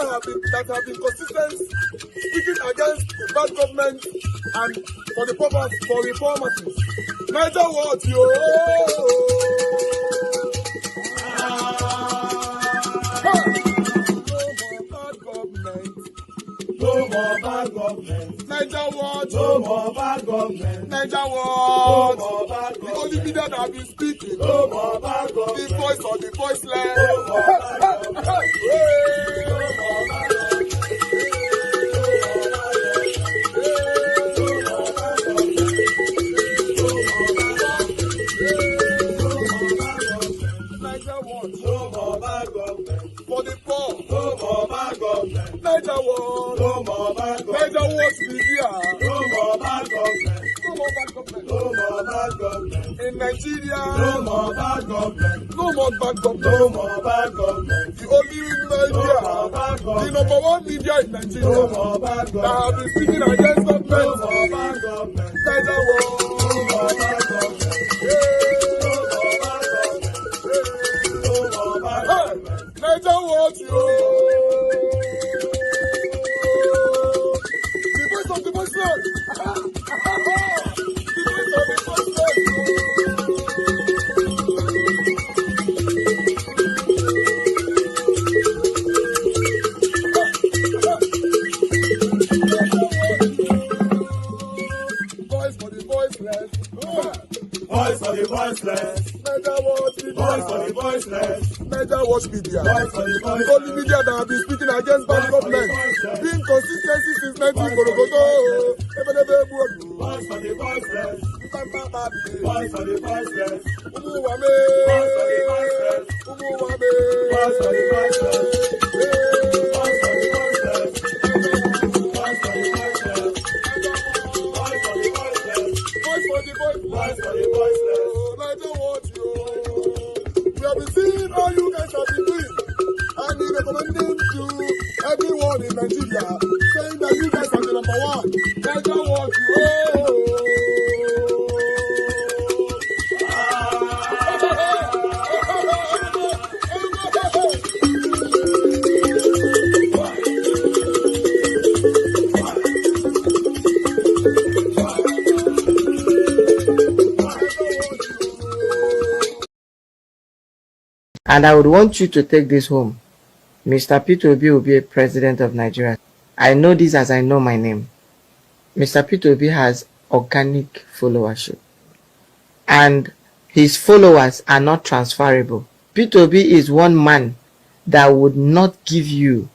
that have been consistent, speaking against the bad government and for the purpose for reformers. Niger what yo. No more bad government. Niger what? No more bad government. Niger what? No more bad government. The only media that have been speaking. No more bad government. The voice of the voiceless. No more bad government. No more bad government. Niger what? No more bad government. For the poor. No more bad government. Niger what? No more bad government. Niger what media? No more bad government. No more bad government. No more bad government. In Nigeria. No more bad government. No more bad government. No more bad government. The only media. No more bad government. The number one media in Nigeria. No more bad government. That have been speaking against government. No more bad government. Niger what? No more bad government. Niger what you? The voice of the voiceless. The voice of the voiceless. Voice for the voiceless. Voice for the voiceless. Niger what media? Voice for the voiceless. Niger watch media. The only media that have been speaking against bad government. Being consistency since 1944. Voice for the voiceless. Voice for the voiceless. Umuwame. Voice for the voiceless. Umuwame. Voice for the voiceless. Voice for the voiceless. Voice for the voiceless. Voice for the voiceless. Voice for the voiceless. Voice for the voiceless. Niger watch you. We have been seeing all you guys have been doing, and we recommending to everyone in Nigeria, saying that you guys are the number one. Niger what you. And I would want you to take this home. Mr. Peter Obi will be a president of Nigeria. I know this as I know my name. Mr. Peter Obi has organic followership. And his followers are not transferable. Peter Obi is one man that would not give you,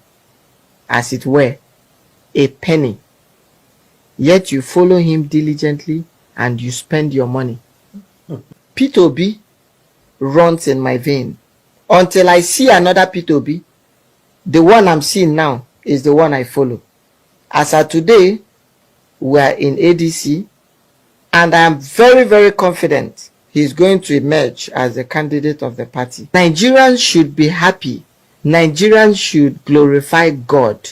as it were, a penny. Yet you follow him diligently and you spend your money. Peter Obi runs in my vein. Until I see another Peter Obi, the one I'm seeing now is the one I follow. As of today, we are in ADC, and I am very, very confident he's going to emerge as the candidate of the party. Nigerians should be happy. Nigerians should glorify God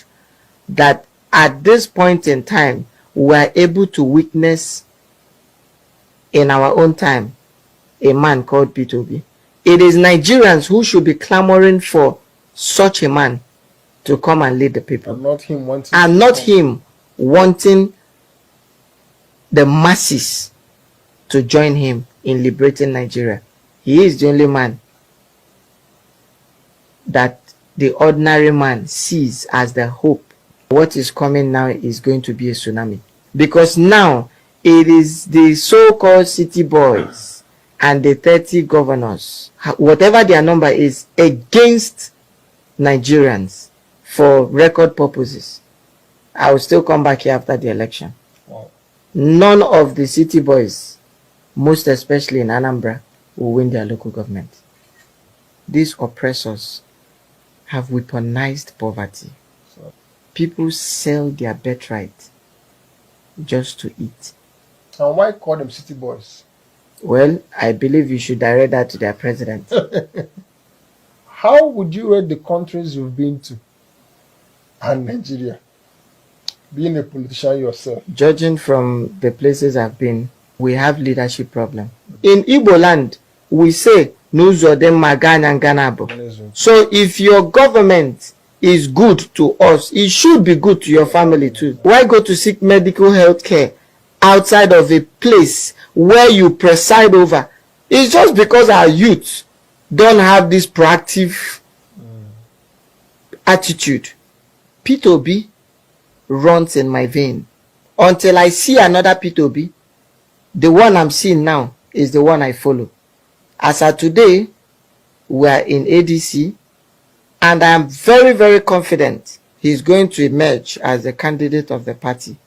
that at this point in time, we are able to witness in our own time a man called Peter Obi. It is Nigerians who should be clamoring for such a man to come and lead the people. And not him wanting. And not him wanting the masses to join him in liberating Nigeria. He is the only man that the ordinary man sees as the hope. What is coming now is going to be a tsunami. Because now it is the so-called city boys and the 30 governors, whatever their number is, against Nigerians for record purposes. I will still come back here after the election. Wow. None of the city boys, most especially in Anambra, will win their local government. These oppressors have weaponized poverty. People sell their birthright just to eat. And why call them city boys? Well, I believe you should direct that to their president. How would you rate the countries you've been to and Nigeria, being a politician yourself? Judging from the places I've been, we have leadership problem. In Igbo land, we say, Nuzo dem maganyanganabo. So if your government is good to us, it should be good to your family too. Why go to seek medical health care outside of a place where you preside over? It's just because our youth don't have this proactive attitude. P2B runs in my vein. Until I see another P2B, the one I'm seeing now is the one I follow. As of today, we are in ADC, and I am very, very confident he's going to emerge as the candidate of the party.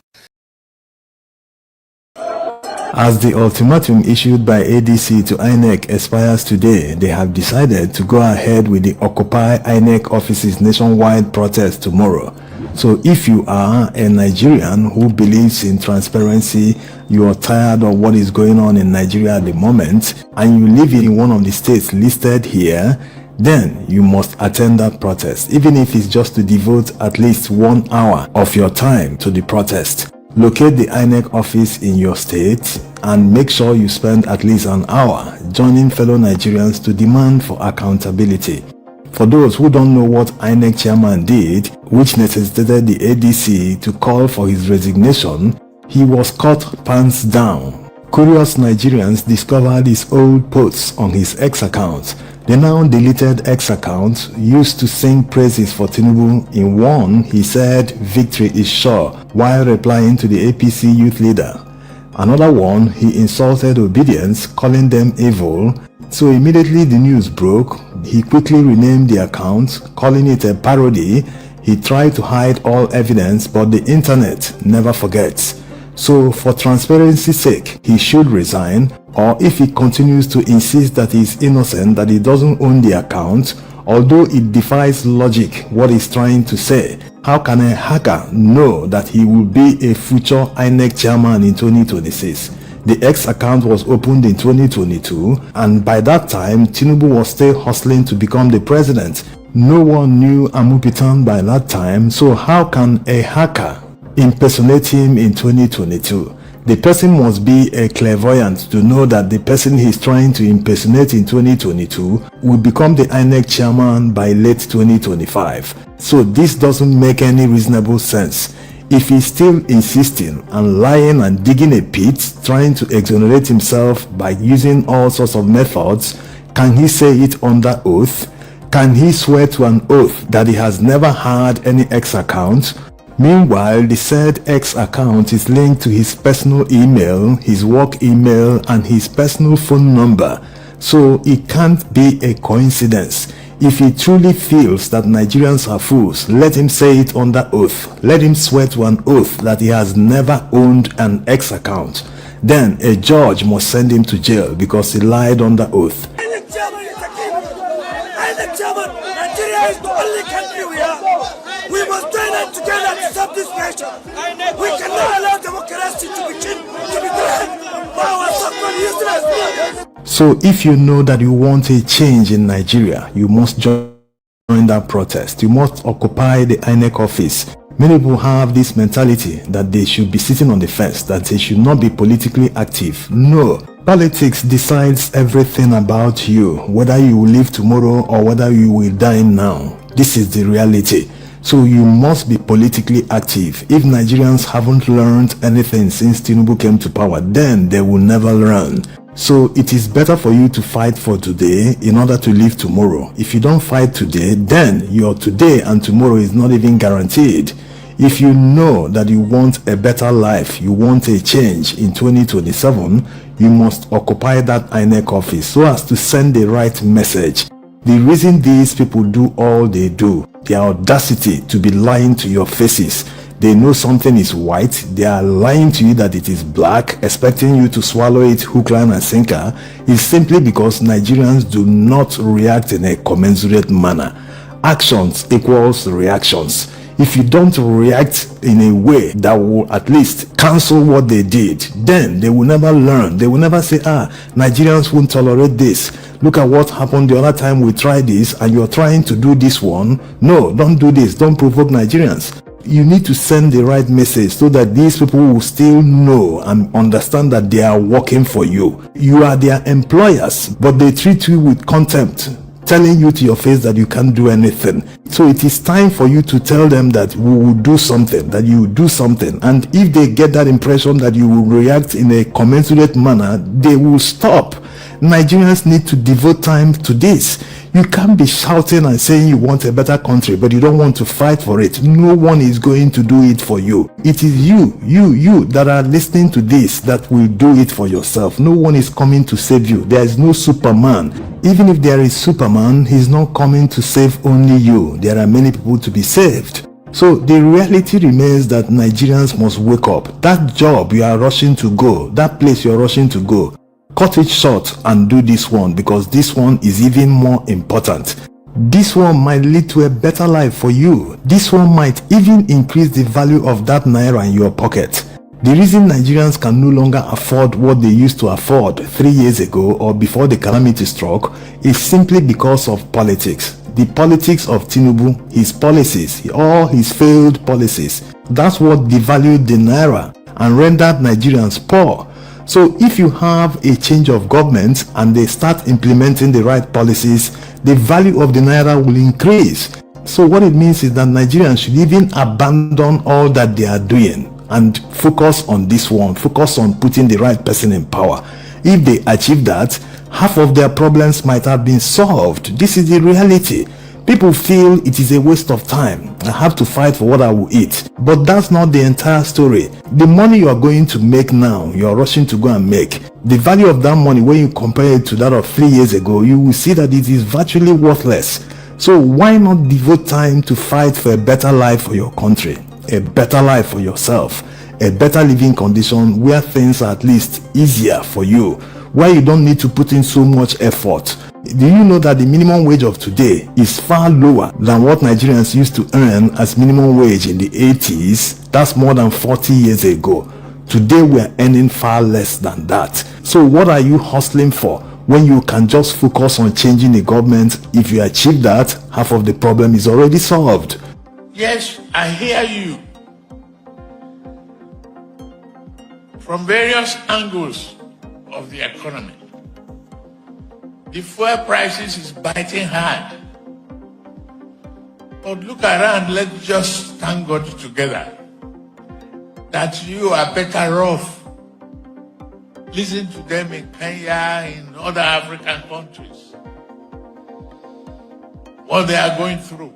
As the ultimatum issued by ADC to INEC expires today, they have decided to go ahead with the Occupy INEC offices nationwide protest tomorrow. So if you are a Nigerian who believes in transparency, you are tired of what is going on in Nigeria at the moment, and you live in one of the states listed here, then you must attend that protest, even if it's just to devote at least 1 hour of your time to the protest. Locate the INEC office in your state and make sure you spend at least an hour joining fellow Nigerians to demand for accountability. For those who don't know what INEC chairman did, which necessitated the ADC to call for his resignation, he was caught pants down. Curious Nigerians discovered his old posts on his X account. The now deleted X account used to sing praises for Tinubu. In one, he said victory is sure while replying to the APC youth leader. Another one, he insulted obedience, calling them evil. So immediately the news broke, he quickly renamed the account, calling it a parody. He tried to hide all evidence, but the internet never forgets. So for transparency's sake, he should resign, or if he continues to insist that he is innocent, that he doesn't own the account, although it defies logic what he's trying to say. How can a hacker know that he will be a future INEC chairman in 2026? The X account was opened in 2022, and by that time, Tinubu was still hustling to become the president. No one knew Amupitan by that time, so how can a hacker impersonate him in 2022? The person must be a clairvoyant to know that the person he's trying to impersonate in 2022 will become the INEC chairman by late 2025. So this doesn't make any reasonable sense. If he's still insisting and lying and digging a pit, trying to exonerate himself by using all sorts of methods, can he say it under oath? Can he swear to an oath that he has never had any X account? Meanwhile, the said X account is linked to his personal email, his work email, and his personal phone number. So it can't be a coincidence. If he truly feels that Nigerians are fools, let him say it under oath. Let him swear to an oath that he has never owned an X account. Then a judge must send him to jail because he lied under oath. INEC chairman is the king. INEC chairman, Nigeria is the only country we have. We must join us together to stop this nation. We cannot allow democracy to be cheap, to be grand. Power suffering useless. So if you know that you want a change in Nigeria, you must join that protest. You must occupy the INEC office. Many people have this mentality that they should be sitting on the fence, that they should not be politically active. No. Politics decides everything about you, whether you will live tomorrow or whether you will die now. This is the reality. So you must be politically active. If Nigerians haven't learned anything since Tinubu came to power, then they will never learn. So it is better for you to fight for today in order to live tomorrow. If you don't fight today, then your today and tomorrow is not even guaranteed. If you know that you want a better life, you want a change in 2027, you must occupy that INEC office so as to send the right message. The reason these people do all they do, their audacity to be lying to your faces, they know something is white, they are lying to you that it is black, expecting you to swallow it hook, line and sinker, is simply because Nigerians do not react in a commensurate manner. Actions equals reactions. If you don't react in a way that will at least cancel what they did, then they will never learn. They will never say, Nigerians won't tolerate this. Look at what happened the other time we tried this and you're trying to do this one. No, don't do this. Don't provoke Nigerians. You need to send the right message so that these people will still know and understand that they are working for you. You are their employers, but they treat you with contempt. telling you to your face that you can't do anything. So it is time for you to tell them that we will do something, that you will do something. And if they get that impression that you will react in a commensurate manner, they will stop. Nigerians need to devote time to this. You can't be shouting and saying you want a better country, but you don't want to fight for it. No one is going to do it for you. It is you that are listening to this that will do it for yourself. No one is coming to save you. There is no Superman. Even if there is Superman, he's not coming to save only you. There are many people to be saved. So the reality remains that Nigerians must wake up. That job you are rushing to go, that place you are rushing to go, cut it short and do this one, because this one is even more important. This one might lead to a better life for you. This one might even increase the value of that naira in your pocket. The reason Nigerians can no longer afford what they used to afford 3 years ago or before the calamity struck is simply because of politics. The politics of Tinubu, his policies, all his failed policies. That's what devalued the naira and rendered Nigerians poor. So if you have a change of government and they start implementing the right policies, the value of the naira will increase. So what it means is that Nigerians should even abandon all that they are doing and focus on this one, focus on putting the right person in power. If they achieve that, half of their problems might have been solved. This is the reality. People feel it is a waste of time. I have to fight for what I will eat. But that's not the entire story. The money you are going to make now, you are rushing to go and make. The value of that money, when you compare it to that of 3 years ago, you will see that it is virtually worthless. So why not devote time to fight for a better life for your country, a better life for yourself, a better living condition where things are at least easier for you, where you don't need to put in so much effort. Do you know that the minimum wage of today is far lower than what Nigerians used to earn as minimum wage in the 80s? That's more than 40 years ago. Today we are earning far less than that. So what are you hustling for when you can just focus on changing the government? If you achieve that, half of the problem is already solved. Yes, I hear you. From various angles of the economy. The fuel prices is biting hard. But look around, let's just thank God together that you are better off. Listen to them in Kenya, in other African countries, what they are going through.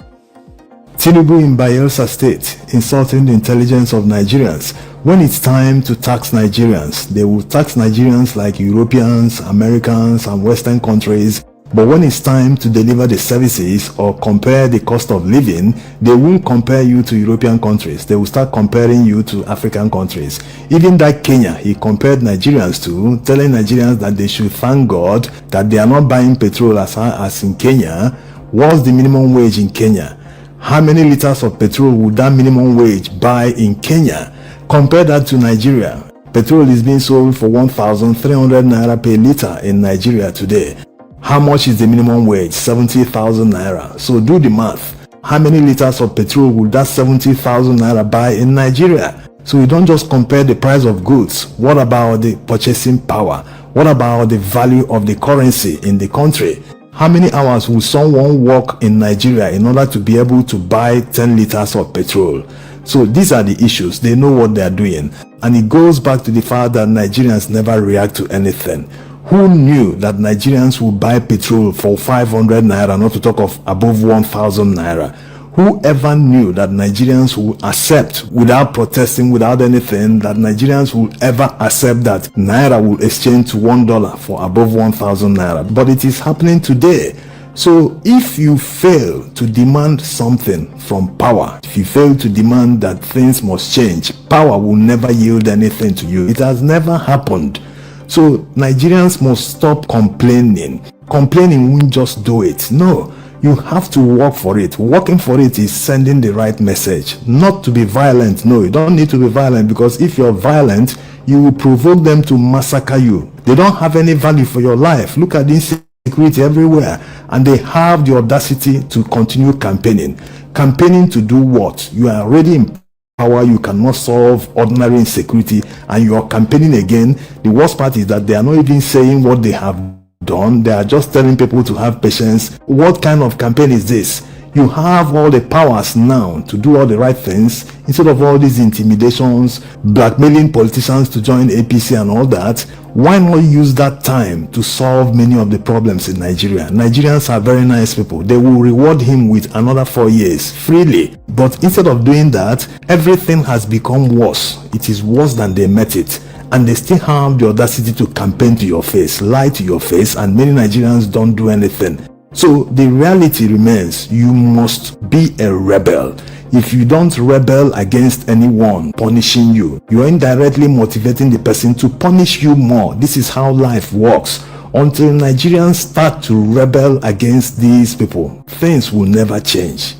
Tinubu in Bayelsa State insulting the intelligence of Nigerians. When it's time to tax Nigerians, they will tax Nigerians like Europeans, Americans, and Western countries. But when it's time to deliver the services or compare the cost of living, they won't compare you to European countries. They will start comparing you to African countries. Even that Kenya, he compared Nigerians to, telling Nigerians that they should thank God that they are not buying petrol as in Kenya. What's the minimum wage in Kenya? How many liters of petrol would that minimum wage buy in Kenya? Compare that to Nigeria. Petrol is being sold for 1,300 naira per liter in Nigeria today. How much is the minimum wage? 70,000 naira. So do the math. How many liters of petrol would that 70,000 naira buy in Nigeria? So you don't just compare the price of goods. What about the purchasing power? What about the value of the currency in the country? How many hours will someone work in Nigeria in order to be able to buy 10 liters of petrol? So these are the issues. They know what they are doing. And it goes back to the fact that Nigerians never react to anything. Who knew that Nigerians will buy petrol for 500 naira, not to talk of above 1,000 naira? Whoever knew that Nigerians will accept, without protesting, without anything, that Nigerians will ever accept that naira will exchange to $1 for above 1,000 naira? But it is happening today. So if you fail to demand something from power, if you fail to demand that things must change, power will never yield anything to you. It has never happened. So Nigerians must stop complaining. Complaining won't just do it. No, you have to work for it. Working for it is sending the right message. Not to be violent. No, you don't need to be violent, because if you're violent, you will provoke them to massacre you. They don't have any value for your life. Look at this insecurity everywhere, and they have the audacity to continue campaigning. Campaigning to do what? You are already in power. You cannot solve ordinary insecurity, and you are campaigning again. The worst part is that they are not even saying what they have done. They are just telling people to have patience. What kind of campaign is this? You have all the powers now to do all the right things instead of all these intimidations, blackmailing politicians to join APC and all that. Why not use that time to solve many of the problems in Nigeria? Nigerians are very nice people. They will reward him with another 4 years freely. But instead of doing that, everything has become worse. It is worse than they met it. And they still have the audacity to campaign to your face, lie to your face, and many Nigerians don't do anything. So the reality remains, you must be a rebel. If you don't rebel against anyone punishing you, you are indirectly motivating the person to punish you more. This is how life works. Until Nigerians start to rebel against these people, things will never change.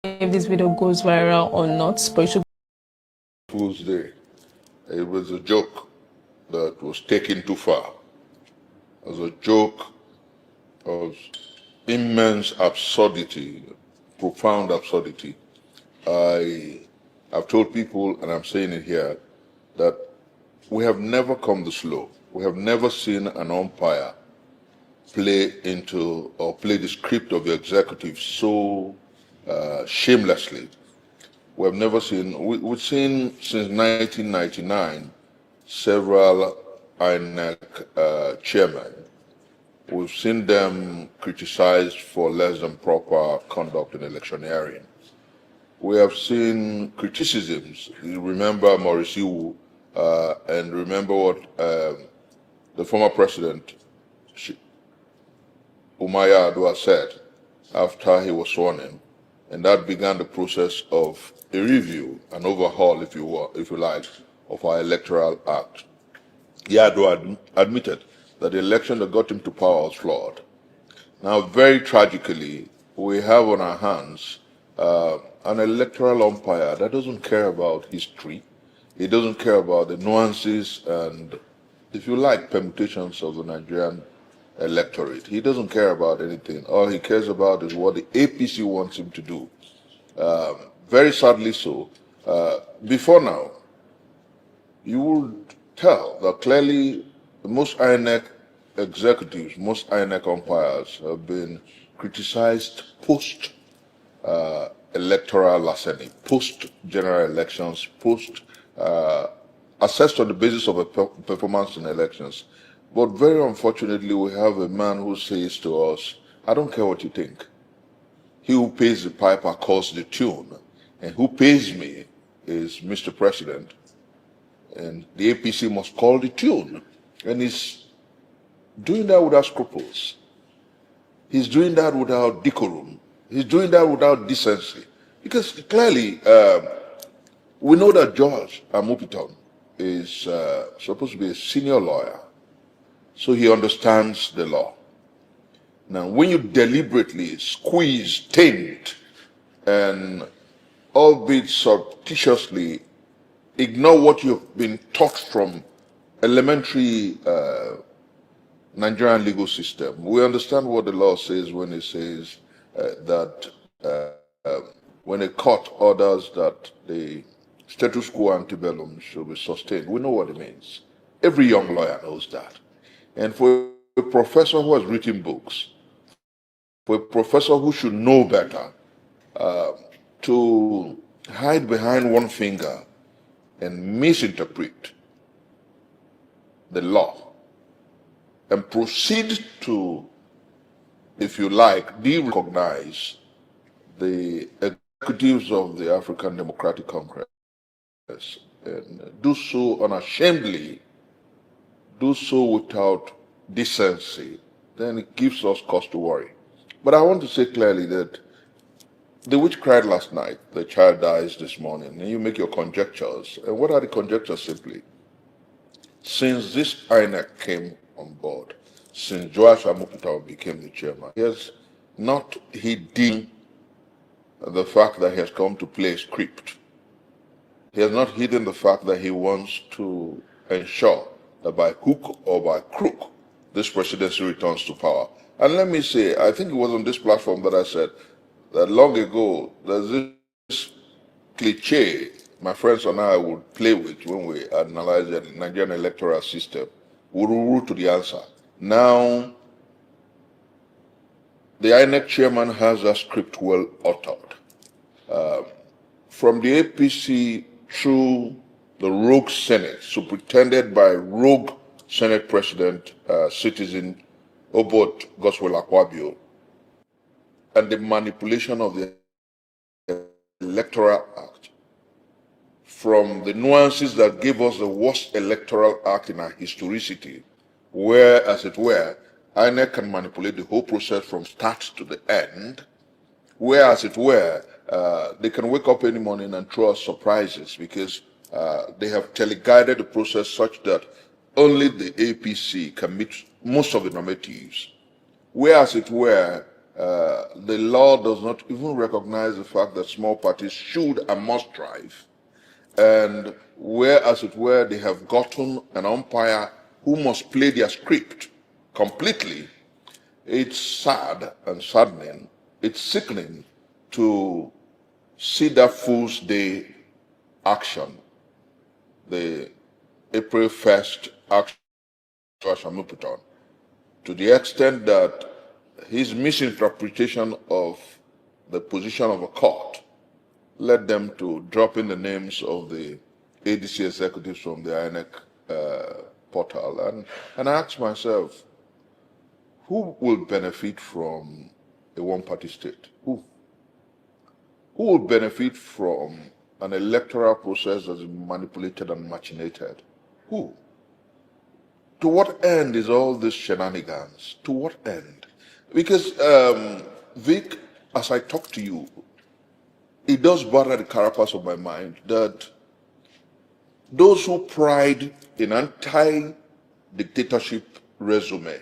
If this video goes viral or not, but it should Fool's Day. It was a joke that was taken too far. It was a joke of immense absurdity, profound absurdity. I've told people, and I'm saying it here, that we have never come this low. We have never seen an umpire play into or play the script of the executive so shamelessly. We have never seen, we've seen since 1999 several INEC chairmen. We've seen them criticized for less than proper conduct in electioneering. We have seen criticisms. You remember Maurice Iwu, and remember what the former president, Umaya Adwa, said after he was sworn in. And that began the process of a review, an overhaul, if you like, of our electoral act. Adwa admitted that the election that got him to power was flawed. Now, very tragically, we have on our hands an electoral umpire that doesn't care about history. He doesn't care about the nuances and, if you like, permutations of the Nigerian electorate. He doesn't care about anything. All he cares about is what the APC wants him to do. Very sadly so. Before now, you would tell that clearly most INEC executives, most INEC umpires have been criticized post-electoral larceny, post-general elections, assessed on the basis of a performance in elections. But very unfortunately, we have a man who says to us, I don't care what you think. He who pays the piper calls the tune. And who pays me is Mr. President. And the APC must call the tune. And he's doing that without scruples. He's doing that without decorum. He's doing that without decency. Because clearly, we know that George Amupiton is supposed to be a senior lawyer. So he understands the law. Now, when you deliberately squeeze, taint, and albeit surreptitiously ignore what you've been taught from elementary Nigerian legal system, we understand what the law says when it says that when a court orders that the status quo antebellum should be sustained. We know what it means. Every young lawyer knows that. And for a professor who has written books, for a professor who should know better, to hide behind one finger and misinterpret the law and proceed to, if you like, de-recognize the executives of the African Democratic Congress and do so unashamedly, do so without decency, then it gives us cause to worry. But I want to say clearly that the witch cried last night, the child dies this morning, and you make your conjectures. And what are the conjectures simply? Since this INEC came on board, since Joash Amukuta became the chairman, he has not hidden the fact that he has come to play a script. He has not hidden the fact that he wants to ensure that by hook or by crook, this presidency returns to power. And let me say, I think it was on this platform that I said that long ago, there's this cliche my friends and I would play with when we analyze the Nigerian electoral system, to the answer. Now, the INEC chairman has a script well authored. From the APC through the rogue Senate, superintended by rogue Senate President, citizen Obot Goswell Akpabio, and the manipulation of the Electoral Act, from the nuances that gave us the worst electoral act in our historicity, where, as it were, INEC can manipulate the whole process from start to the end, where, as it were, they can wake up any morning and throw us surprises because they have teleguided the process such that only the APC can meet most of the normatives, where, as it were, the law does not even recognize the fact that small parties should and must thrive, and where, as it were, they have gotten an umpire who must play their script completely. It's sad and saddening, it's sickening to see that Fool's Day action, the April 1st action, to the extent that his misinterpretation of the position of a court led them to drop in the names of the ADC executives from the INEC portal. And I asked myself, who will benefit from a one-party state? Who? Who will benefit from an electoral process that is manipulated and machinated? Who? To what end is all this shenanigans? To what end? Because, Vic, as I talk to you, it does bother the carapace of my mind that those who pride in anti-dictatorship resume,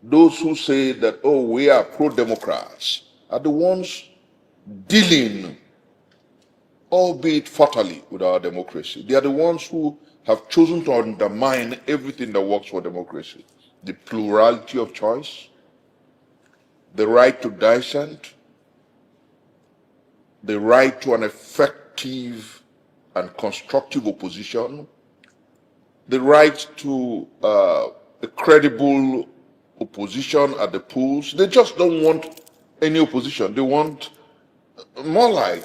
those who say that, oh, we are pro-democrats, are the ones dealing, albeit fatally, with our democracy. They are the ones who have chosen to undermine everything that works for democracy. The plurality of choice, the right to dissent, the right to an effective and constructive opposition, the right to a credible opposition at the polls. They just don't want any opposition. They want more like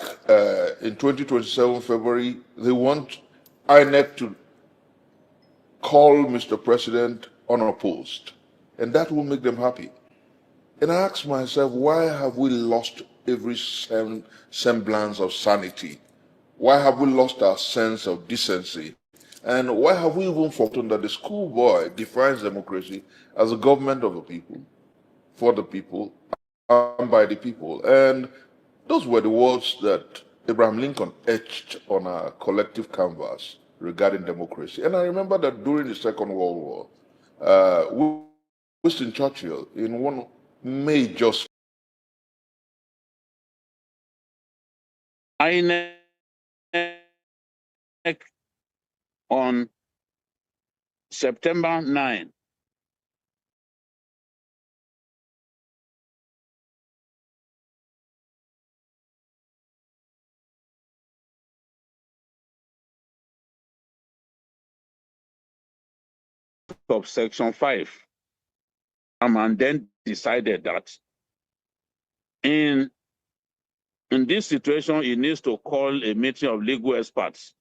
in 2027 February, they want INEC to call Mr. President unopposed, and that will make them happy. And I ask myself, why have we lost every semblance of sanity? Why have we lost our sense of decency? And why have we even forgotten that the schoolboy defines democracy as a government of the people, for the people, and by the people? And those were the words that Abraham Lincoln etched on a collective canvas regarding democracy. And I remember that during the Second World War, Winston Churchill, in one major INEC on September 9 of Section 5, and then decided that in this situation, he needs to call a meeting of legal experts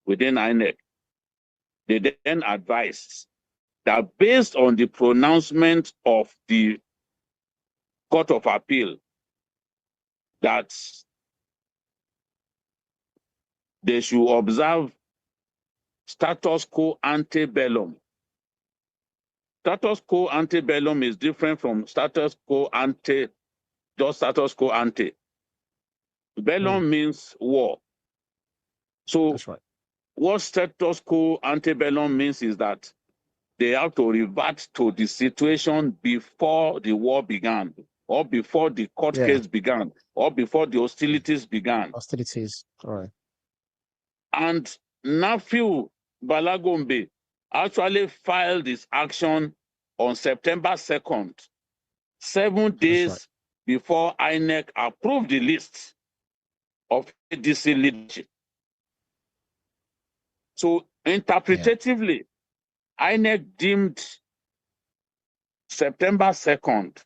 within INEC. They then advised that based on the pronouncement of the Court of Appeal, that they should observe status quo ante bellum. Status quo ante bellum is different from status quo ante, just status quo ante. Bellum means war. So that's right. What status quo ante bellum means is that they have to revert to the situation before the war began, or before the court case began, or before the hostilities began. Hostilities, all right. And Nafiu Balagombe actually filed this action on September 2nd, 7 days before INEC approved the list of ADC leadership. So interpretatively, INEC deemed September 2nd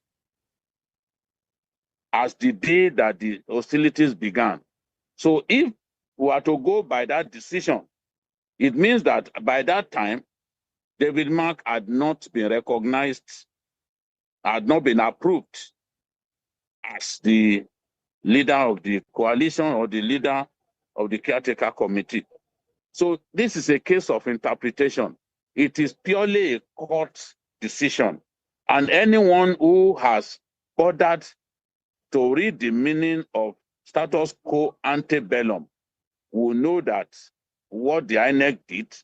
as the day that the hostilities began. So if we are to go by that decision, it means that by that time, David Mark had not been recognized, had not been approved as the leader of the coalition or the leader of the caretaker committee. So this is a case of interpretation. It is purely a court decision. And anyone who has bothered to read the meaning of status quo ante bellum will know that what the INEC did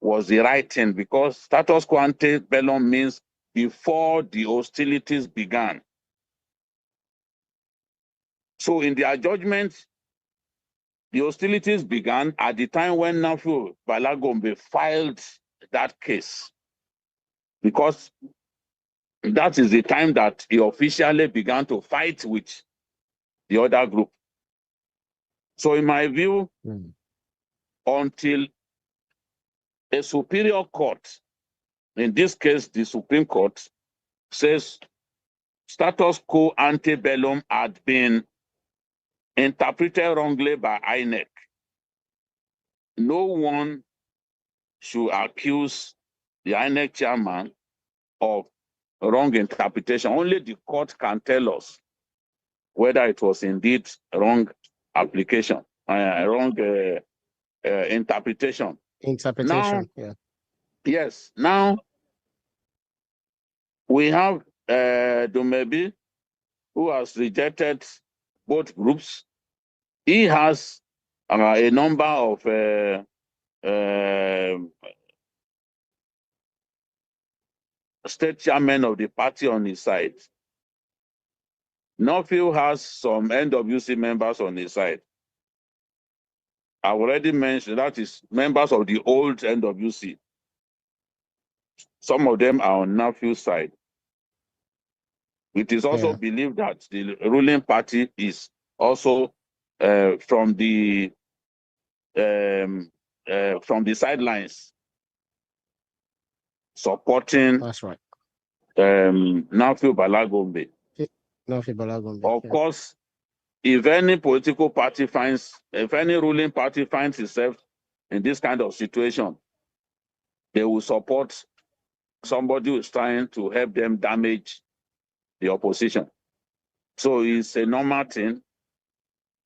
was the right thing, because status quo ante bellum means before the hostilities began. So in their judgment, the hostilities began at the time when Nafi Balagombe filed that case, because that is the time that he officially began to fight with the other group. So in my view, until a superior court, in this case, the Supreme Court, says status quo ante bellum had been interpreted wrongly by INEC, no one should accuse the INEC chairman of wrong interpretation. Only the court can tell us whether it was indeed wrong application, wrong interpretation. Now, yeah. yes, now we have Dumebi, who has rejected both groups. He has a number of state chairmen of the party on his side. Norfield has some NWC members on his side. I've already mentioned that is members of the old NWC. Some of them are on Norfield's side. It is also believed that the ruling party is also from the sidelines supporting. That's right. Nafi Balagombe. Of course, if any political party if any ruling party finds itself in this kind of situation, they will support somebody who is trying to help them damage the opposition. So it's a normal thing.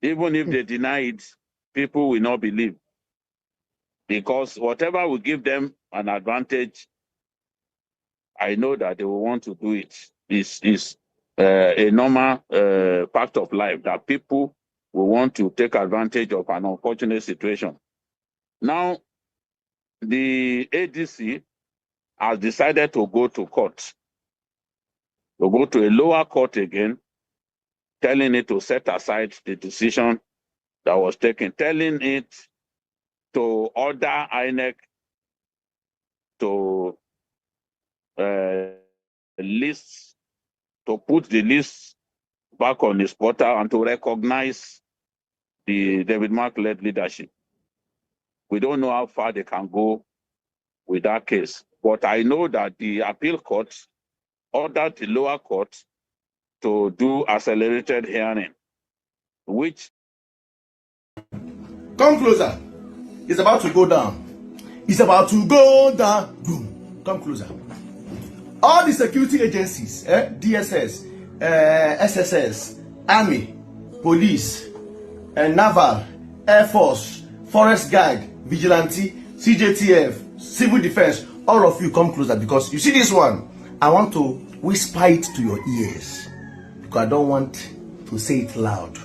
Even if they deny it, people will not believe. Because whatever will give them an advantage, I know that they will want to do it. It's a normal part of life that people will want to take advantage of an unfortunate situation. Now, the ADC has decided to go to court, to go to a lower court again, telling it to set aside the decision that was taken, telling it to order INEC to list, to put the list back on his portal and to recognize the David Mark-led leadership. We don't know how far they can go with that case, but I know that the appeal court ordered the lower court to do accelerated hearing, which... Come closer. It's about to go down. It's about to go down. Boom. Come closer. All the security agencies, DSS, SSS, Army, Police, Naval, Air Force, Forest Guard, Vigilante, CJTF, Civil Defense, all of you come closer, because you see this one, I want to whisper it to your ears, because I don't want to say it loud,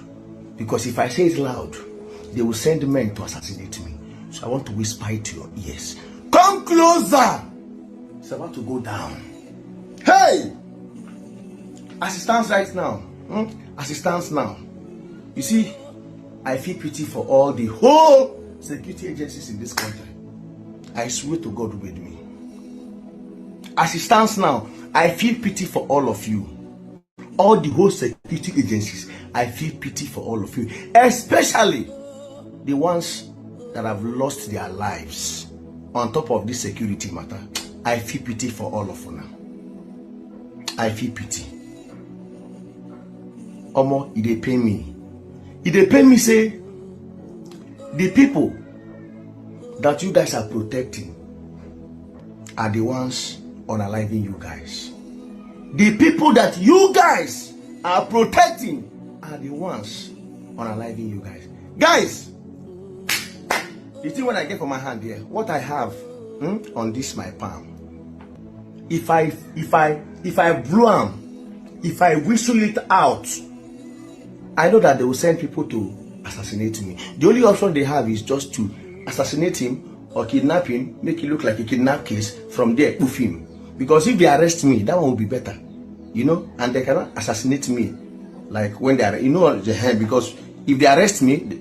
because if I say it loud, they will send men to assassinate me. So I want to whisper it to your ears. Come closer. It's about to go down. Hey! As it stands right now, as it stands now, you see, I feel pity for all the whole security agencies in this country. I swear to God with me. As it stands now, I feel pity for all of you. All the whole security agencies, I feel pity for all of you. Especially the ones that have lost their lives on top of this security matter. I feel pity for all of you now. I feel pity. Omo, it dey pain me. It dey pain me say the people that you guys are protecting are the ones unaliving you guys. The people that you guys are protecting are the ones unaliving you guys. Guys, the thing when I get from my hand here, what I have on this my palm, if I blow am, if I whistle it out, I know that they will send people to assassinate me. The only option they have is just to assassinate him or kidnap him, make it look like a kidnap case, from there poof him. Because if they arrest me, that one will be better, you know, and they cannot assassinate me like when they are, you know, because if they arrest me,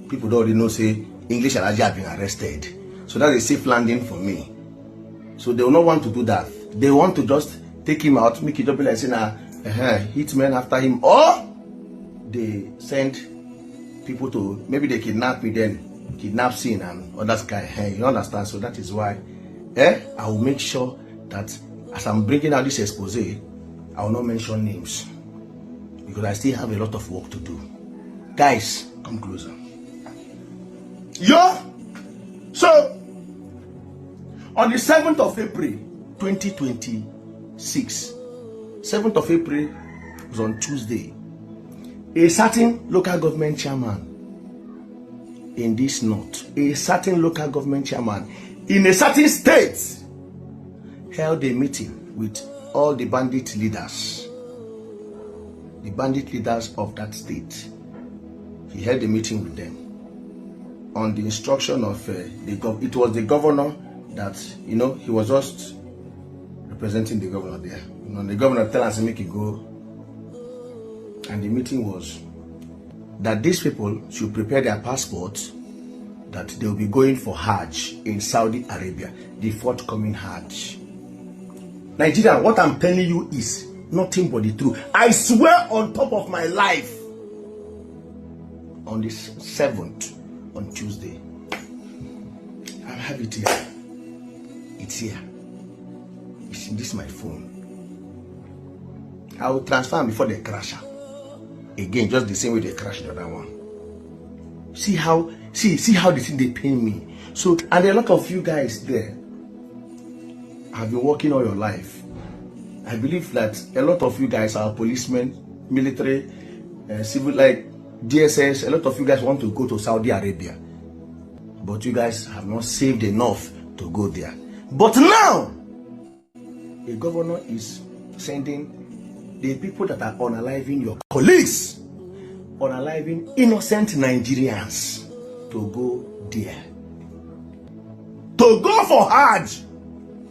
people don't already know say English and Asia have been arrested, so that's a safe landing for me. So they will not want to do that. They want to just take him out, make it up like saying hitmen after him, or they send people to, maybe they kidnap me, then kidnap scene and others guy. You understand? So that is why I will make sure that as I'm bringing out this expose, I will not mention names, because I still have a lot of work to do. Guys, come closer. Yo! So, on the 7th of April 2026, 7th of April was on Tuesday, a certain local government chairman in this north, a certain local government chairman in a certain state, held a meeting with all the bandit leaders of that state. He held a meeting with them on the instruction of it was the governor that, you know, he was just representing the governor there. You know, the governor tell us to make it go, and the meeting was that these people should prepare their passports, that they will be going for Hajj in Saudi Arabia, the forthcoming Hajj. Nigeria, what I'm telling you is nothing but the truth. I swear on top of my life. On the 7th, on Tuesday, I have it here. It's here. It's in this my phone. I will transfer before they crash. Again, just the same way they crashed the other one. See how the thing they pain me. So, and a lot of you guys there have been working all your life. I believe that a lot of you guys are policemen, military, civil, like DSS. A lot of you guys want to go to Saudi Arabia, but you guys have not saved enough to go there. But now, the governor is sending the people that are unaliving your colleagues, unaliving innocent Nigerians, to go there, to go for Hajj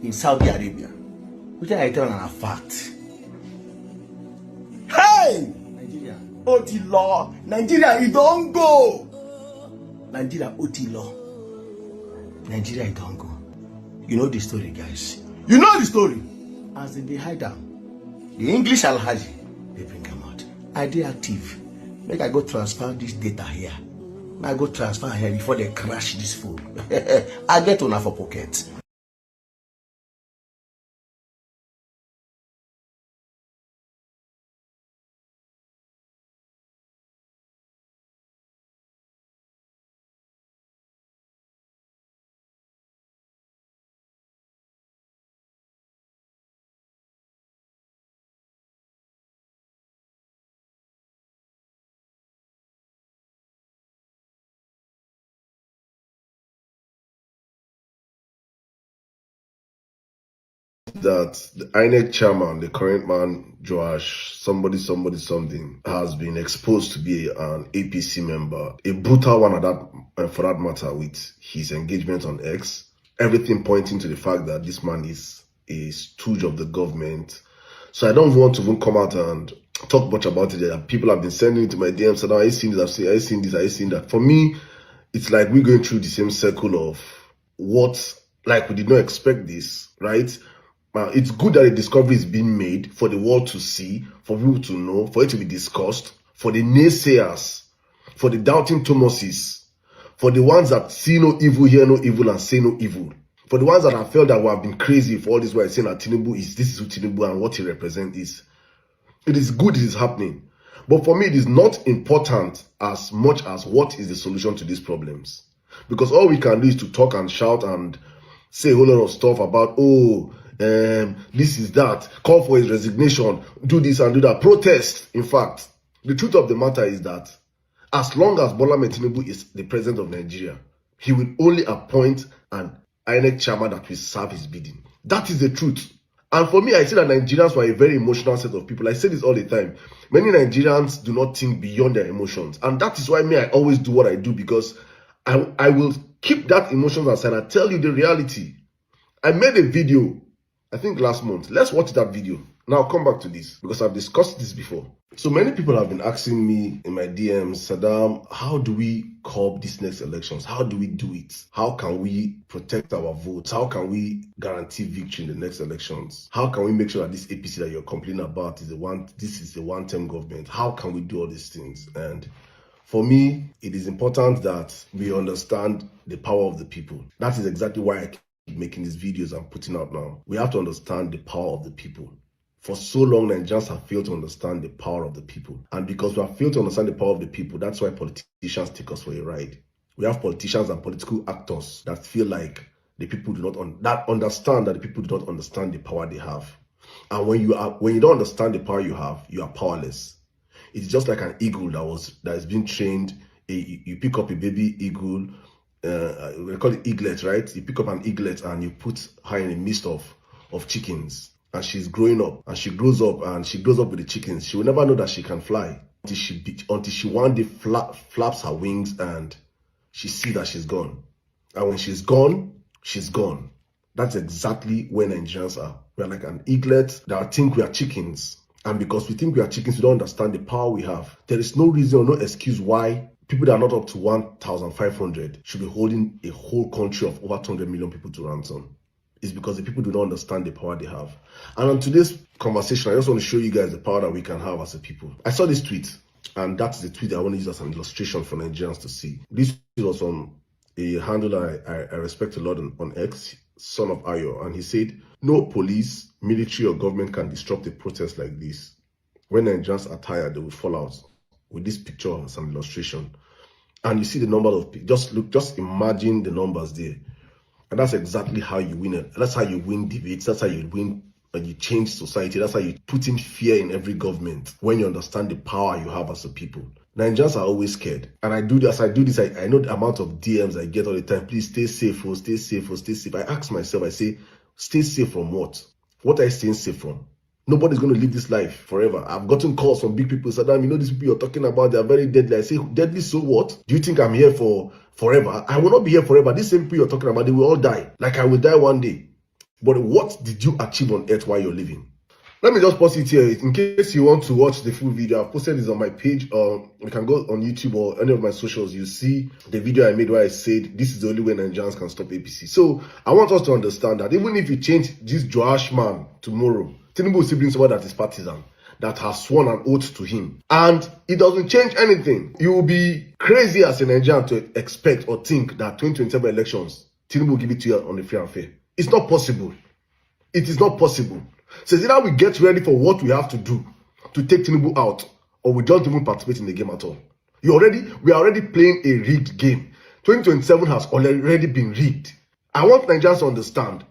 in Saudi Arabia, which I tell you a fact. Hey, Nigeria, OT law. Nigeria, it don't go. Nigeria, OT law. Nigeria, it don't go. You know the story, guys. You know the story. As they hide them, the English Alhaji, they bring them out. I dey active. Make I go transfer this data here. I go transfer here before they crash this phone. I get enough for pocket. That the INEC chairman, the current man, Joash, something, has been exposed to be an APC member, a brutal one at that, for that matter, with his engagement on X. Everything pointing to the fact that this man is a stooge of the government. So I don't want to even come out and talk much about it. People have been sending it to my DMs, so I've seen this, I've seen this, I've seen that. For me, it's like we're going through the same circle of what, like we did not expect this, right? It's good that a discovery is being made for the world to see, for people to know, for it to be discussed, for the naysayers, for the doubting Thomases, for the ones that see no evil, hear no evil, and say no evil. For the ones that have felt that we have been crazy for all this while saying that Tinubu is, this is who Tinubu and what he represents is. It is good it is happening. But for me, it is not important as much as what is the solution to these problems. Because all we can do is to talk and shout and say a whole lot of stuff about, this is that, call for his resignation, do this and do that, protest. In fact, the truth of the matter is that as long as Bola Tinubu is the president of Nigeria, he will only appoint an INEC chairman that will serve his bidding. That is the truth. And for me, I see that Nigerians were a very emotional set of people. I say this all the time. Many Nigerians do not think beyond their emotions. And that is why I always do what I do, because I will keep that emotions aside and tell you the reality. I made a video, I think last month. Let's watch that video. Now I'll come back to this because I've discussed this before. So many people have been asking me in my DMs, Saddam, how do we curb these next elections? How do we do it? How can we protect our votes? How can we guarantee victory in the next elections? How can we make sure that this APC that you're complaining about is this is the one-term government? How can we do all these things? And for me, it is important that we understand the power of the people. That is exactly why I keep making these videos I'm putting out now. We have to understand the power of the people. For so long, Nigerians have failed to understand the power of the people. And because we have failed to understand the power of the people, that's why politicians take us for a ride. We have politicians and political actors that feel like the people do not understand that the people do not understand the power they have. And when you don't understand the power you have, you are powerless. It's just like an eagle that is being trained. You pick up a baby eagle, we call it eaglet, right? You pick up an eaglet and you put her in the midst of chickens. And she's growing up, and she grows up with the chickens. She will never know that she can fly until she one day flaps her wings and she sees that she's gone. And when she's gone, she's gone. That's exactly where Nigerians are. We are like an eaglet that think we are chickens. And because we think we are chickens, we don't understand the power we have. There is no reason or no excuse why people that are not up to 1,500 should be holding a whole country of over 200 million people to ransom. It's because the people do not understand the power they have. And on today's conversation, I just want to show you guys the power that we can have as a people. I saw this tweet, and that's the tweet that I want to use as an illustration for Nigerians to see. This was on a handle I respect a lot on X, Son of Ayo, and he said, no police, military or government can disrupt a protest like this. When Nigerians are tired, they will fall out. With this picture as an illustration. And you see the number of people. Just imagine the numbers there. And that's exactly how you win it. That's how you win debates. That's how you win and you change society. That's how you put in fear in every government when you understand the power you have as a people. Nigerians are always scared. And I do this. I know the amount of DMs I get all the time. Please stay safe, oh, stay safe, oh, stay safe. I ask myself, I say, stay safe from what? What are you staying safe from? Nobody's going to live this life forever. I've gotten calls from big people. Saddam, you know these people you're talking about, they're very deadly. I say, deadly, so what? Do you think I'm here for forever? I will not be here forever. These same people you're talking about, they will all die. Like I will die one day. But what did you achieve on earth while you're living? Let me just pause it here. In case you want to watch the full video, I've posted this on my page. You can go on YouTube or any of my socials. You see the video I made where I said, this is the only way Nigerians can stop APC. So I want us to understand that even if you change this Joash man tomorrow, Tinubu will still bring someone that is partisan, that has sworn an oath to him. And it doesn't change anything. You will be crazy as a Nigerian to expect or think that 2027 elections, Tinubu will give it to you on a fair and fair. It's not possible. It is not possible. So it's either we get ready for what we have to do to take Tinubu out, or we don't even participate in the game at all. We are already playing a rigged game. 2027 has already been rigged. I want Nigerians to understand.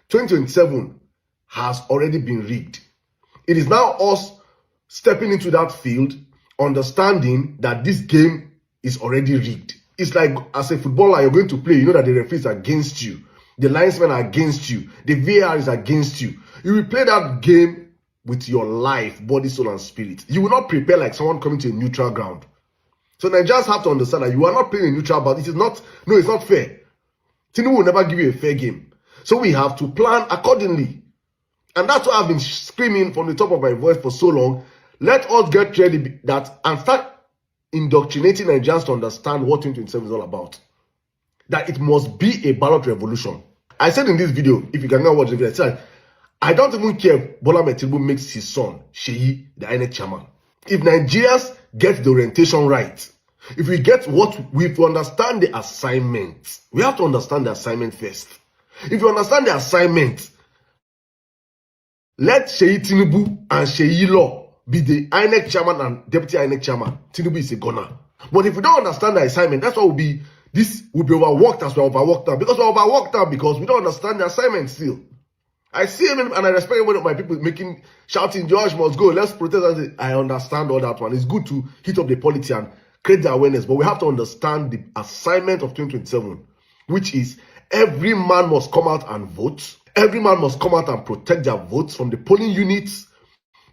2027 has already been rigged. It is now us stepping into that field, understanding that this game is already rigged. It's like as a footballer, you're going to play, you know that the referee is against you. The linesmen are against you. The VAR is against you. You will play that game with your life, body, soul, and spirit. You will not prepare like someone coming to a neutral ground. So Nigerians have to understand that you are not playing a neutral, but it's not fair. Tinubu will never give you a fair game. So we have to plan accordingly. And that's why I've been screaming from the top of my voice for so long. Let us get ready and start indoctrinating Nigerians to understand what 2027 is all about. That it must be a ballot revolution. I said in this video, if you can now watch the video, I said, I don't even care if Bola Tinubu makes his son, Sheyi, the INEC chairman. If Nigerians get the orientation right, if we understand the assignment, we have to understand the assignment first. If you understand the assignment, let Sheyi Tinubu and Sheyi Law be the INEC chairman and deputy INEC chairman. Tinubu is a gunner. But if we don't understand the assignment, that's what will be, this will be overworked as we're overworked now. Because we're overworked now because we don't understand the assignment still. I see him and I respect one of my people shouting, George must go, let's protest. I understand all that one. It's good to hit up the politics and create the awareness, but we have to understand the assignment of 2027, which is every man must come out and vote. Every man must come out and protect their votes from the polling units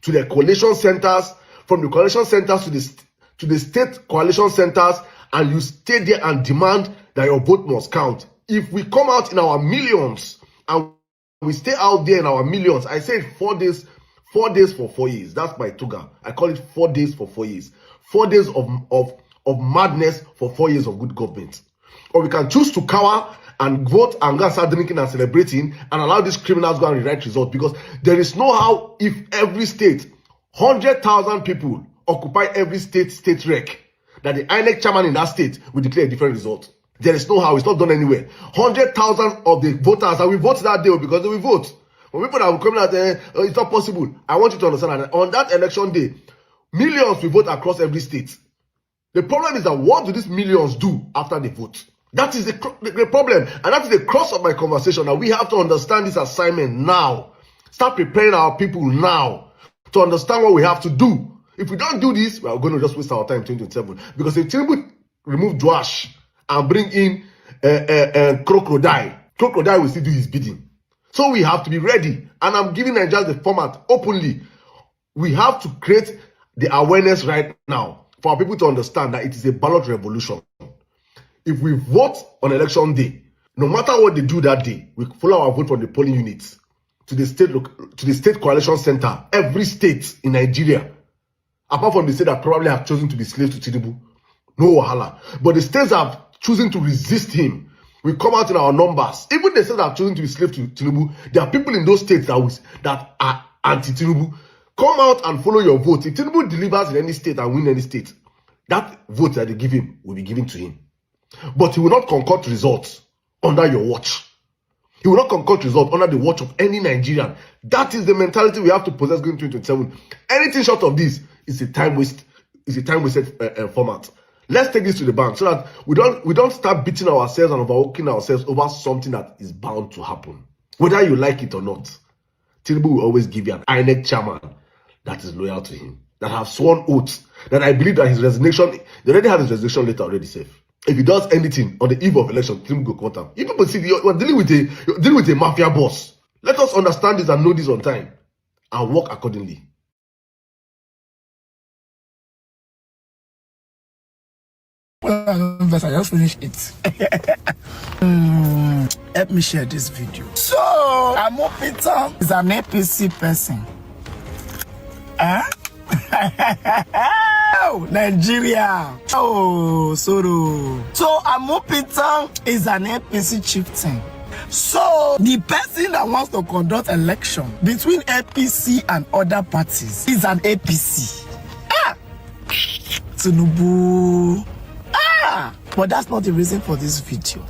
to the coalition centers, from the coalition centers to the state coalition centers, and you stay there and demand that your vote must count. If we come out in our millions and we stay out there in our millions, I say 4 days for 4 years. That's my tuga. I call it 4 days for 4 years. 4 days of madness for 4 years of good government. Or we can choose to cower and vote and go and start drinking and celebrating and allow these criminals go and rewrite results, because there is no how if every state, 100,000 people occupy every state rec, that the INEC chairman in that state will declare a different result. There is no how. It's not done anywhere. 100,000 of the voters that will vote that day because they will vote. For people that will come out there, it's not possible. I want you to understand that on that election day, millions will vote across every state. The problem is that what do these millions do after they vote? That is the problem. And that is the crux of my conversation, that we have to understand this assignment now. Start preparing our people now to understand what we have to do. If we don't do this, we are going to just waste our time in 2027. Because if Tinubu remove Dwash and bring in Crocodile will still do his bidding. So we have to be ready. And I'm giving Nigerians the format openly. We have to create the awareness right now for our people to understand that it is a ballot revolution. If we vote on election day, no matter what they do that day, we follow our vote from the polling units to the state coalition center, every state in Nigeria, apart from the state that probably have chosen to be slaves to Tinubu, no wahala. But the states that have chosen to resist him, we come out in our numbers. Even the states that have chosen to be slaves to Tinubu, there are people in those states that are anti-Tinubu. Come out and follow your vote. If Tinubu delivers in any state and win any state, that vote that they give him will be given to him. But he will not concoct results under your watch. He will not concoct results under the watch of any Nigerian. That is the mentality we have to possess going 2027. Anything short of this is a time waste. Is a time wasted format. Let's take this to the bank so that we don't start beating ourselves and overworking ourselves over something that is bound to happen, whether you like it or not. Tinubu will always give you an INEC chairman that is loyal to him, that have sworn oaths, that I believe that his resignation, they already have his resignation letter already safe. If he does anything on the eve of election, Tinubu will come down. You people see, you're dealing with a mafia boss. Let us understand this and know this on time and work accordingly. Well, I just finished it. Help me share this video. So, Amopita is an APC person. Huh? Oh, Nigeria. Oh, Soro. So, Amopita is an APC chieftain. So, the person that wants to conduct election between APC and other parties is an APC. Ah! Tinubu. But that's not the reason for this video.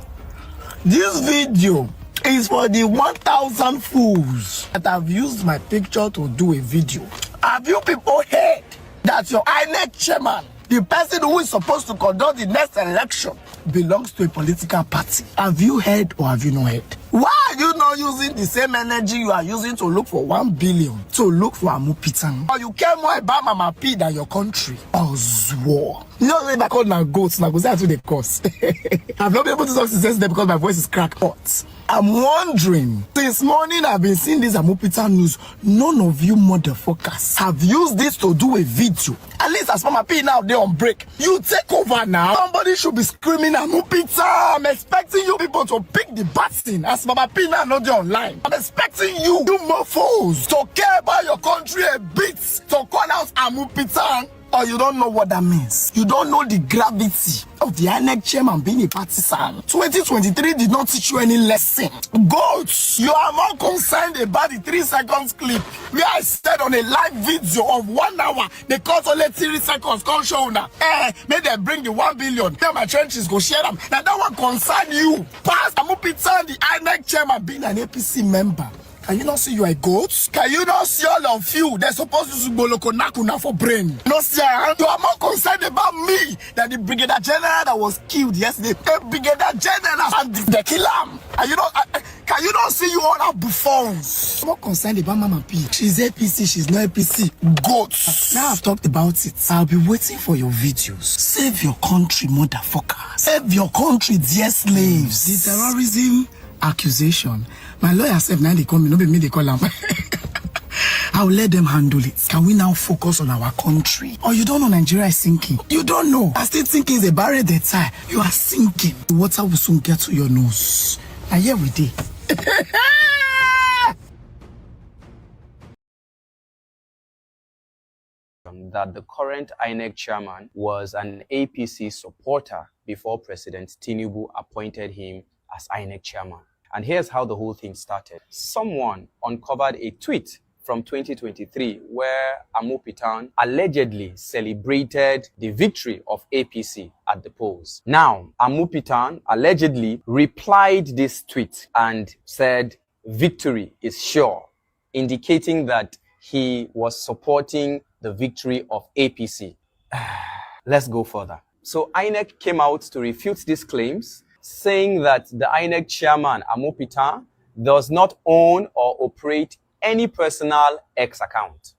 This video is for the 1,000 fools that have used my picture to do a video. Have you people heard that your INEC chairman, the person who is supposed to conduct the next election, belongs to a political party? Have you heard or have you not heard? Why are you not using the same energy you are using to look for 1 billion to look for Amopita? Or you care more about Mama P than your country? Oh, Zwo. You know what I call now goats, now go say to the course. I've not been able to talk since yesterday because my voice is cracked hot. I'm wondering, since morning I've been seeing this Amopita news, none of you motherfuckers have used this to do a video. At least as Mama P now, they're on break. You take over now. Somebody should be screaming Amopita. I'm expecting you people to pick the baton as Mama P now not there online. I'm expecting you mofos, to care about your country a bit, to call out Amopita. Or you don't know what that means. You don't know the gravity of the INEC chairman being a partisan. 2023 did not teach you any lesson. Goats, you are more concerned about the 3 seconds clip where I said on a live video of 1 hour, they cut only 3 seconds, come show now. May they bring the 1 billion. Tell my trenches, go share them. Now that one concern you. Past Amupita, the INEC chairman being an APC member. Can you not see you are goats? Can you not see all of you? They're supposed to go loco nakuna for brain. No, sir. You are more concerned about me than the brigadier general that was killed yesterday. The brigadier general and the killer. And you know, can you not see you all are buffons? I'm more concerned about Mama P. She's APC, she's not APC. Goats. Now I've talked about it. I'll be waiting for your videos. Save your country, motherfuckers. Save your country, dear slaves. The terrorism accusation. My lawyer said, now they call me, no be me they call them. I'll let them handle it. Can we now focus on our country? Or you don't know Nigeria is sinking? You don't know. I still thinking it's a barrier that time. You are sinking. The water will soon get to your nose. And here we did. That the current INEC chairman was an APC supporter before President Tinubu appointed him as INEC chairman. And here's how the whole thing started. Someone uncovered a tweet from 2023 where Amopitan allegedly celebrated the victory of APC at the polls. Now, Amopitan allegedly replied this tweet and said, "Victory is sure," indicating that he was supporting the victory of APC. Let's go further. So INEC came out to refute these claims, saying that the INEC chairman, Amopitan, does not own or operate any personal X account.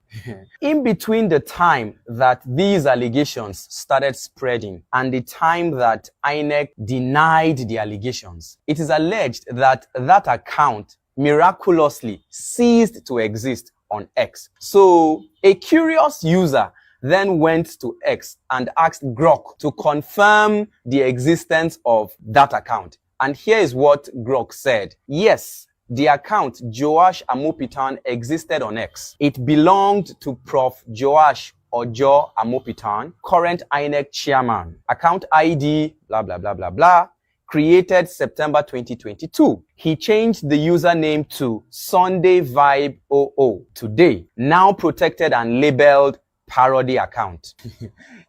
In between the time that these allegations started spreading and the time that INEC denied the allegations, it is alleged that that account miraculously ceased to exist on X. So a curious user then went to X and asked Grok to confirm the existence of that account. And here is what Grok said. Yes, the account Joash Amopitan existed on X. It belonged to Prof. Joash Ojo Amopitan, current INEC chairman. Account ID, blah, blah, blah, blah, blah. Created September 2022. He changed the username to Sunday Vibe 00 today, now protected and labeled parody account.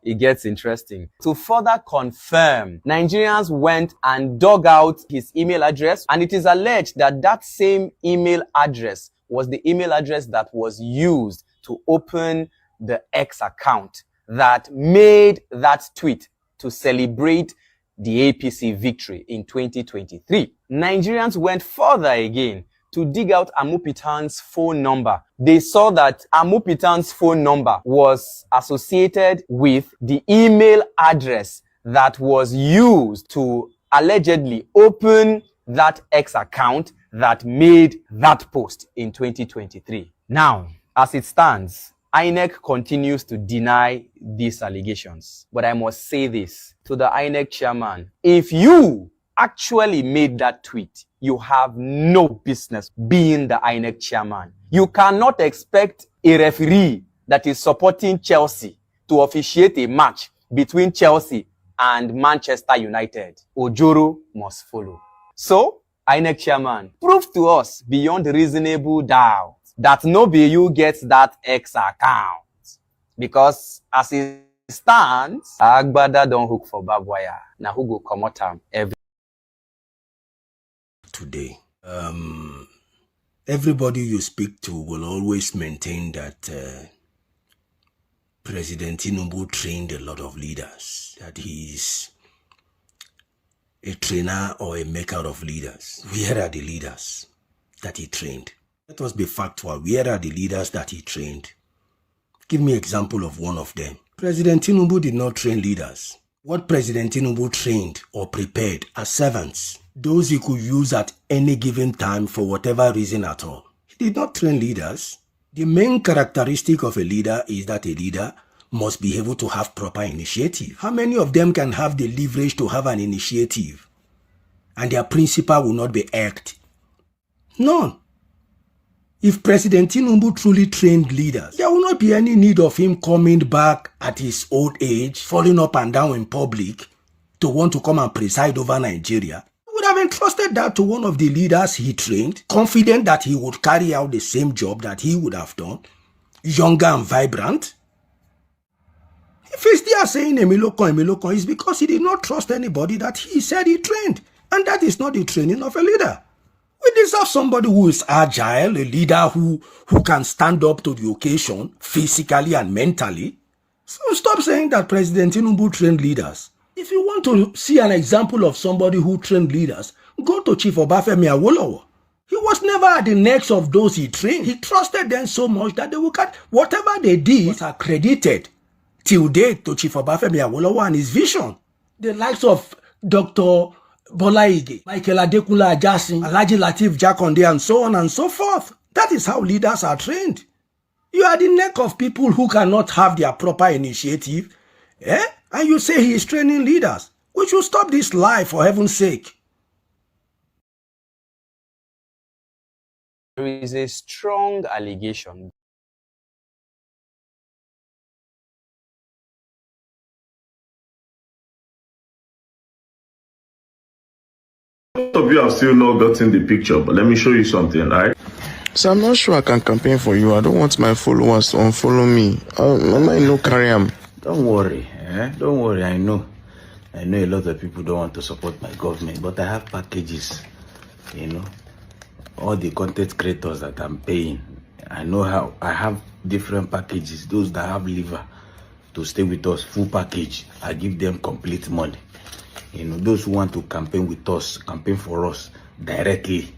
It gets interesting. To further confirm, Nigerians went and dug out his email address, and it is alleged that that same email address was the email address that was used to open the X account that made that tweet to celebrate the APC victory in 2023. Nigerians went further again to dig out Amopitan's phone number. They saw that Amopitan's phone number was associated with the email address that was used to allegedly open that X account that made that post in 2023. Now, as it stands, INEC continues to deny these allegations. But I must say this to the INEC chairman. If you actually made that tweet, you have no business being the INEC chairman. You cannot expect a referee that is supporting Chelsea to officiate a match between Chelsea and Manchester United. Ojoro must follow. So, INEC chairman, prove to us beyond reasonable doubt that nobody you gets that X account. Because as it stands, Agbada don't hook for barbed wire. Now who go come out every today. Everybody you speak to will always maintain that President Tinubu trained a lot of leaders, that he's a trainer or a maker of leaders. Where are the leaders that he trained? Let us be factual. Where are the leaders that he trained? Give me an example of one of them. President Tinubu did not train leaders. What President Tinubu trained or prepared are servants, those he could use at any given time for whatever reason at all. He did not train leaders. The main characteristic of a leader is that a leader must be able to have proper initiative. How many of them can have the leverage to have an initiative and their principle will not be irked? None. If President Tinubu truly trained leaders, there will not be any need of him coming back at his old age, falling up and down in public to want to come and preside over Nigeria. He would have entrusted that to one of the leaders he trained, confident that he would carry out the same job that he would have done, younger and vibrant. If he's there saying Emilokon, it's because he did not trust anybody that he said he trained. And that is not the training of a leader. We deserve somebody who is agile, a leader who can stand up to the occasion, physically and mentally. So stop saying that President Tinubu trained leaders. If you want to see an example of somebody who trained leaders, go to Chief Obafemi Awolowo. He was never at the necks of those he trained. He trusted them so much that they would cut whatever they did was accredited till date to Chief Obafemi Awolowo and his vision. The likes of Dr. Bola Ige, Michael Adekunle Ajasin, Alhaji Lateef Jakonde, and so on and so forth. That is how leaders are trained. You are the neck of people who cannot have their proper initiative, and you say he is training leaders. We should stop this lie, for heaven's sake. There is a strong allegation Most of you have still not gotten the picture, but let me show you something, right? So I'm not sure I can campaign for you. I don't want my followers to unfollow me. I might not carry them. Don't worry, Don't worry, I know a lot of people don't want to support my government, but I have packages, all the content creators that I'm paying. I know how I have different packages. Those that have liver to stay with us, full package, I give them complete money. Those who want to campaign with us, campaign for us directly.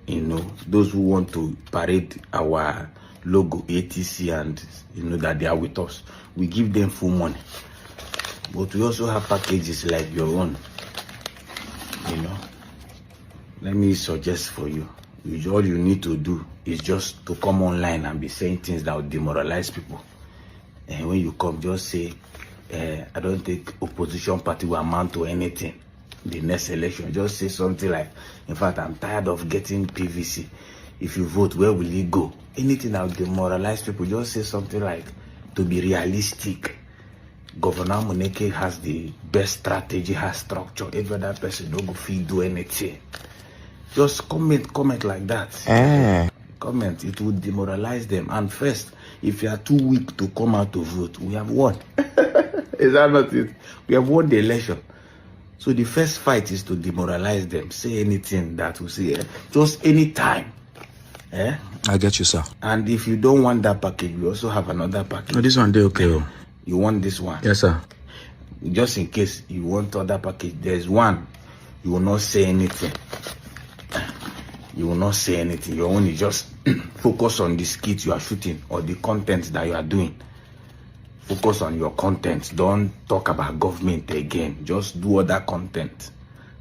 Those who want to parade our logo, ATC, and that they are with us, we give them full money. But we also have packages like your own. Let me suggest for you. All you need to do is just to come online and be saying things that will demoralize people. And when you come, just say, I don't think opposition party will amount to anything. The next election, just say something like, in fact, I'm tired of getting PVC. If you vote, where will it go? Anything that will demoralize people, just say something like, to be realistic. Governor Muneke has the best strategy, has structure. Every other person don't go feel do anything. Just comment like that. Comment, it would demoralize them. And first, if you are too weak to come out to vote, we have won. Is that not it? We have won the election. So the first fight is to demoralize them. Say anything that we say, just any time. I get you, sir. And if you don't want that package, we also have another package. No, this one they okay. You want this one? Yes, sir. Just in case you want other package, there's one. You will not say anything. You will not say anything. You only just focus on the skit you are shooting or the content that you are doing. Focus on your content. Don't talk about government again. Just do other content.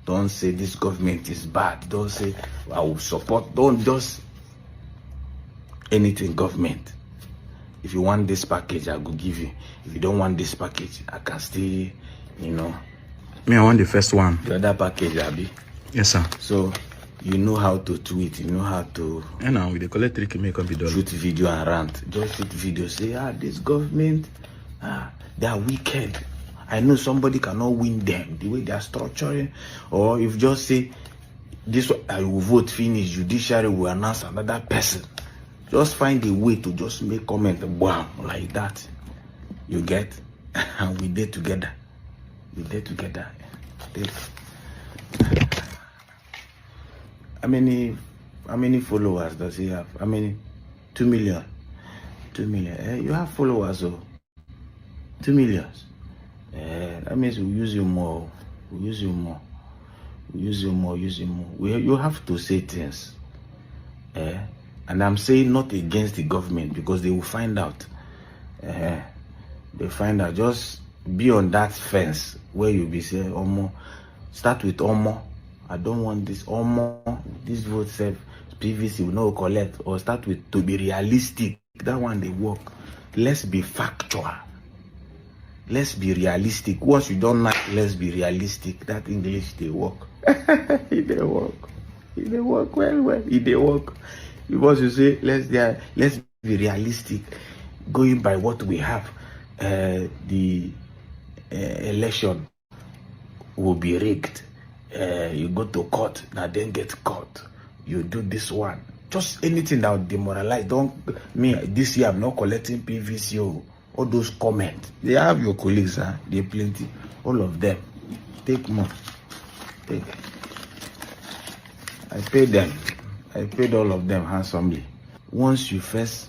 Don't say this government is bad. Don't say I will support. Don't just anything government. If you want this package, I will give you. If you don't want this package, I can still, Me, I want the first one. The other package, Abi. Yes, sir. So, you know how to tweet. You know how to. And now with the collect trick, make up the dollar. Shoot video and rant. Just shoot video. Say, this government, they are wicked. I know somebody cannot win them the way they are structuring. Or if just say, this I will vote finish, judiciary will announce another person. Just find a way to just make comment, wow, like that. You get? And we did together. We did together. How many followers does he have? How many? 2 million. 2 million. You have followers, oh. 2 million. That means we'll use you more. We'll use you more. We'll use you more. Use you more. You have to say things. And I'm saying not against the government because they will find out. They find out. Just be on that fence where you'll be saying, Omo. Start with Omo. I don't want this Omo. This vote said PVC will not collect. Or start with to be realistic. That one they work. Let's be factual. Let's be realistic. Once you don't like, let's be realistic. That English they work. It they work. It they work well. It they work. Because you say, let's be realistic, going by what we have. The election will be rigged. You go to court, now then get caught. You do this one. Just anything that will demoralize. This year I'm not collecting PVC. All those comments. They have your colleagues, they plenty. All of them. Take more. Take. I paid them. I paid all of them handsomely. Once you first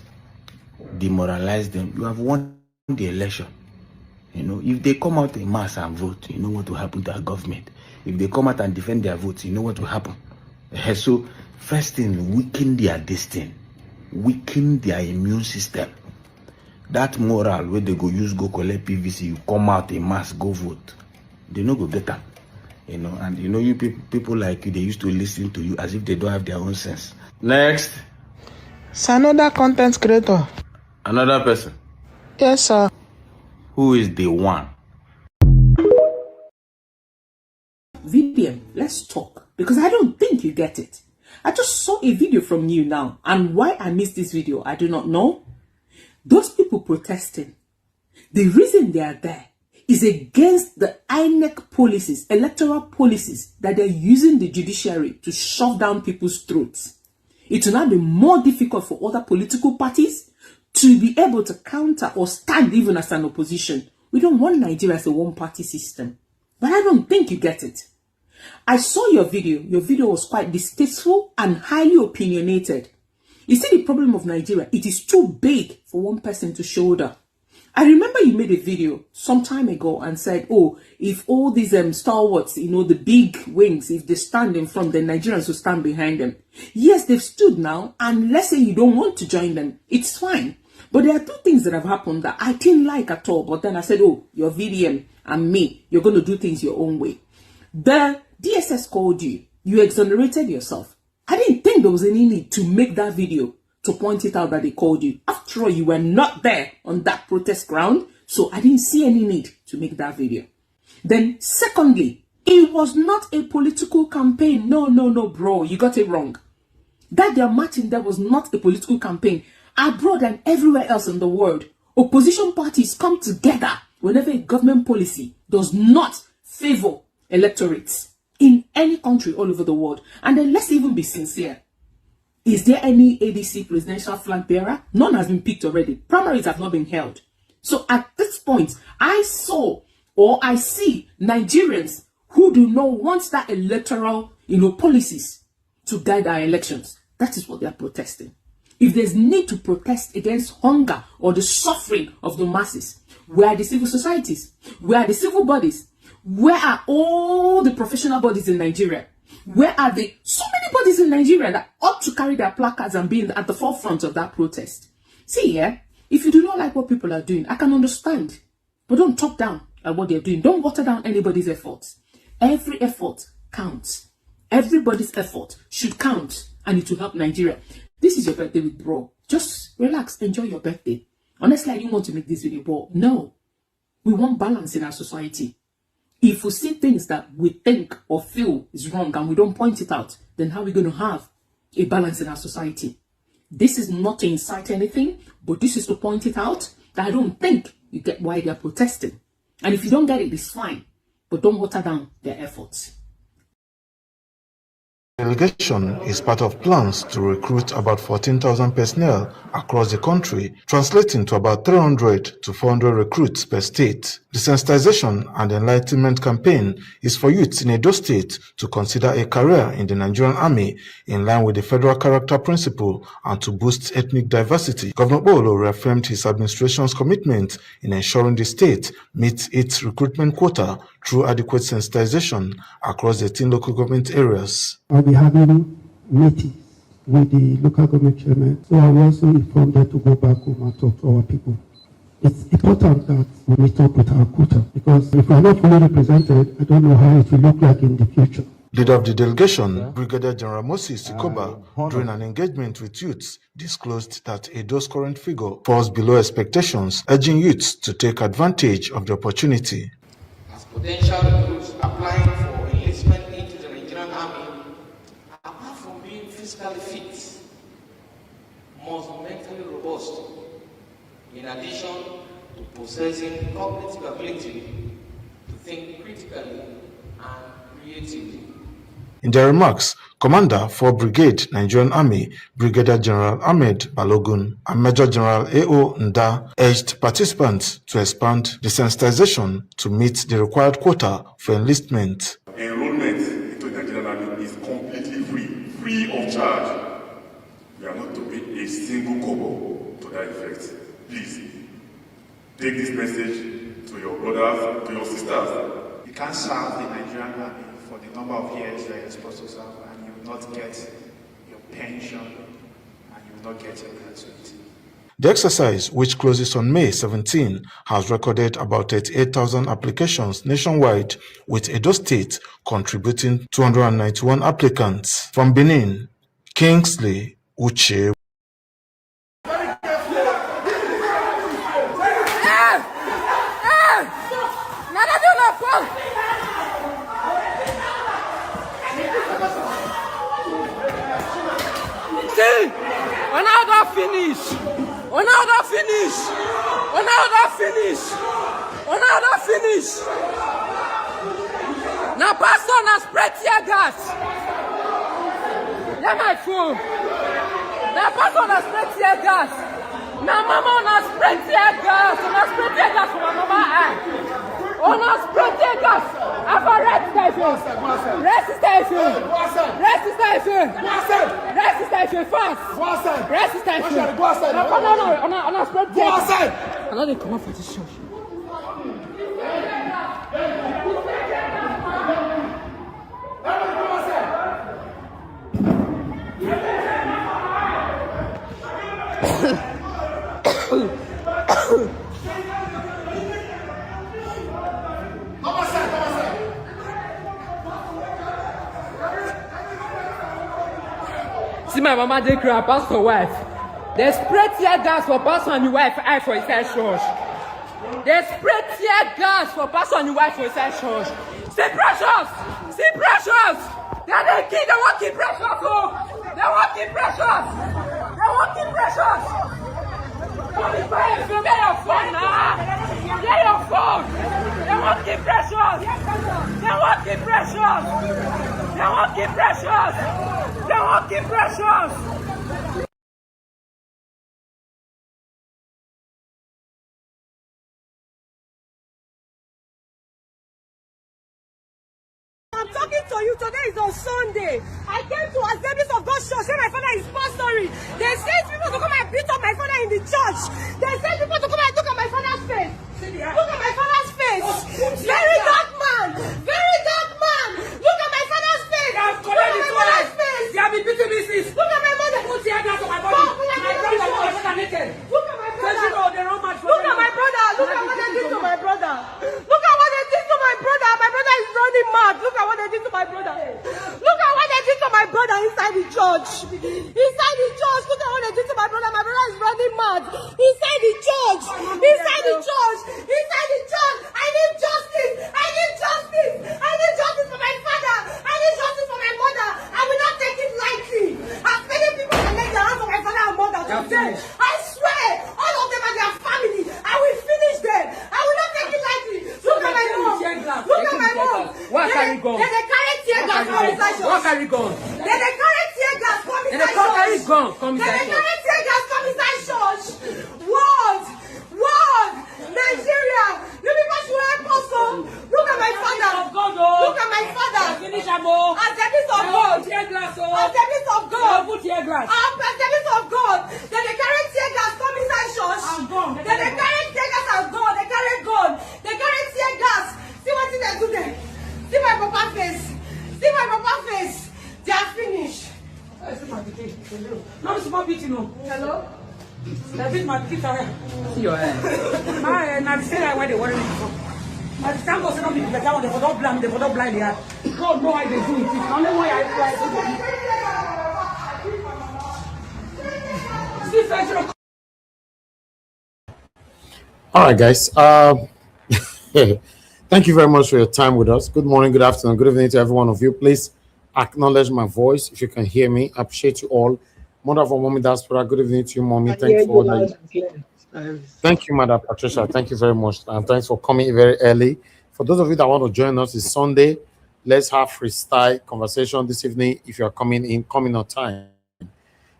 demoralize them, you have won the election. You know, if they come out in mass and vote, you know what will happen to our government. If they come out and defend their votes, you know what will happen. So, first thing, weaken their destiny, weaken their immune system. That moral where they go use, go collect PVC, you come out in mass, go vote. They no go get them. You know, and you know, you people like you, they used to listen to you as if they don't have their own sense. Next. It's another content creator. Another person. Yes, sir. Who is the one? VDM, let's talk, because I don't think you get it. I just saw a video from you now, and why I missed this video, I do not know. Those people protesting, the reason they are there is against the INEC policies, electoral policies, that they're using the judiciary to shove down people's throats. It will now be more difficult for other political parties to be able to counter or stand even as an opposition. We don't want Nigeria as a one-party system. But I don't think you get it. I saw your video. Your video was quite distasteful and highly opinionated. You see, the problem of Nigeria, it is too big for one person to shoulder. I remember you made a video some time ago and said, oh, if all these stalwarts, you know, the big wings, if they stand in front, then Nigerians will stand behind them. Yes, they've stood now, and let's say you don't want to join them. It's fine. But there are two things that have happened that I didn't like at all. But then I said, oh, you're VDM and me, you're going to do things your own way. The DSS called you. You exonerated yourself. I didn't think there was any need to make that video to point it out that they called you. After all, you were not there on that protest ground, so I didn't see any need to make that video. Then, secondly, it was not a political campaign. No, bro, you got it wrong. That their marching there was not a political campaign. Abroad and everywhere else in the world, opposition parties come together whenever a government policy does not favor electorates in any country all over the world. And then let's even be sincere. Is there any ADC presidential flag bearer? None has been picked already. Primaries have not been held. So at this point, I see Nigerians who do not want that electoral, policies to guide our elections. That is what they are protesting. If there's need to protest against hunger or the suffering of the masses, where are the civil societies? Where are the civil bodies? Where are all the professional bodies in Nigeria? Where are so many bodies in Nigeria that ought to carry their placards and be at the forefront of that protest? See, if you do not like what people are doing, I can understand. But don't talk down at what they're doing. Don't water down anybody's efforts. Every effort counts. Everybody's effort should count, and it will help Nigeria. This is your birthday with bro. Just relax, enjoy your birthday. Honestly, I didn't want to make this video, but no. We want balance in our society. If we see things that we think or feel is wrong and we don't point it out, then how are we going to have a balance in our society? This is not to incite anything, but this is to point it out that I don't think you get why they're protesting. And if you don't get it, it's fine. But don't water down their efforts. The delegation is part of plans to recruit about 14,000 personnel across the country, translating to about 300 to 400 recruits per state. The sensitization and enlightenment campaign is for youths in Edo State to consider a career in the Nigerian Army in line with the federal character principle and to boost ethnic diversity. Governor Bolo reaffirmed his administration's commitment in ensuring the state meets its recruitment quota through adequate sensitization across the 10 local government areas. I'll be having meetings with the local government chairman, so I will also inform them to go back home and talk to our people. It's important that we meet up with our quota, because if we're not fully represented, I don't know how it will look like in the future. Leader of the delegation, Brigadier General Moses Sikoba, during an engagement with youths, disclosed that Edo's current figure falls below expectations, urging youths to take advantage of the opportunity. As potential recruits applying for enlistment into the Nigerian Army, apart from being physically fit, very robust, in addition to possessing cognitive ability to think critically and creatively. In their remarks, Commander 4 Brigade Nigerian Army Brigadier General Ahmed Balogun and Major General A.O. Nda urged participants to expand the sensitization to meet the required quota for enlistment. Enrollment into the Nigerian Army is completely free of charge. We are not to pay a single kobo to that effect. Please, take this message to your brothers, to your sisters. You can't serve the Nigerian Army for the number of years you are supposed to serve, and you will not get your pension, and you will not get your gratuity. The exercise, which closes on May 17, has recorded about 38,000 applications nationwide, with Edo State contributing 291 applicants. From Benin, Kingsley Uche. Finish. Now, Pastor, now spread tear gas. Let my phone. Now, Pastor, now spread tear gas. Now, Mama, now spread tear gas. Now spread tear gas for my mama eye. Oh, now spread tear gas. I've a red station. Red station. Red station. Red station fast. Red station. No, spread tear gas. I know they come up for this church. See my mama dey cry, pastor wife. They spray tear gas for pastor and your wife eye for inside church. They spray tear gas for pastor and your wife for inside church. See precious! See precious! They are the kid, they won't keep precious, oh! They won't keep precious! They won't keep precious! Come in fire, you get your phone now! Get your phone! They won't keep precious! They won't keep precious! They won't keep precious! They won't keep precious! I'm talking to you. Today is on Sunday. I came to Assemblies of God Church where my father is pastoring. They sent people to come and beat up my father in the church. They sent people to come and look at my father's face. Look at my father's face. Very dark man. Very dark man. Look at my father's face. Look at my father's face. They have been beating me since. Look at my mother. Put tear gas on my body. My brother naked. Look at my brother. Look at my brother. Look at what they did to my brother. Look at what they did to my brother. My brother is running mad. Look at what they did to my brother. Look at what they did to my brother inside the church. Inside the church. Look at what they did to my brother. My brother is running mad. Inside the church. Inside the church. Inside the church. I need justice. I need justice. I need justice for my father. I need justice for my mother. I will not take it lightly. As many people can lay their hands on my father and mother today. I swear, all of them are their family. I will finish them. I will not take it lightly. Look at my mom. Look at my mom. What carry gun? They carry tear gas from inside church. What carry gun? They carry tear gas from inside church. They carry gun from inside church. They carry tear gas from inside church. World. Nigeria. You people should help us. Look at my father. Look at my father. Finish am o. Assemblies of God. Assemblies of God. Assemblies of God. They carry tear gas from inside church. They carry tear gas as God. They carry gun. They carry tear gas. See what they do there. See my papa face. See my papa face. They are finished. No, small beating no. Hello? They beat my pikin career. See your head. Now the same why they worry me for. Now the time goes not be better one. They for don't blame. They for don't blind here. God know why they do it. It's only why I do it. All right, guys. Thank you very much for your time with us. Good morning, good afternoon, good evening to every one of you. Please acknowledge my voice if you can hear me. I appreciate you all. Mother of our mommy diaspora, good evening to you, mommy. I Thank hear you for you all that loud you. and clear. Thank you, Mother Patricia. Thank you very much. And thanks for coming very early. For those of you that want to join us, it's Sunday. Let's have freestyle conversation this evening. If you're coming on time.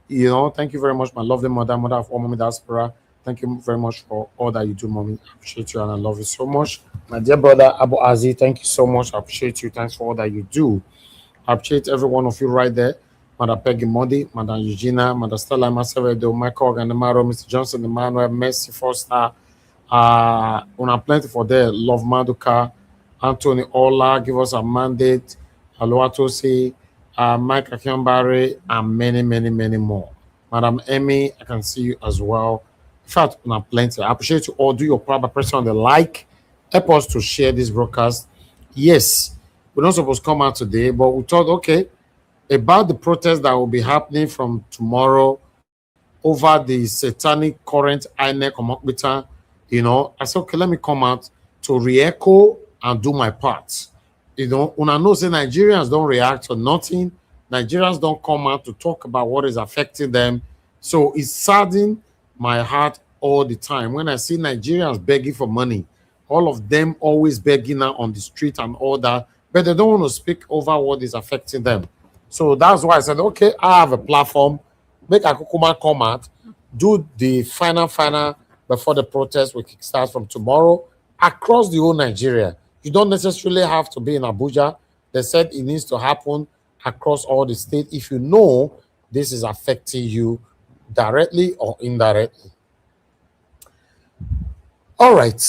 You know, thank you very much, my lovely mother of all mommy diaspora. Thank you very much for all that you do, mommy. I appreciate you and I love you so much. My dear brother Abu Azi, thank you so much. I appreciate you. Thanks for all that you do. I appreciate every one of you right there. Mother Peggy Modi, Mother Eugenia, Mother Stella Masevedo, Michael Ganamaro, Mr. Johnson Emmanuel, Mercy Foster, una plenty for there. Love Maduka, Anthony Ola, give us a mandate, Aluatosi, Mike Akiambare, and many, many, many more. Madam Emmy, I can see you as well. In fact, una plenty. I appreciate you all. Do your proper press on the like. Help us to share this broadcast. Yes, we're not supposed to come out today, but we thought, okay, about the protest that will be happening from tomorrow over the satanic current INEC Omokbita, you know, I said, okay, let me come out to re-echo and do my part. You know, when I know say Nigerians don't react to nothing, Nigerians don't come out to talk about what is affecting them. So it saddens my heart all the time when I see Nigerians begging for money, all of them always begging out on the street and all that, but they don't want to speak over what is affecting them. So that's why I said, okay, I have a platform, make Akukuma come out, do the final before the protest will kickstart from tomorrow across the whole Nigeria. You don't necessarily have to be in Abuja. They said it needs to happen across all the state if you know this is affecting you directly or indirectly. All right.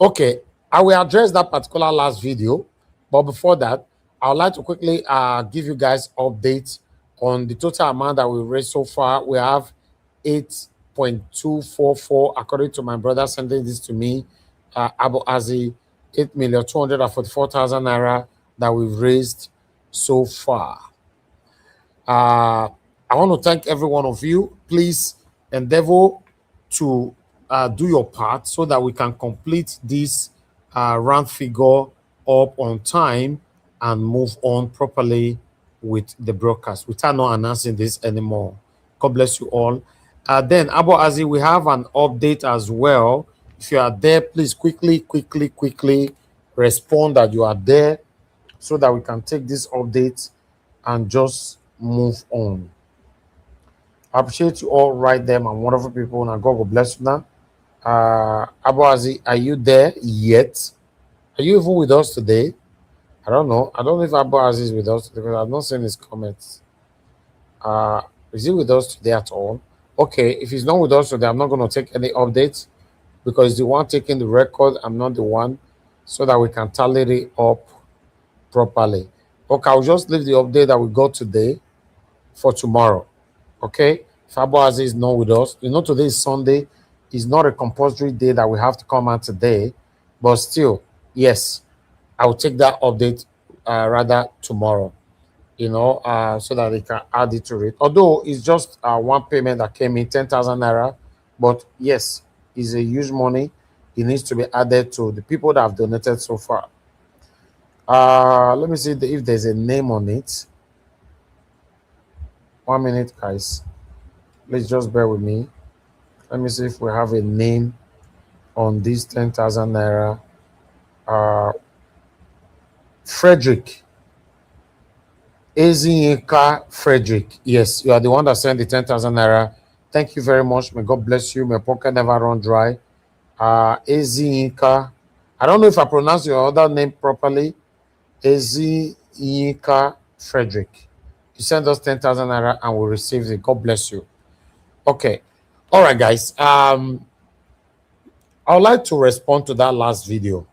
Okay, I will address that particular last video, but before that, I would like to quickly give you guys updates on the total amount that we raised so far. We have 8.244, according to my brother sending this to me, Abu Azi, 8,244,000 naira that we've raised so far. I want to thank every one of you. Please endeavor to do your part so that we can complete this round figure up on time and move on properly with the broadcast. Without not announcing this anymore. God bless you all. Then, Abu Azi, we have an update as well. If you are there, please quickly respond that you are there so that we can take this update and just move on. I appreciate you all right there, my wonderful people. Now, God will bless you now. Abu Azi, are you there yet? Are you even with us today? I don't know. I don't know if Abu Azi is with us because I've not seen his comments. Is he with us today at all? Okay, if he's not with us today, I'm not going to take any updates because he's the one taking the record. I'm not the one, so that we can tally it up properly. Okay, I'll just leave the update that we got today for tomorrow. Okay, if Abu Aziz is not with us, you know, today is Sunday. It's not a compulsory day that we have to come out today, but still, yes, I will take that update rather tomorrow, you know, so that they can add it to it. Although it's just one payment that came in, 10,000 naira, but yes, it's a huge money. It needs to be added to the people that have donated so far. Let me see if there's a name on it. 1 minute, guys. Please just bear with me. Let me see if we have a name on this 10,000 naira. Frederick. Ezinka Frederick. Yes, you are the one that sent the 10,000 naira. Thank you very much. May God bless you. May pocket never run dry. Ezinka. I don't know if I pronounce your other name properly. Ezinka Frederick. You send us 10,000 naira and we'll receive it. God bless you. Okay. All right, guys. I would like to respond to that last video.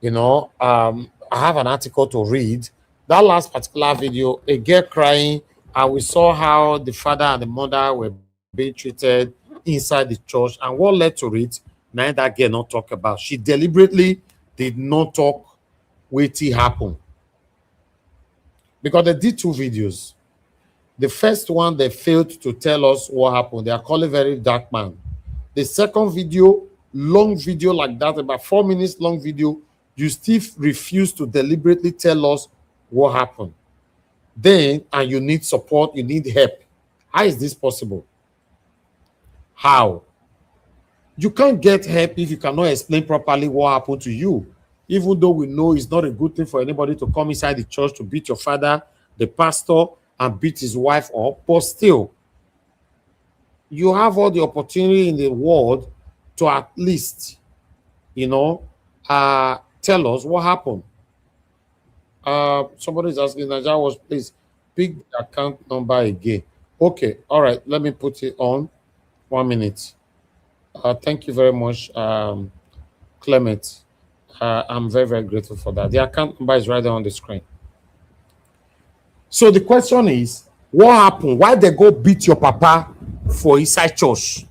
You know, I have an article to read. That last particular video, a girl crying, and we saw how the father and the mother were being treated inside the church. And what led to it, now that girl not talk about. She deliberately did not talk what happened. Because they did two videos. The first one, they failed to tell us what happened. They are calling very dark man. The second video, long video like that, about 4 minutes long video, you still refuse to deliberately tell us what happened. then and you need support, you need help. How is this possible? How? You can't get help if you cannot explain properly what happened to you. Even though we know it's not a good thing for anybody to come inside the church to beat your father, the pastor, and beat his wife up, but still, you have all the opportunity in the world to at least, tell us what happened. Somebody is asking, Naja was, please pick the account number again. Okay, all right, let me put it on. 1 minute. Thank you very much, Clement. I'm very, very grateful for that. The account number is right there on the screen. So the question is, what happened? Why they go beat your papa for inside church?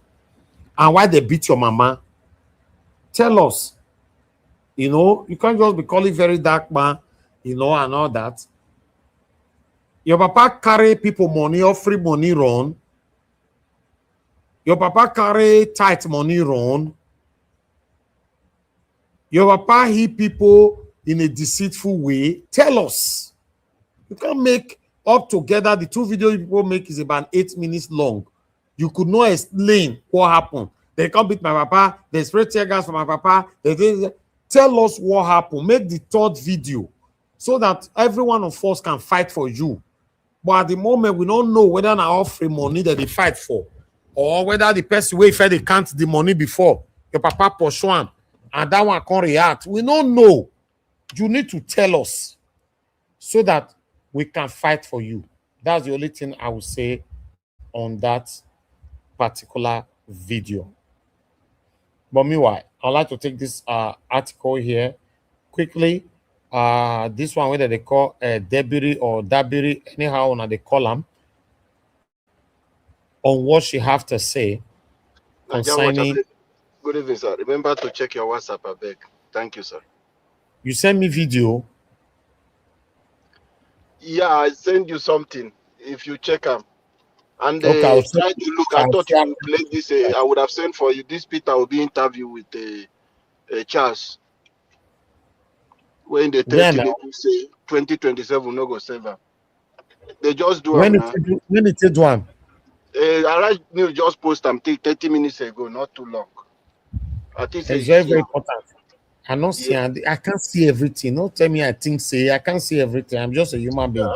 And why they beat your mama? Tell us. You can't just be calling very dark man, and all that. Your papa carry people money or free money run. Your papa carry tight money run. Your papa hit people in a deceitful way. Tell us. You can't make up together. The two videos people make is about 8 minutes long. You could not explain what happened. They can't beat my papa. They spray tear gas for my papa. Tell us what happened. Make the third video so that every one of us can fight for you. But at the moment, we don't know whether now offering money that they fight for, or whether the person way they count the money before your papa push one and that one can't react. We don't know. You need to tell us so that we can fight for you. That's the only thing I will say on that particular video. But meanwhile, I'd like to take this article here quickly. This one, whether they call Dabiri or Dabiri, anyhow, on the column, on what she have to say concerning. Good evening, sir. Remember to check your WhatsApp, I beg. Thank you, sir. You send me video. Yeah, I send you something. If you check them. And Okay, try to look. I thought you would play this. I would have sent for you. This Peter will be interview with Charles. When they tell you say 2027 no go save them. They just do when them. When it did one. I just post them 30 minutes ago, not too long. I think it's very, very important. I don't see, I can't see everything. Don't tell me I can't see everything. I'm just a human being,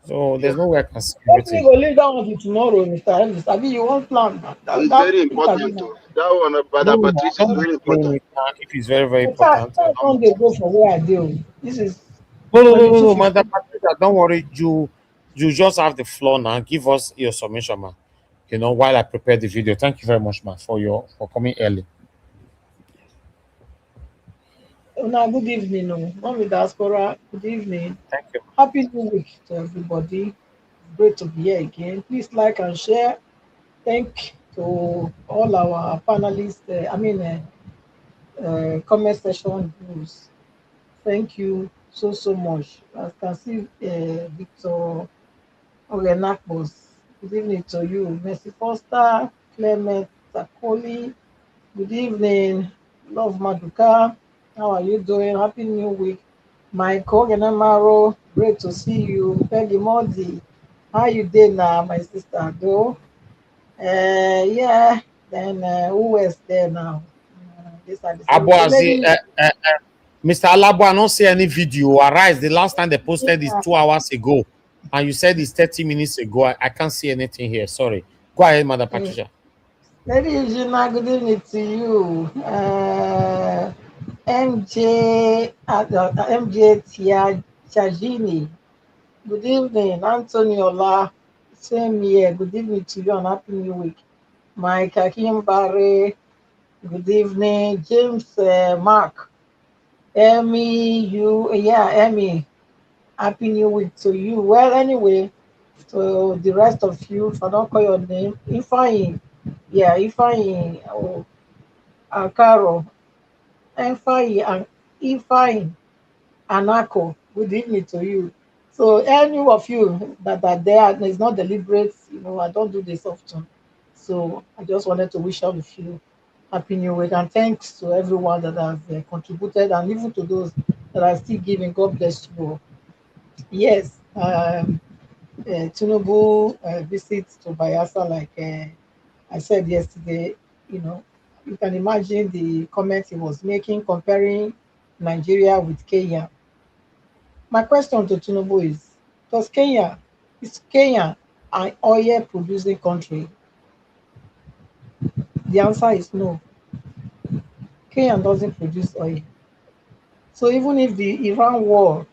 So there's no way I can see everything. Go lay down with tomorrow, Mr. You want plan? It's very important. That one about Patricia is very important. If it's very, very important. I don't go for where I do. This is no, Madam Patricia, don't worry. You just have the floor now. Give us your submission, man. While I prepare the video. Thank you very much, man, for coming early. Good evening, Mommy Diaspora. Good evening. Thank you. Happy New Week to everybody. Great to be here again. Please like and share. Thank to all our panelists. Comment section views. Thank you so much. As you can see, Victor Orenakbos. Good evening to you. Mercy Foster, Clement Takoli. Good evening, Love Maduka. How are you doing? Happy New Week. Michael Genamaro, great to see you. Peggy Modi, how you doing now, my sister? Though, yeah. Then who is there now? Mr. Alabo, I don't see any video. Arise. The last time they posted is 2 hours ago, and you said it's 30 minutes ago. I can't see anything here. Sorry. Go ahead, Madam Patricia. Lady Eugenia, good evening to you. MJ Tiagini, good evening. Antonio La, same here. Good evening to you and Happy New Week. Mike Akimbare, good evening. James Mark, Emmy, Emmy, Happy New Week to you. Well, anyway, to the rest of you, if I don't call your name, Ifeanyi, Carol, Ifeanyi, Anako, good evening to you. So any of you that are there, it's not deliberate, I don't do this often. So I just wanted to wish all of you Happy New Week, and thanks to everyone that has contributed, and even to those that are still giving. God bless you all. Yes, Tinubu visit to Bayelsa, like I said yesterday, you know, you can imagine the comments he was making comparing Nigeria with Kenya. My question to Tinubu is Kenya an oil producing country? The answer is no. Kenya doesn't produce oil. So even if the Iran war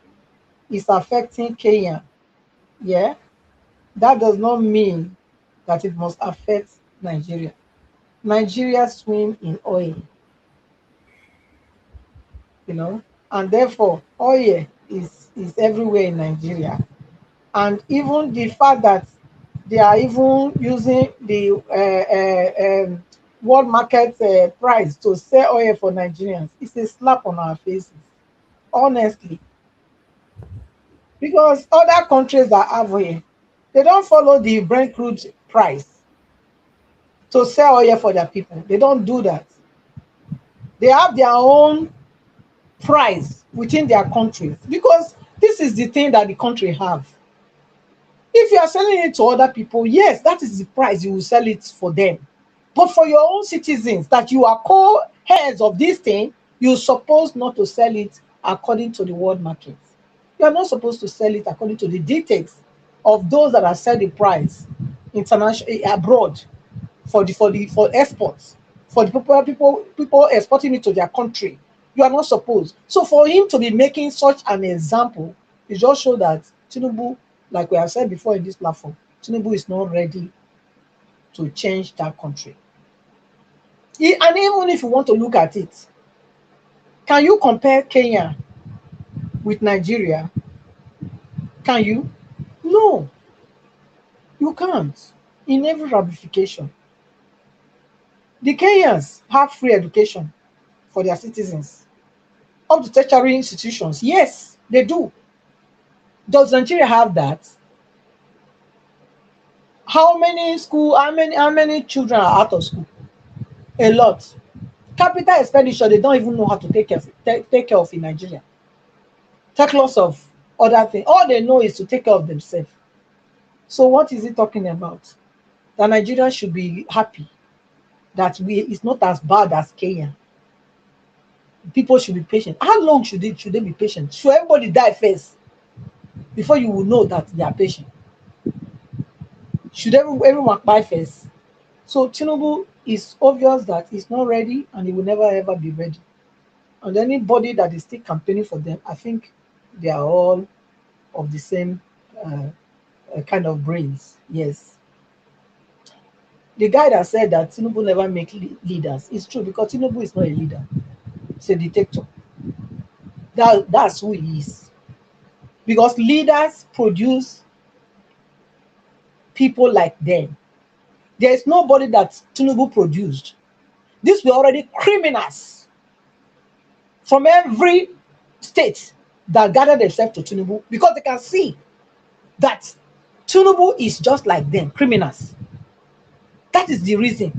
is affecting Kenya, yeah, that does not mean that it must affect Nigeria. Nigeria swim in oil, you know, and therefore oil is everywhere in Nigeria. And even the fact that they are even using the world market price to sell oil for Nigerians is a slap on our faces, honestly. Because other countries that have oil, they don't follow the Brent crude price to sell oil for their people. They don't do that. They have their own price within their countries because this is the thing that the country have. If you are selling it to other people, yes, that is the price you will sell it for them. But for your own citizens that you are co-heads of this thing, you're supposed not to sell it according to the world market. You are not supposed to sell it according to the dictates of those that are selling the price international abroad for exports, for the people exporting it to their country. You are not supposed. So for him to be making such an example, it just shows that Tinubu, like we have said before in this platform, Tinubu is not ready to change that country. And even if you want to look at it, can you compare Kenya with Nigeria? Can you? No, you can't. In every ramification, the Kenyans have free education for their citizens. Up to tertiary institutions, yes, they do. Does Nigeria have that? How many children are out of school? A lot. Capital expenditure, they don't even know how to take care of in Nigeria. Take lots of other things. All they know is to take care of themselves. So what is he talking about? That Nigeria should be happy that it's not as bad as Kenya. People should be patient. How long should they be patient? Should everybody die first before you will know that they are patient? Should everyone buy first? So Tinubu is obvious that he's not ready and he will never ever be ready. And anybody that is still campaigning for them, I think they are all of the same kind of brains. Yes. The guy that said that Tinubu never make leaders, it's true because Tinubu is not a leader. He's a dictator. That's who he is. Because leaders produce people like them. There is nobody that Tinubu produced. These were already criminals from every state that gathered themselves to Tinubu because they can see that Tinubu is just like them, criminals. That is the reason.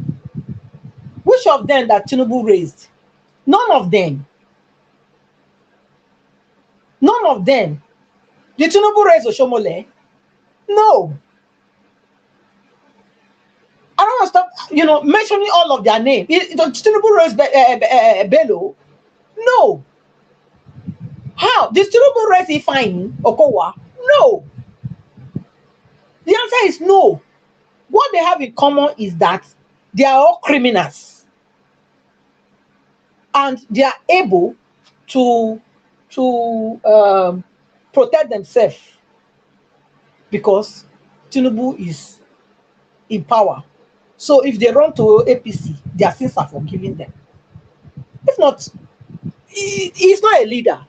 Which of them that Tinubu raised? None of them. None of them. Did Tinubu raise Oshomole? No. I don't want to stop, mentioning all of their names. Tinubu raised Bello? No. How? Did Tinubu raise Ifeanyi Okowa? No. The answer is no. What they have in common is that they are all criminals. And they are able to protect themselves because Tinubu is in power. So if they run to APC, their sins are forgiven them. If not, he's not a leader.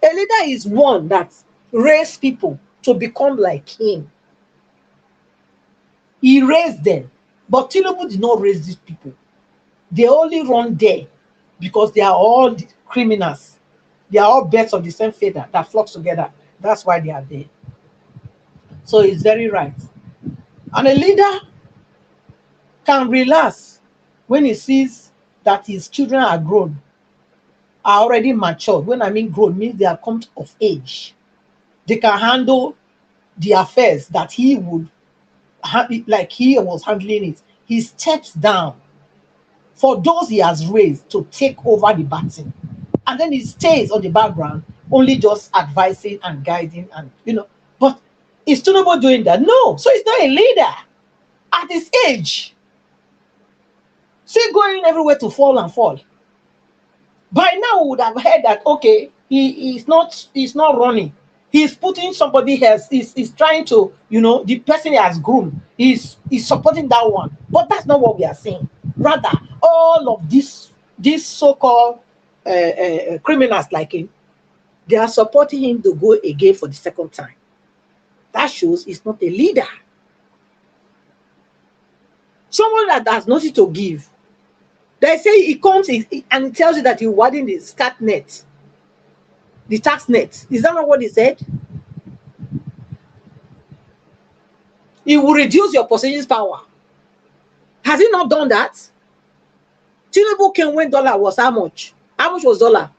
A leader is one that raised people to become like him. He raised them. But Tinubu did not raise these people. They only run there because they are all criminals. They are all birds of the same feather that flocks together. That's why they are there. So it's very right. And a leader can relax when he sees that his children are grown, are already matured. When I mean grown, means they are come of age. They can handle the affairs that he would, like he was handling it, he steps down for those he has raised to take over the baton. And then he stays on the background, only just advising and guiding and, but is Tinubu doing that? No. So he's not a leader at his age. Still going everywhere to fall and fall. By now we would have heard that, okay, he's not running. He's putting somebody else, he's trying to, the person he has groomed, he's supporting that one. But that's not what we are saying. Rather, all of these so-called criminals like him, they are supporting him to go again for the second time. That shows he's not a leader. Someone that has nothing to give. They say he comes and he tells you that he's warding the scat net, the tax net. Is that not what he said? He will reduce your purchasing power. Has he not done that? Tinubu came when dollar was how much? How much was dollar?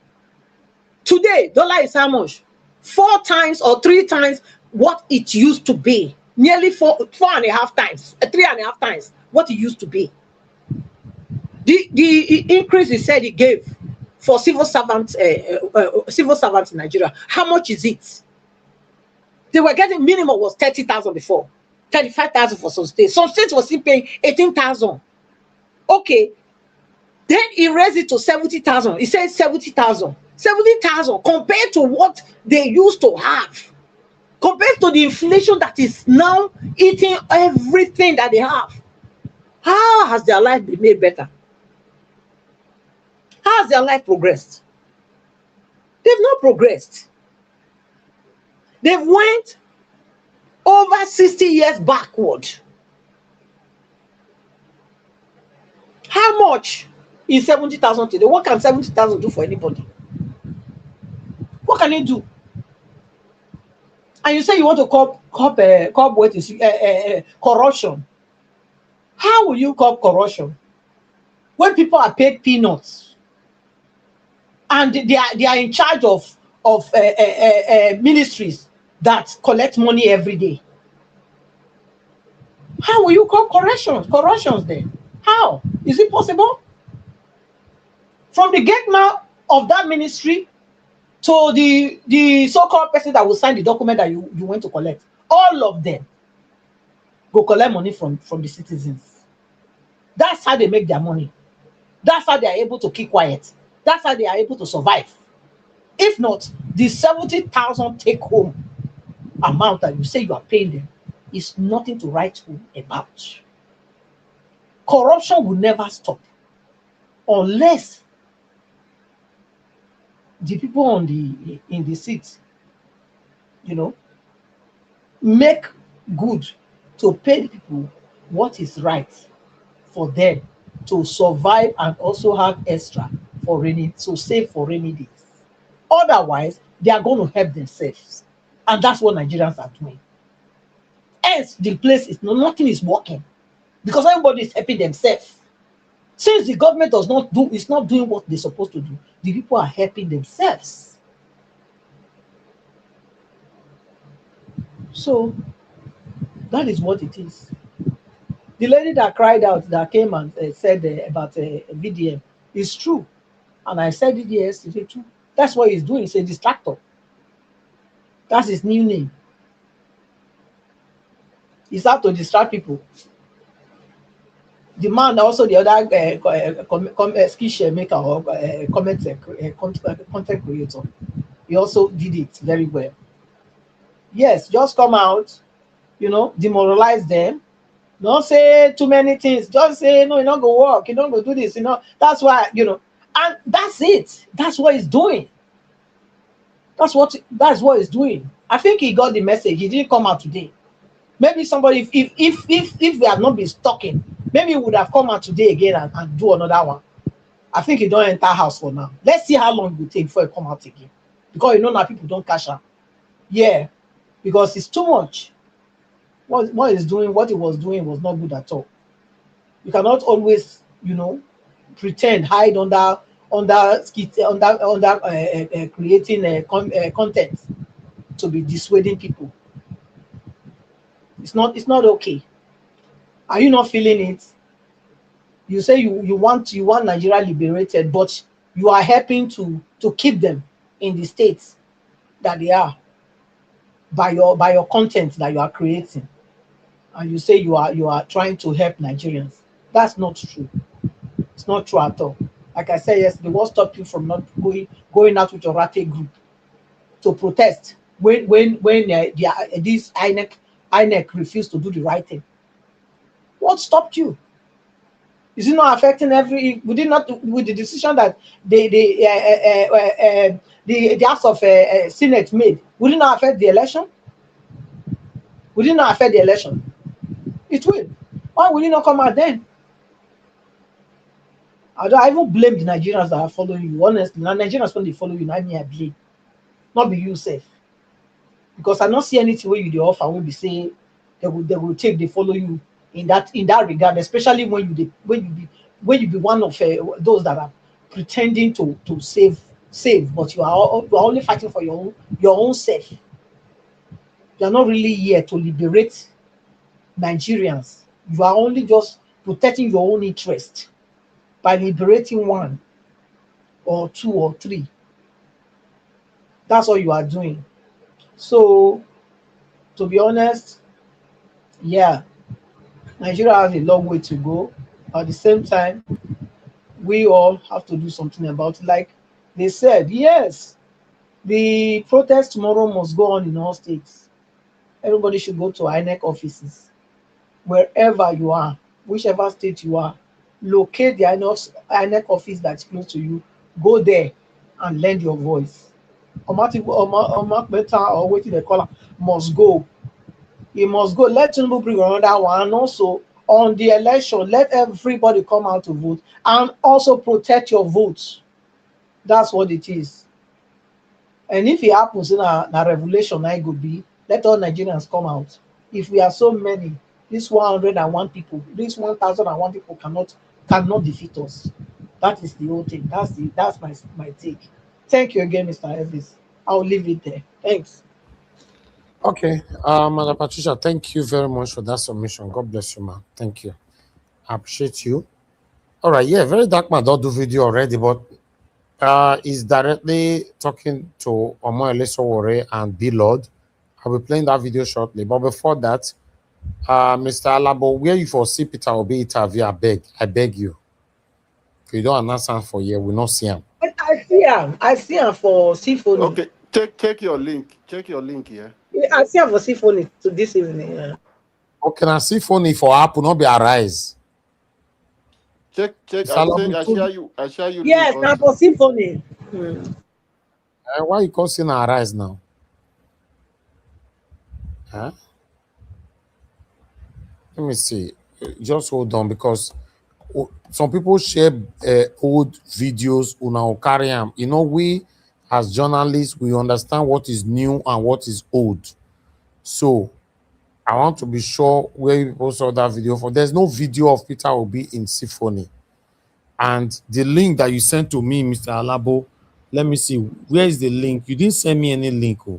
Today, dollar is how much? 4 times or 3 times what it used to be. Nearly 4.5 times, 3.5 times what it used to be. The increase he said he gave for civil servants in Nigeria, how much is it? They were getting minimum was 30,000 before, 35,000 for some states. Some states were still paying 18,000. Okay, then he raised it to 70,000. He said 70,000. 70,000 compared to what they used to have, compared to the inflation that is now eating everything that they have. How has their life been made better? How has their life progressed? They've not progressed. They've went over 60 years backward. How much is 70,000 today? What can 70,000 do for anybody? What can it do? And you say you want to curb what is corruption. How will you curb corruption when people are paid peanuts and they are in charge of ministries that collect money every day? How will you curb corruptions then? How is it possible? From the get-man of that ministry to the so-called person that will sign the document that you went to collect, all of them go collect money from the citizens. That's how they make their money. That's how they are able to keep quiet. That's how they are able to survive. If not, the 70,000 take-home amount that you say you are paying them is nothing to write home about. Corruption will never stop unless the people in the seats, make good to pay the people what is right for them to survive and also have extra to save for rainy days. Otherwise, they are going to help themselves, and that's what Nigerians are doing. Else, the place is nothing is working because everybody is helping themselves. Since the government is not doing what they're supposed to do, the people are helping themselves. So that is what it is. The lady that cried out, that came and said about VDM, is true. And I said it yesterday too. That's what he's doing. He's a distractor. That's his new name. He's out to distract people. The man, also the other skill maker or content creator, he also did it very well. Yes, just come out, demoralize them. Don't say too many things. Just say, no, you don't go work, you don't go do this, That's why, and that's it. That's what he's doing. That's what he's doing. I think he got the message. He didn't come out today. Maybe somebody, if we had not been stalking, maybe he would have come out today again and do another one. I think he don't enter house for now. Let's see how long it will take before he come out again. Because now people don't cash out. Yeah, because it's too much. What he was doing was not good at all. You cannot always, pretend, hide under creating content to be dissuading people. It's not okay. Are you not feeling it? You say you want Nigeria liberated, but you are helping to keep them in the states that they are by your content that you are creating, and you say you are trying to help Nigerians. That's not true. It's not true at all. Like I said yesterday, what stopped you from not going out with your Rate group to protest when this INEC refused to do the right thing? What stopped you? Is it not affecting with the decision that the House of Senate made? Would it not affect the election? Would it not affect the election? It will. Why will it not come out then? I even blame the Nigerians that are following you. Honestly, now Nigerians when they follow you, now me I blame. Not be you safe. Because I don't see anything where you the offer will be saying they will take they follow you in that regard, especially when you be one of those that are pretending to save, but you are only fighting for your own self. You are not really here to liberate Nigerians. You are only just protecting your own interest by liberating one or two or three. That's all you are doing. So, to be honest, yeah, Nigeria has a long way to go. At the same time, we all have to do something about it. Like they said, yes, the protest tomorrow must go on in all states. Everybody should go to INEC offices. Wherever you are, whichever state you are, locate the INEC office that's close to you. Go there and lend your voice. Better or wait till the caller must go. He must go. Let Tinubu bring another one. And also on the election, let everybody come out to vote and also protect your votes. That's what it is. And if it happens in a revelation, I could be let all Nigerians come out. If we are so many, this 101 people, this 1,001 people cannot defeat us. That is the whole thing. That's my take. Thank you again, Mr. Elvis. I'll leave it there. Thanks. Okay, Madam Patricia, thank you very much for that submission. God bless you, man. Thank you. I appreciate you. All right, yeah, very dark man don't do video already, but is directly talking to Omoyele Sowore and B Lord. I'll be playing that video shortly. But before that, Mr. Alabo, where you for see Peter Obi interview, I beg you. If you don't announce him for here, we not see him. I see him for Symphony. Okay, check your link. Check your link here. Yeah, I see him for Symphony to this evening. Yeah. Okay, now Symphony for Apple not be arise. Check. I share you. Yes, now for Symphony. Why you calling arise now? Huh? Let me see. Just hold on, because some people share old videos on carry them. You know, we as journalists, we understand what is new and what is old. So I want to be sure where people saw that video for. There's no video of Peter Obi in Symphony. And the link that you sent to me, Mr. Alabo, let me see. Where is the link? You didn't send me any link. Oh.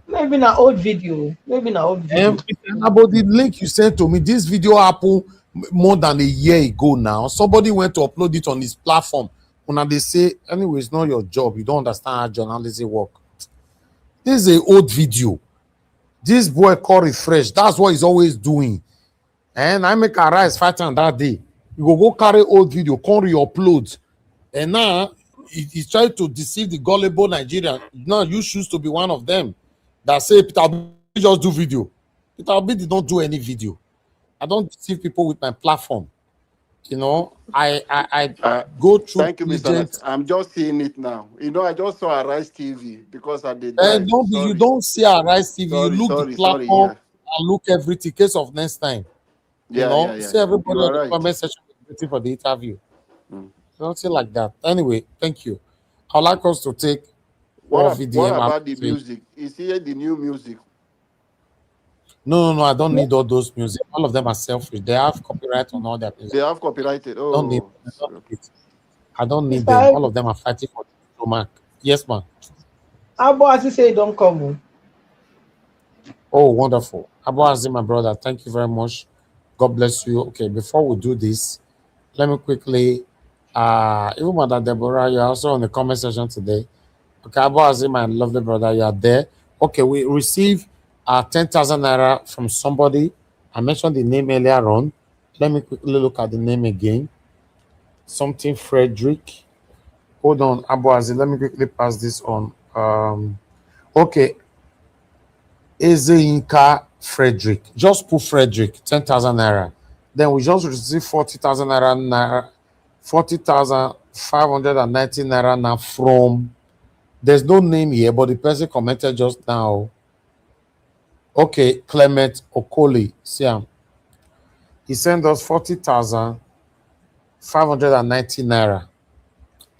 Maybe an old video. About the link you sent to me, this video happened more than a year ago now. Somebody went to upload it on his platform. When they say, anyway, it's not your job. You don't understand how journalism work. This is an old video. This boy call refresh. That's what he's always doing. And I make a rise fighting that day. You go carry old video, come re-upload. And now he's trying to deceive the gullible Nigerian. Now you choose to be one of them that say Peter Obi just do video. Peter Obi did not do any video. I don't deceive people with my platform. You know, I go through. Thank you, Mr. Nat. I'm just seeing it now. You know, I just saw Arise TV because I did. You don't see Arise TV. You look the platform and look everything. Case of next time. You know, see everybody in the comment section waiting for the interview. Something like that. Anyway, thank you. I'd like us to take what about the music? Is here the new music? No, I don't need all those music. All of them are selfish. They have copyright on all their music. They have copyrighted. Oh, I don't need them. All of them are fighting for the mark. Yes, ma'am. Abo, as you say, don't come. Oh, wonderful. Abu Azim, my brother, thank you very much. God bless you. Okay, before we do this, let me quickly, even Mother Deborah, you're also on the comment section today. Okay, Abu Azim, my lovely brother, you are there. Okay, we received 10,000 naira from somebody. I mentioned the name earlier on. Let me quickly look at the name again. Something Frederick. Hold on, Abu Azim. Let me quickly pass this on. Okay, Ezeinka Frederick. Just put Frederick, 10,000 naira. Then we just received 40,000 naira, 40,590 naira now from, there's no name here, but the person commented just now. Okay, Clement Okoli. See him. He sent us 40,590 naira.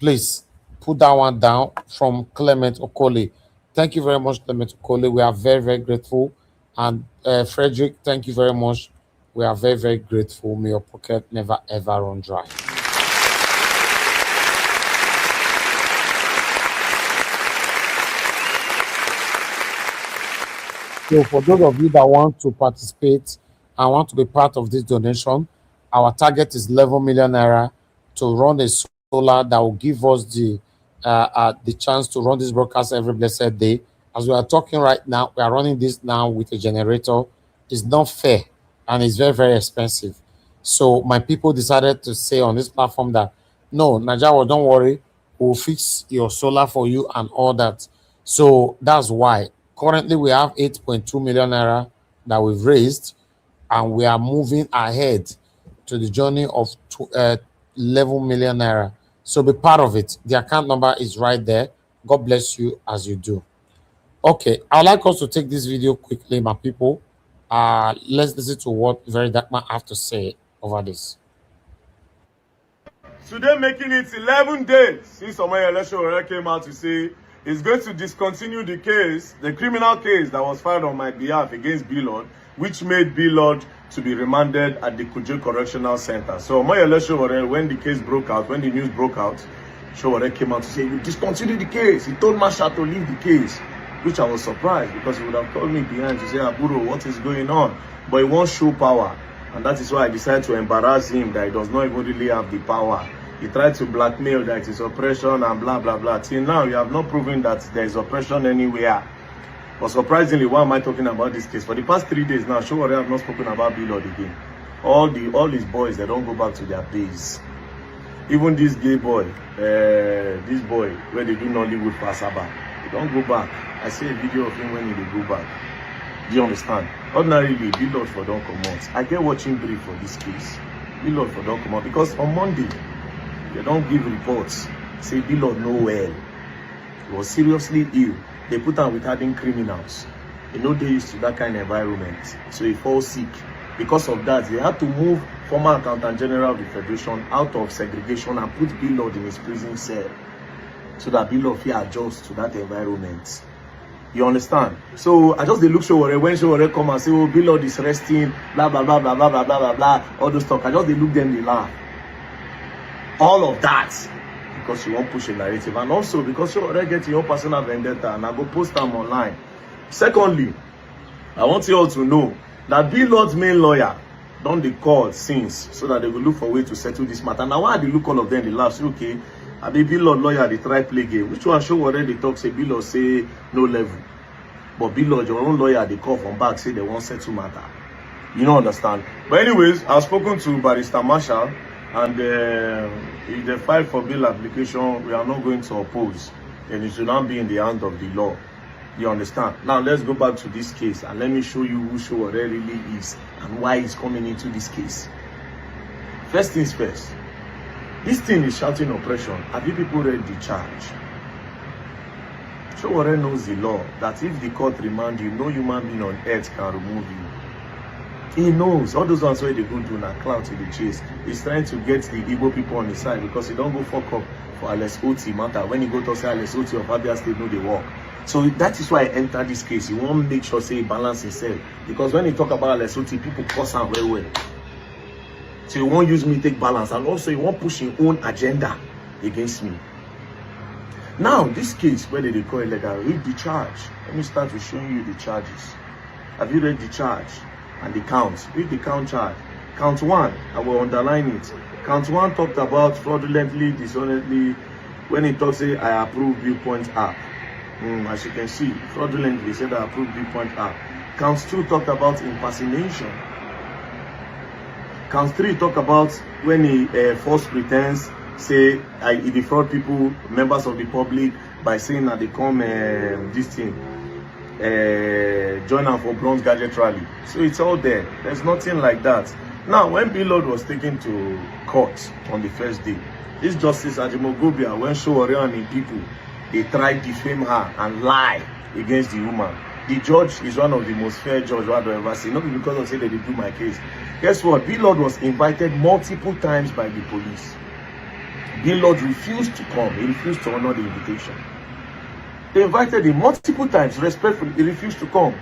Please put that one down from Clement Okoli. Thank you very much, Clement Okoli. We are very, very grateful. And Frederick, thank you very much. We are very, very grateful. May your pocket never, ever run dry. So for those of you that want to participate and want to be part of this donation, our target is 11 million naira to run a solar that will give us the chance to run this broadcast every blessed day. As we are talking right now, we are running this now with a generator. It's not fair and it's very, very expensive. So my people decided to say on this platform that, no, Najawa, don't worry, we'll fix your solar for you and all that. So that's why. Currently, we have 8.2 million naira that we've raised, and we are moving ahead to the journey of 11 million naira. So be part of it. The account number is right there. God bless you as you do. Okay, I'd like us to take this video quickly, my people. Let's listen to what Very Dark Man have to say over this. Today making it 11 days since Omoyele election came out to say is going to discontinue the case, the criminal case that was filed on my behalf against B-Lord, which made B-Lord to be remanded at the Kuje Correctional Center. So Omoyele, when the case broke out, when the news broke out, Showore came out to say, you discontinue the case. He told Masha to leave the case, which I was surprised because he would have called me behind to say, Aburo, what is going on? But he won't show power. And that is why I decided to embarrass him that he does not even really have the power. He tried to blackmail that it is oppression and blah, blah, blah. Till now, you have not proven that there is oppression anywhere. But surprisingly, why am I talking about this case? For the past 3 days now, Showore have not spoken about B-Lord again. All his boys, they don't go back to their base. Even this gay boy, where they do Nollywood for Asaba, they don't go back. I see a video of him when he go back. Do you understand? Ordinarily, B-Lord for don't come out. I get watching brief for this case. B-Lord for don't come out because on Monday, they don't give reports. Say B-Lord no well. He was seriously ill. They put him with hardened criminals. You know they used to that kind of environment. So he falls sick. Because of that, they had to move former Accountant General of the Federation out of segregation and put B-Lord in his prison cell. So that B-Lord will adjust to that environment. You understand? So I just look Showore when Showore come and say, oh, B-Lord is resting, blah, blah, blah, blah, blah, blah, blah, blah, blah, all those stuff. I just look them, they laugh. All of that because you won't push a narrative, and also because you already get your personal vendetta and I go post them online. Secondly, I want you all to know that B-Lord's main lawyer don't they call since so that they will look for a way to settle this matter. Now why they look all of them, they laugh, say, okay, I be B-Lord lawyer, they try play game, which one show already talk, say B-Lord say no level. But B-Lord, your own lawyer, they call from back, say they won't settle matter. You don't understand. But anyways, I've spoken to Barrister Marshall, and if they file for bail application, we are not going to oppose. And it should not be in the hand of the law. You understand? Now let's go back to this case and let me show you who Showore really is and why he's coming into this case. First things first. This thing is shouting oppression. Have you people read the charge? Showore knows the law that if the court remand you, no human being on earth can remove you. He knows all those ones where they go do now clout to the chase. He's trying to get the Igbo people on his side because he don't go fuck up for Alex Oti matter. When he go to say Alex Oti of Abia State, no they work. So that is why I enter this case. He won't make sure say he balance himself. Because when he talk about Alex Oti, people curse him very well. So he won't use me take balance, and also he won't push his own agenda against me. Now this case where they call illegal, read the charge. Let me start with showing you the charges. Have you read the charge and the counts? Read the count charge. Count 1, I will underline it. Count 1 talked about fraudulently, dishonestly. When it talks, say, I approve viewpoint app. As you can see, fraudulently said, I approve viewpoint app. Count 2 talked about impersonation. Count 3 talk about when he false pretense, say, I defraud people, members of the public, by saying that they come this thing, join them for bronze gadget rally. So it's all there. There's nothing like that. Now, when Lord was taken to court on the first day, this Justice Ajimogobia, when Showore and people, they tried to defame her and lie against the woman. The judge is one of the most fair judges I've ever seen. Not because of say they did do my case. Guess what? Lord was invited multiple times by the police. Lord refused to come. He refused to honor the invitation. They invited him multiple times, respectfully. He refused to come.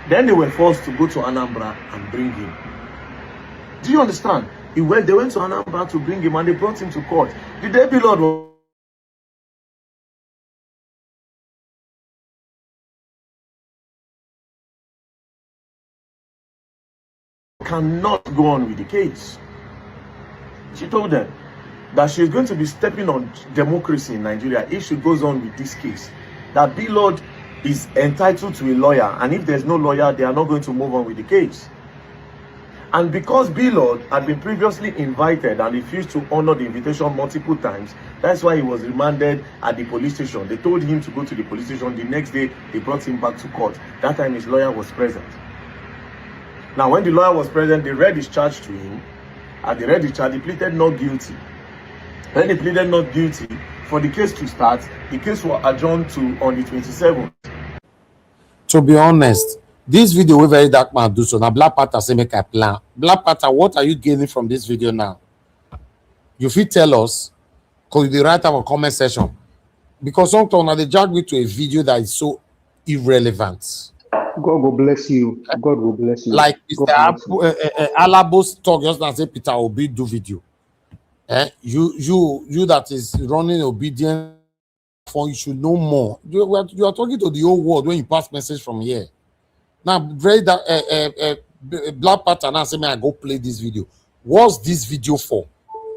Then they were forced to go to Anambra and bring him. Do you understand? They went to Anambra to bring him and they brought him to court. The day Lord was cannot go on with the case. She told them that she's going to be stepping on democracy in Nigeria if she goes on with this case. That Lord is entitled to a lawyer, and if there's no lawyer, they are not going to move on with the case. And because Lord had been previously invited and refused to honor the invitation multiple times, that's why he was remanded at the police station. They told him to go to the police station. The next day, they brought him back to court. That time, his lawyer was present. Now, when the lawyer was present, they read his charge to him. And they read the charge, he pleaded not guilty. When he pleaded not guilty, for the case to start, the case was adjourned to on the 27th. To be honest, this video will very dark man do so. Now, Black Panther say make a plan. Black Panther, what are you gaining from this video now? You fit tell us, because you write our comment section. Because sometimes they drag me to a video that is so irrelevant. God will bless you. God will bless you. Like Mr. Alabos talk just now say Peter Obi do video. You that is running obedient for you should know more. You are talking to the whole world when you pass message from here. Now, very that Black Panther now say me I go play this video. What's this video for?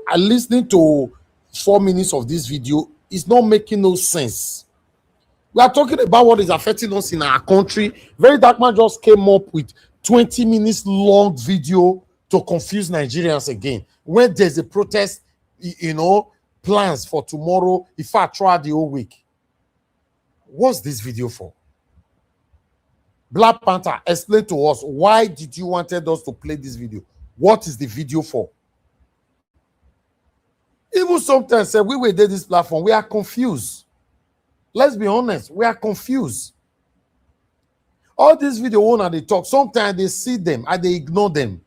I listening to 4 minutes of this video is not making no sense. We are talking about what is affecting us in our country. Very dark man just came up with 20 minutes long video to confuse Nigerians again. When there's a protest, plans for tomorrow, if I try the whole week. What's this video for? Black Panther, explain to us, why did you wanted us to play this video? What is the video for? Even sometimes we will do this platform, we are confused. Let's be honest, we are confused. All these video they talk, sometimes they see them and they ignore them.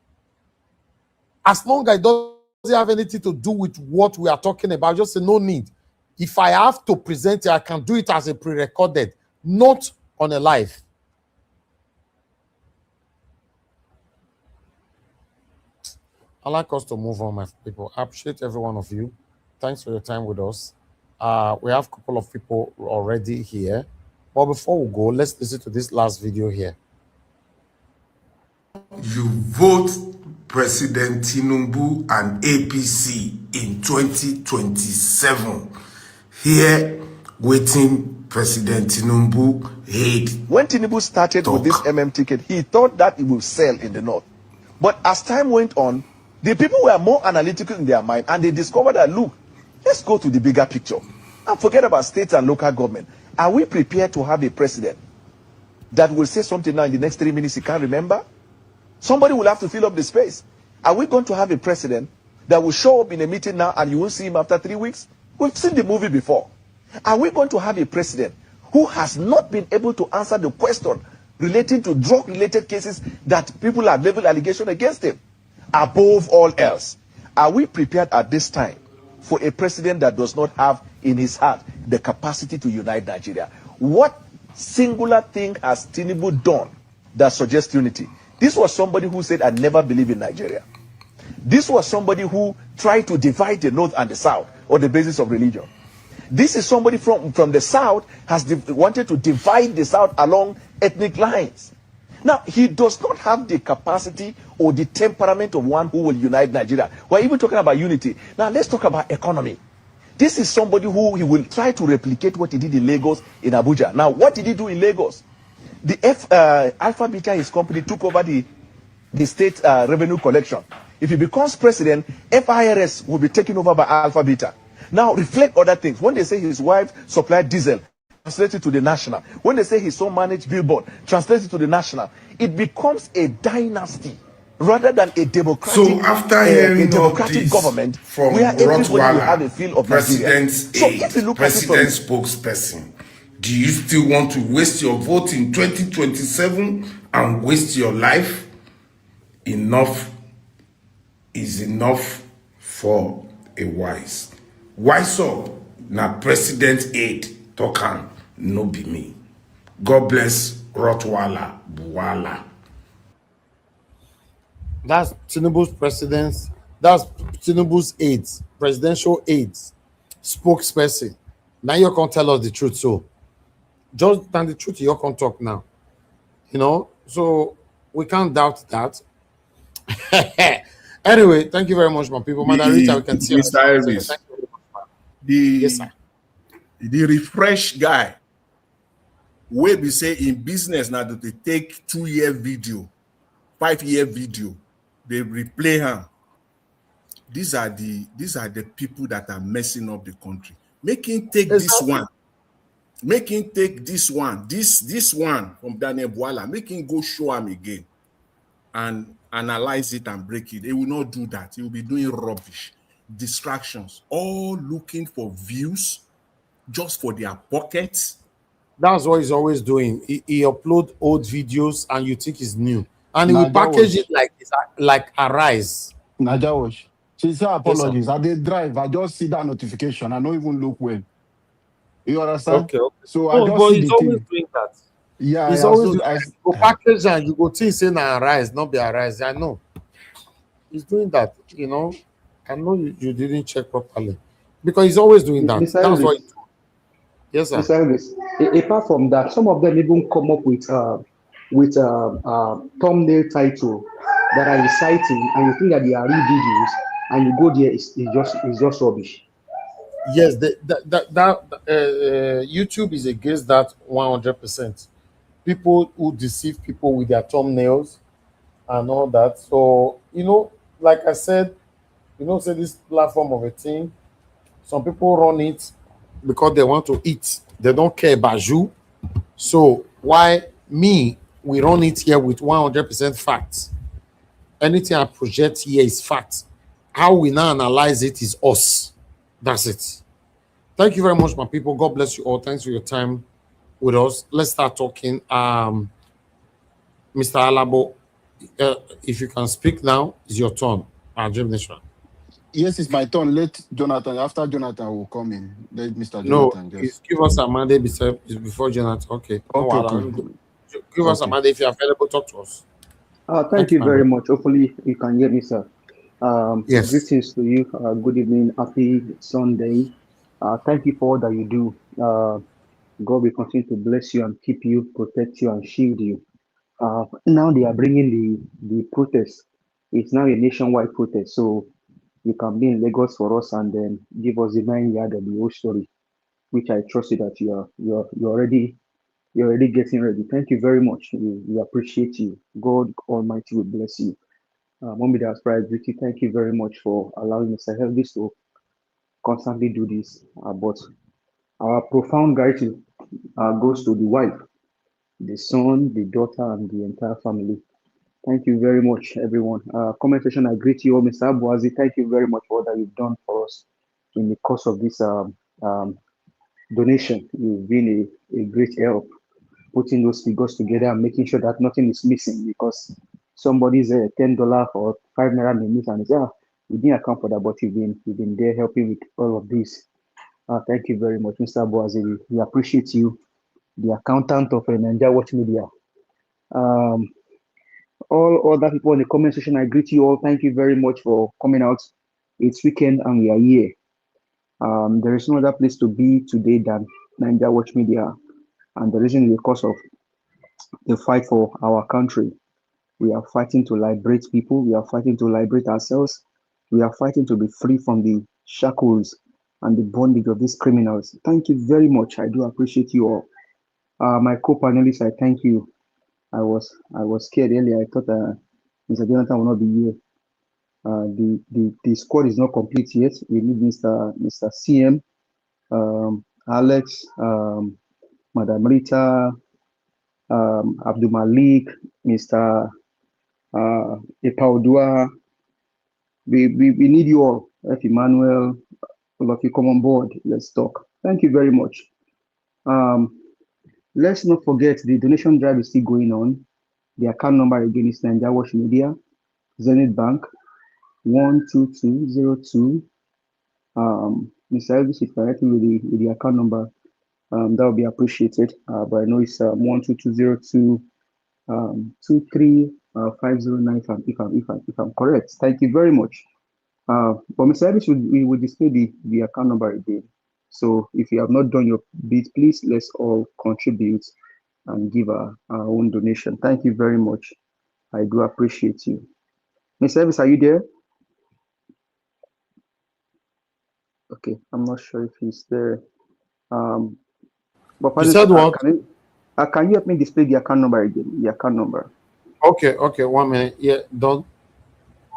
As long as it doesn't have anything to do with what we are talking about, just say no need. If I have to present it, I can do it as a pre-recorded, not on a live. I'd like us to move on, my people. I appreciate every one of you. Thanks for your time with us. We have a couple of people already here. But before we go, let's listen to this last video here. You vote President Tinubu and APC in 2027. Here, waiting President Tinubu head. When Tinubu started with this ticket, he thought that it would sell in the north. But as time went on, the people were more analytical in their mind, and they discovered that, look, let's go to the bigger picture and forget about states and local government. Are we prepared to have a president that will say something now in the next 3 minutes he can't remember? Somebody will have to fill up the space. Are we going to have a president that will show up in a meeting now and you won't see him after 3 weeks? We've seen the movie before. Are we going to have a president who has not been able to answer the question relating to drug-related cases that people have leveled allegation against him? Above all else, are we prepared at this time for a president that does not have in his heart the capacity to unite Nigeria? What singular thing has Tinubu done that suggests unity? This was somebody who said, I never believe in Nigeria. This was somebody who tried to divide the North and the South on the basis of religion. This is somebody from the South has wanted to divide the South along ethnic lines. Now, he does not have the capacity or the temperament of one who will unite Nigeria. We're even talking about unity. Now, let's talk about economy. This is somebody who he will try to replicate what he did in Lagos, in Abuja. Now, what did he do in Lagos? The Alpha Beta, his company, took over the state revenue collection. If he becomes president, FIRS will be taken over by Alpha Beta. Now, reflect other things. When they say his wife supplied diesel, translate it to the national. When they say his son managed billboard, translate it to the national. It becomes a dynasty rather than a democratic, So after hearing all this government from where everybody will have a Rottweiler, feel of Nigeria. president spokesperson, do you still want to waste your vote in 2027 and waste your life? Enough is enough for a wise. Wise up, na president aid talk no be me. God bless Rottweiler Buwala. That's Tinubu's president's, that's Tinubu's aides, presidential aides, spokesperson. Now you can't tell us the truth. So just tell the truth, you can't talk now. You know, so we can't doubt that. Anyway, thank you very much, my people. Madam Rita, we can see Mr. Elvis, yes, sir. The refresh guy wey be say in business now that they take 2-year video, 5-year video, they replay her. These are the people that are messing up the country. Make him take this one. Make him take this one. This one from Daniel Bwala. Make him go show him again and analyze it and break it. He will not do that. He will be doing rubbish, distractions, all looking for views just for their pockets. That's what he's always doing. He upload old videos and you think it's new. And he will package it like Arise. Najawash. Sincere apologies. Yes, I did drive. I just see that notification. I don't even look well. You understand? Okay. So No, I just but see he's the always thing. doing that. Yeah, He's yeah, always so doing go package and you go think say na Arise, not be Arise. I know. He's doing that, you know. I know you didn't check properly. Because he's always doing that. Mr. That's what Elvis, yes, sir. Mr. Elvis, apart from that, some of them even come up with thumbnail title that are exciting, and you think that they are real videos, and you go there, it's just rubbish. Yes, YouTube is against that 100%. People who deceive people with their thumbnails and all that. So, you know, like I said, say this platform of a thing, some people run it because they want to eat. They don't care about you. So why me, we run it here with 100% facts. Anything I project here is fact. How we now analyze it is us. That's it. Thank you very much, my people. God bless you all. Thanks for your time with us. Let's start talking. Mr. Alabo, if you can speak now, it's your turn. Dream Nation. Yes, it's my turn. Let Jonathan, after Jonathan will come in. Let Mr. No, Jonathan just give us a mandate before Jonathan. Okay. Give us a mandate if you're available. Talk to us. Thank you very much. Hopefully you can hear me, sir. Yes. Greetings to you. Good evening. Happy Sunday. Thank you for all that you do. God will continue to bless you and keep you, protect you, and shield you. Now they are bringing the protest. It's now a nationwide protest. So you can be in Lagos for us and then give us the 9 yard of the whole story, which I trust you that you're already getting ready. Thank you very much. We appreciate you. God Almighty will bless you. Mommy that's pride, Vicky, thank you very much for allowing Mr. Helvis to constantly do this. But our profound gratitude goes to the wife, the son, the daughter, and the entire family. Thank you very much, everyone. Comment section, I greet you all. Mr. Abuazi, thank you very much for all that you've done for us in the course of this donation. You've been a great help putting those figures together and making sure that nothing is missing, because somebody's $10 or $5 may miss and say, we didn't account for that, but you've been there helping with all of this. Thank you very much, Mr. Abuazi. We appreciate you, the accountant of Nigeria Watch Media. All other people in the comment section, I greet you all. Thank you very much for coming out. It's weekend and we are here. There is no other place to be today than Nigeria Watch Media, and the reason is because of the fight for our country. We are fighting to liberate people. We are fighting to liberate ourselves. We are fighting to be free from the shackles and the bondage of these criminals. Thank you very much. I do appreciate you all. My co-panelists, I thank you. I was scared earlier. I thought Mr. Jonathan will not be here. The squad is not complete yet. We need Mr. CM, Alex, Madam Rita, Abdul Malik, Mr. Epaudua. We need you all. F. Emmanuel, all of you come on board. Let's talk. Thank you very much. Let's not forget the donation drive is still going on. The account number again is Nigeria Watch Media, Zenith Bank, 12202. Mr. Elvis, if you can help me with the account number, that would be appreciated. But I know it's 12202 23509 if I'm correct. Thank you very much. But Mr. Elvis will display the account number again. So if you have not done your bit, please let's all contribute and give our own donation. Thank you very much. I do appreciate you. Mr. Elvis, are you there? Okay, I'm not sure if he's there. But You said what? Can you help me display the account number again? The account number. Okay, 1 minute. Yeah, done.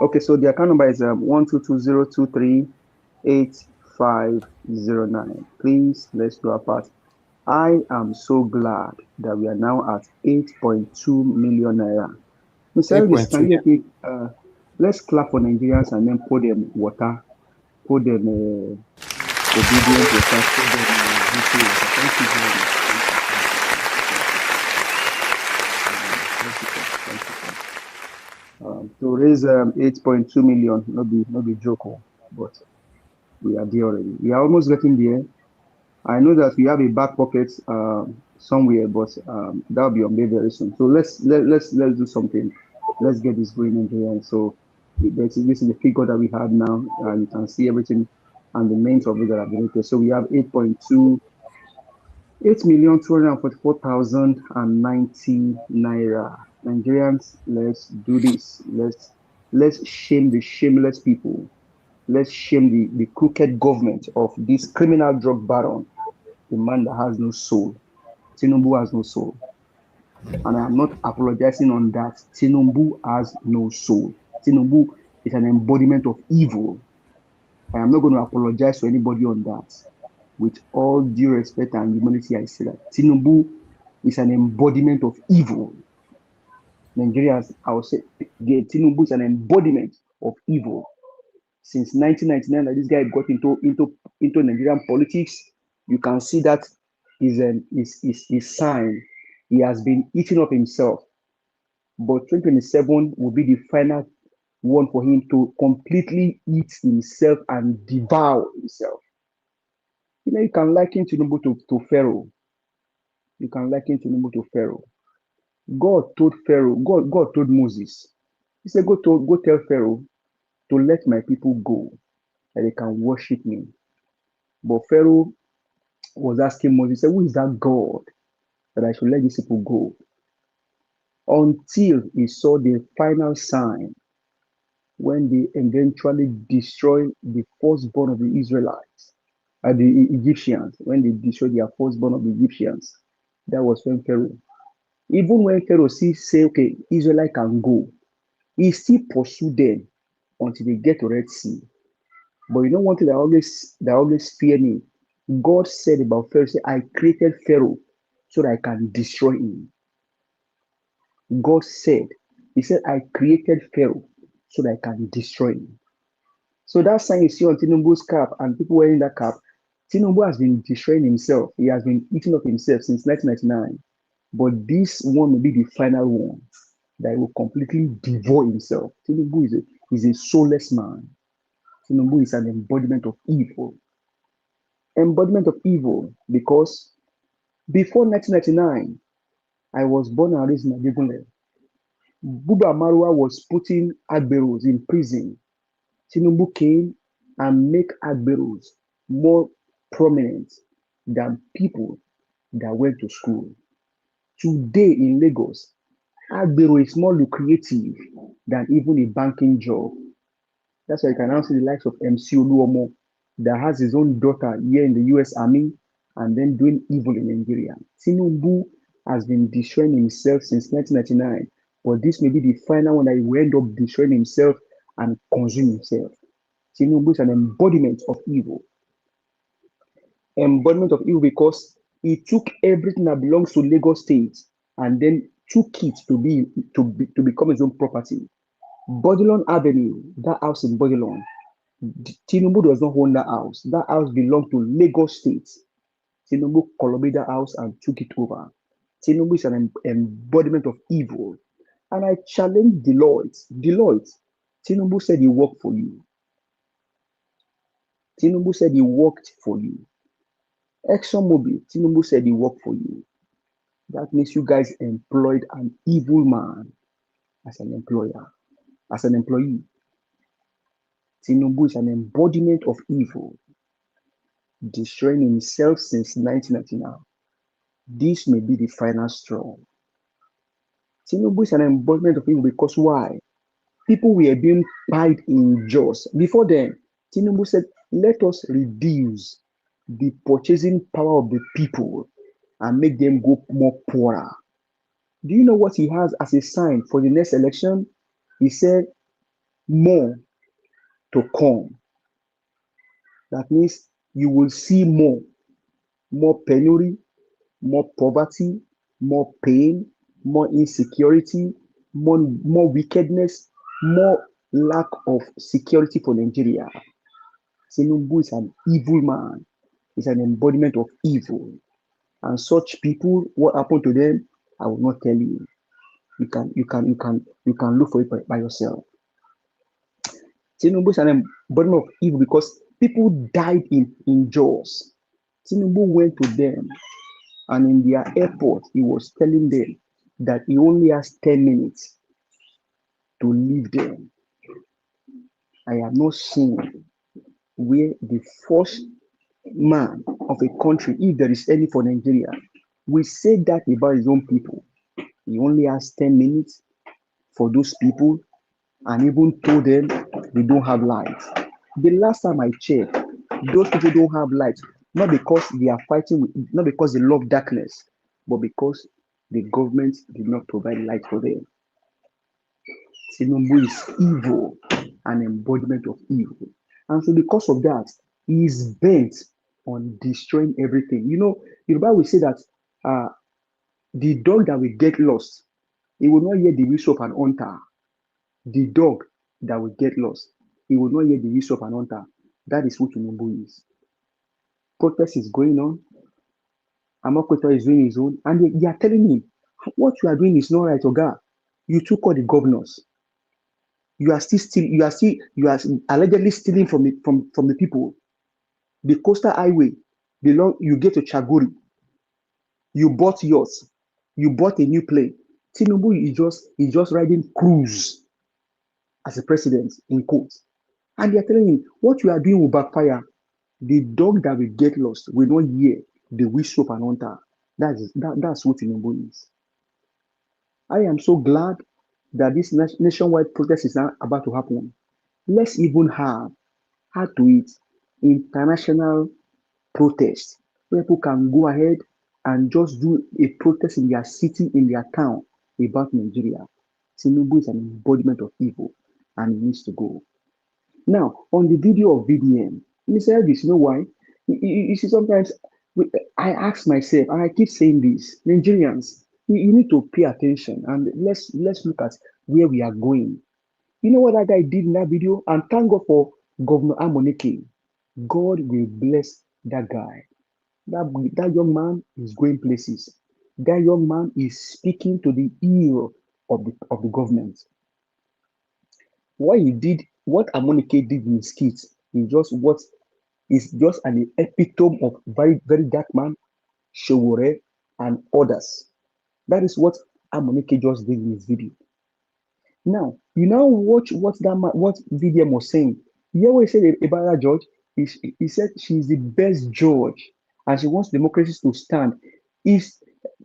Okay, so the account number is 12202385509. Please, let's do our part. I am so glad that we are now at 8.2 million naira. Mr. Elvis, can you help me? Let's clap for Nigerians and then pour them water, pour them obedient water, pour them victory water. Thank you very much. To raise 8.2 million, not be joke, but we are there already. We are almost getting there. I know that we have a back pocket somewhere, but that will be on there very soon. So let's do something. Let's get this going in here. So this is the figure that we have now. You can see everything and the names of it that have been rated. So we have 8,244,090 naira. Nigerians, let's do this. Let's shame the shameless people. Let's shame the crooked government of this criminal drug baron, the man that has no soul. Tinubu has no soul. And I am not apologizing on that. Tinubu has no soul. Tinubu is an embodiment of evil. I am not going to apologize to anybody on that. With all due respect and humility, I say that Tinubu is an embodiment of evil. Nigerians, I will say, Tinubu is an embodiment of evil. Since 1999, that this guy got into Nigerian politics, you can see that is sign. He has been eating up himself. But 2027 will be the final one for him to completely eat himself and devour himself. You know, you can liken Tinubu to Pharaoh. You can liken Tinubu to Pharaoh. God told Moses, he said, go tell Pharaoh to let my people go, that they can worship me. But Pharaoh was asking Moses, who is that God that I should let these people go? Until he saw the final sign when they eventually destroyed the firstborn of the Israelites, the Egyptians, when they destroyed their firstborn of the Egyptians. That was when Pharaoh. Even when Pharaoh say, okay, Israelite can go, he still pursue them until they get to Red Sea. But you know one thing that always fear me? God said about Pharaoh, I created Pharaoh so that I can destroy him. God said, he said, I created Pharaoh so that I can destroy him. So that sign you see on Tinubu's cap and people wearing that cap, Tinubu has been destroying himself. He has been eating up himself since 1999. But this one will be the final one that will completely devour himself. Tinubu is a soulless man. Tinubu is an embodiment of evil. Embodiment of evil, because before 1999, I was born and raised in Adegunle. Buba Marwa was putting Agberos in prison. Tinubu came and make Agberos more prominent than people that went to school. Today in Lagos, Agbero is more lucrative than even a banking job. That's why you can now see the likes of MC Oluomo that has his own daughter here in the US Army and then doing evil in Nigeria. Tinubu has been destroying himself since 1999, but this may be the final one that he will end up destroying himself and consume himself. Tinubu is an embodiment of evil. Embodiment of evil because he took everything that belongs to Lagos State and then took it to become his own property. Bodilon Avenue, that house in Bodilon, Tinubu does not own that house. That house belonged to Lagos State. Tinubu collaborated that house and took it over. Tinubu is an embodiment of evil. And I challenge Deloitte. Deloitte, Tinubu said he worked for you. Tinubu said he worked for you. ExxonMobil, Tinubu said he worked for you. That means you guys employed an evil man as an employer, as an employee. Tinubu is an embodiment of evil, destroying himself since 1999. This may be the final straw. Tinubu is an embodiment of evil because why? People were being pied in jaws. Before then, Tinubu said, let us reduce the purchasing power of the people and make them go more poorer. Do you know what he has as a sign for the next election? He said, more to come. That means you will see more penury, more poverty, more pain, more insecurity, more wickedness, more lack of security for Nigeria. Tinubu is an evil man. He's an embodiment of evil. And such people, what happened to them, I will not tell you. You can look for it by yourself. Tinubu is an embodiment of evil because people died in jaws. Tinubu went to them, and in their airport, he was telling them that he only has 10 minutes to leave them. I have not seen where the first man of a country, if there is any for Nigeria, will say that about his own people. He only has 10 minutes for those people and even told them they don't have light. The last time I checked, those people don't have light, not because they are fighting, not because they love darkness, but because the government did not provide light for them. Tinubu is evil, an embodiment of evil. And so because of that, he is bent on destroying everything. You know, the Bible will say that the dog that will get lost, he will not hear the whistle of an hunter. The dog that will get lost, he will not hear the whistle of an hunter. That is what Tinubu is. Protest is going on. Amakoto is doing his own. And they are telling him, what you are doing is not right, Oga. You took all the governors. You are allegedly stealing from the people. The coastal highway you get to Chaguri. You bought yours. You bought a new plane. Tinubu is just riding cruise as a president in court. And they are telling him, what you are doing will backfire. The dog that will get lost will not hear the whistle of an hunter. That's what Tinubu is. I am so glad that this nationwide protest is now about to happen. Let's even add to it, international protest where people can go ahead and just do a protest in their city, in their town about Nigeria. Tinubu is an embodiment of evil and he needs to go. Now, on the video of VDM, Mr. Elvis, you know why? You see, sometimes I ask myself, and I keep saying this, Nigerians, you need to pay attention and let's look at where we are going. You know what that guy did in that video? And thank God for Governor Amoneke. God will bless that guy. That young man is going places. That young man is speaking to the ear of the government. What he did, what Amoneke did in his skit is just an epitome of very, very dark man, Showore, and others. That is what Amoneke just did in his video. Now, you now watch what VDM was saying. You hear what he said about that judge? He said she is the best judge and she wants democracies to stand.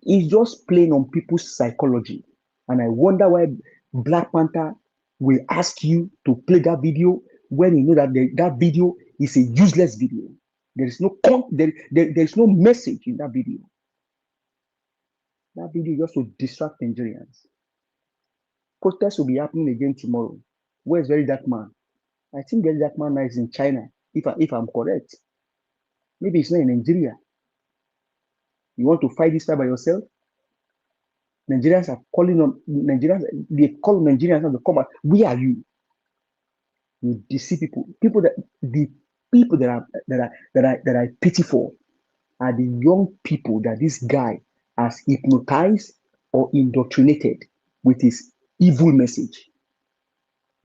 It's just playing on people's psychology. And I wonder why Black Panther will ask you to play that video when you know that that video is a useless video. There is no there is no message in that video. That video just to distract Nigerians. Protests will be happening again tomorrow. Where's Very Dark Man? I think Very Dark Man now is in China, if I'm correct. Maybe it's not in Nigeria. You want to fight this fight by yourself? Nigerians are calling on Nigerians. They call Nigerians now to come out. Where are you? You deceive people. The people that I pity for are the young people that this guy has hypnotized or indoctrinated with his evil message.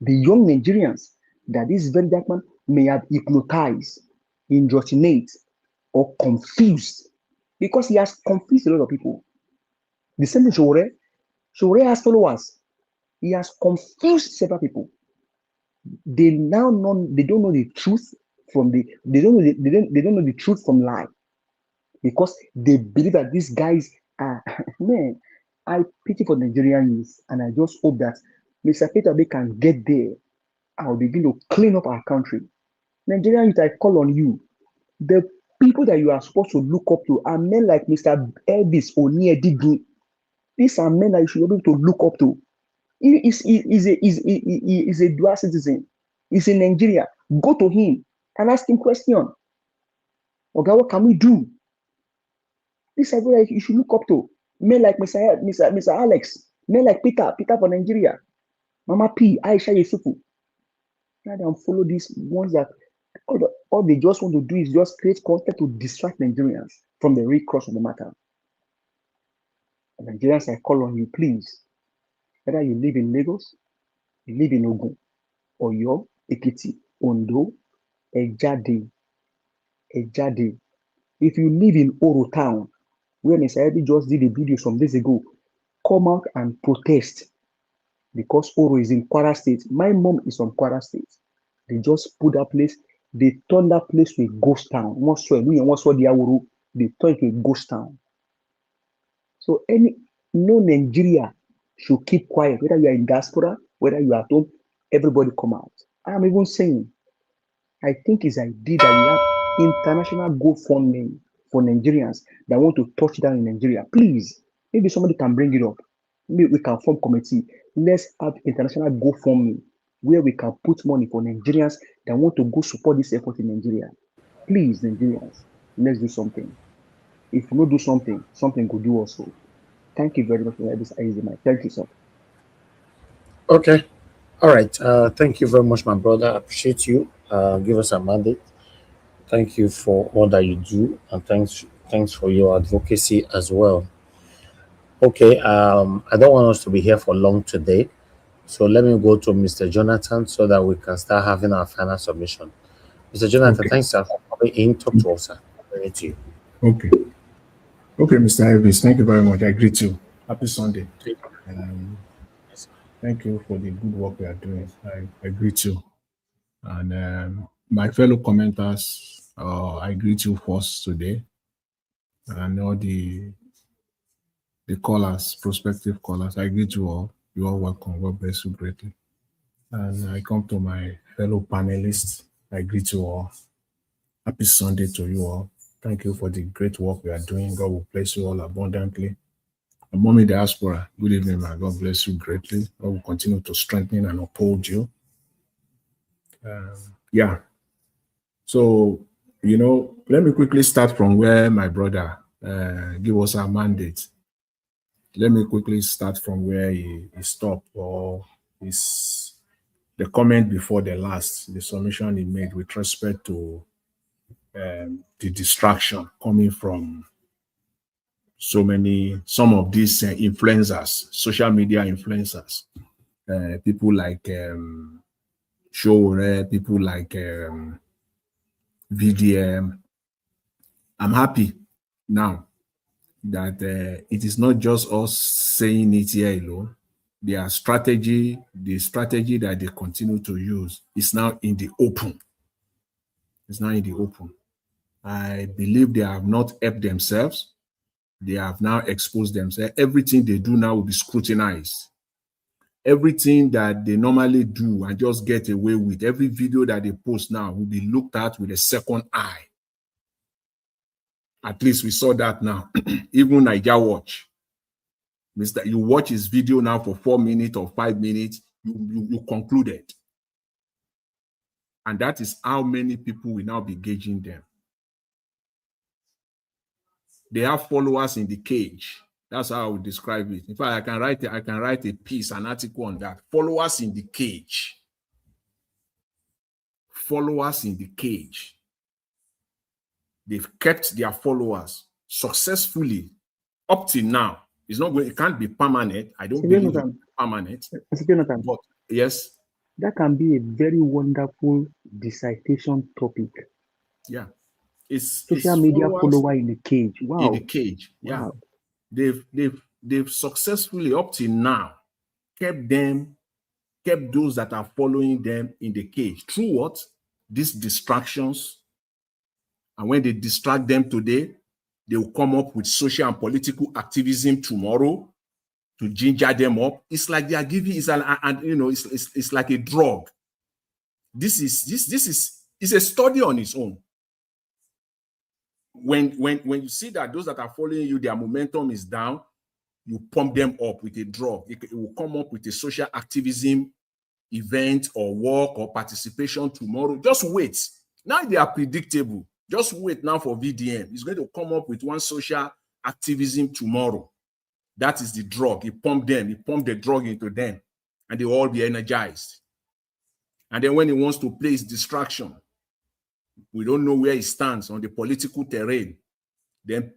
The young Nigerians that this Very Dark Man may have hypnotized, indoctrinate, or confused, because he has confused a lot of people. The same thing Shore has followers. He has confused several people. They now they don't know the truth from they don't know the truth from lie, because they believe that these guys are man. I pity for Nigerian youth, and I just hope that Mr. Peter Bay can get there. I'll begin to clean up our country. Nigerian youth, I call on you. The people that you are supposed to look up to are men like Mr. Elvis Oniedigun. These are men that you should be able to look up to. He is a dual citizen. He's in Nigeria. Go to him and ask him question. Okay, what can we do? These are people you should look up to. Men like Mr. Alex. Men like Peter for Nigeria. Mama P, Aisha Yusufu. Now they follow these ones that all they just want to do is just create content to distract Nigerians from the real crux of the matter. Nigerians, I call on you, please. Whether you live in Lagos, you live in Ogun, Oyo, Ekiti, Ondo, Ejade. If you live in Oro Town, where Mr. Ebi just did a video some days ago, come out and protest, because Oro is in Kwara State. My mom is from Kwara State. They just put that place, they turned that place to a ghost town. They turned it to a ghost town. So no Nigeria should keep quiet, whether you are in diaspora, whether you are at home, everybody come out. I'm even saying, I think it's idea that we have international GoFundMe for Nigerians that want to touch down in Nigeria. Please, maybe somebody can bring it up. Maybe we can form committee. Let's have international GoFundMe where we can put money for Nigerians that want to go support this effort in Nigeria. Please, Nigerians, let's do something. If we don't do something, something could do also. Thank you very much for this. Thank you, sir. Okay. All right. Thank you very much, my brother. I appreciate you. Give us a mandate. Thank you for all that you do, and thanks for your advocacy as well. Okay. I don't want us to be here for long today, so let me go to Mr. Jonathan so that we can start having our final submission. Mr. Jonathan, thanks, sir, for coming in. Talk to us, sir. Over to you. Okay, Mr. Elvis, thank you very much. I greet you. Happy Sunday. Thank you for the good work we are doing. I greet you. And my fellow commenters, I greet you first today. And all the callers, prospective callers, I greet you all. You are welcome. God bless you greatly. And I come to my fellow panelists. I greet you all. Happy Sunday to you all. Thank you for the great work we are doing. God will bless you all abundantly. And Mommy Diaspora, good evening, man. God bless you greatly. God will continue to strengthen and uphold you. Yeah. So, let me quickly start from where my brother gave us our mandate. Let me quickly start from where he stopped, or the comment before the last, the submission he made with respect to the distraction coming from some of these influencers, social media influencers, people like Shore, people like VDM. I'm happy now that it is not just us saying it here alone. The strategy that they continue to use is now in the open. It's now in the open. I believe they have not helped themselves. They have now exposed themselves. Everything they do now will be scrutinized. Everything that they normally do and just get away with, every video that they post now will be looked at with a second eye. At least we saw that now. Even Niger Watch. Mr. You watch his video now for 4 minutes or 5 minutes, you concluded. And that is how many people will now be gauging them. They have followers in the cage. That's how I would describe it. In fact, I can write a piece, an article on that. Followers in the cage. Followers in the cage. They've kept their followers successfully up till now. It can't be permanent. I don't believe it's permanent. But yes. That can be a very wonderful dissertation topic. Yeah. Social media follower in the cage. Wow. In the cage. Yeah. Wow. They've successfully up till now kept those that are following them in the cage. Through what? These distractions. And when they distract them today, they will come up with social and political activism tomorrow to ginger them up. It's like they are giving, it's like a drug. This is a study on its own. When you see that those that are following you, their momentum is down, you pump them up with a drug. It will come up with a social activism event or work or participation tomorrow. Just wait. Now they are predictable. Just wait now for VDM. It's going to come up with one social activism tomorrow. That is the drug. He pumped them. He pumped the drug into them. And they will all be energized. And then when he wants to play his distraction, we don't know where he stands on the political terrain. Then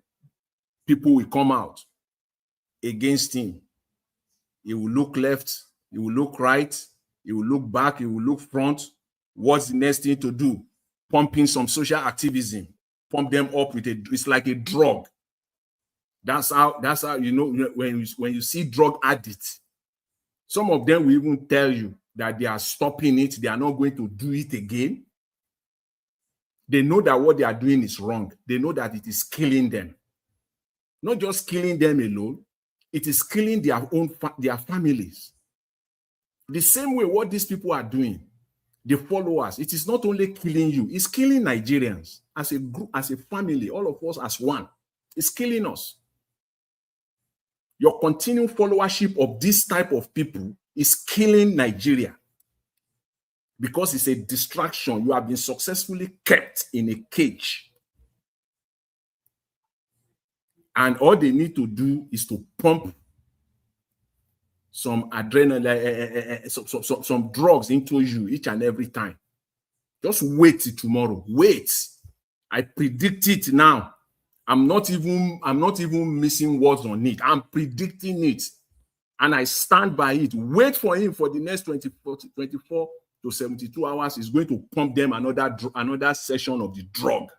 people will come out against him. He will look left. He will look right. He will look back. He will look front. What's the next thing to do? Pumping some social activism. Pump them up with it's like a drug. That's how you know when you see drug addicts. Some of them will even tell you that they are stopping it. They are not going to do it again. They know that what they are doing is wrong. They know that it is killing them. Not just killing them alone, it is killing their families. The same way what these people are doing, the followers, it is not only killing you, it's killing Nigerians as a group, as a family, all of us as one. It's killing us. Your continued followership of this type of people is killing Nigeria. Because it's a distraction. You have been successfully kept in a cage. And all they need to do is to pump some adrenaline, some drugs into you each and every time. Just wait till tomorrow. Wait. I predict it now. I'm not even missing words on it. I'm predicting it. And I stand by it. Wait for him for the next 24 to 72 hours. Is going to pump them another session of the drug.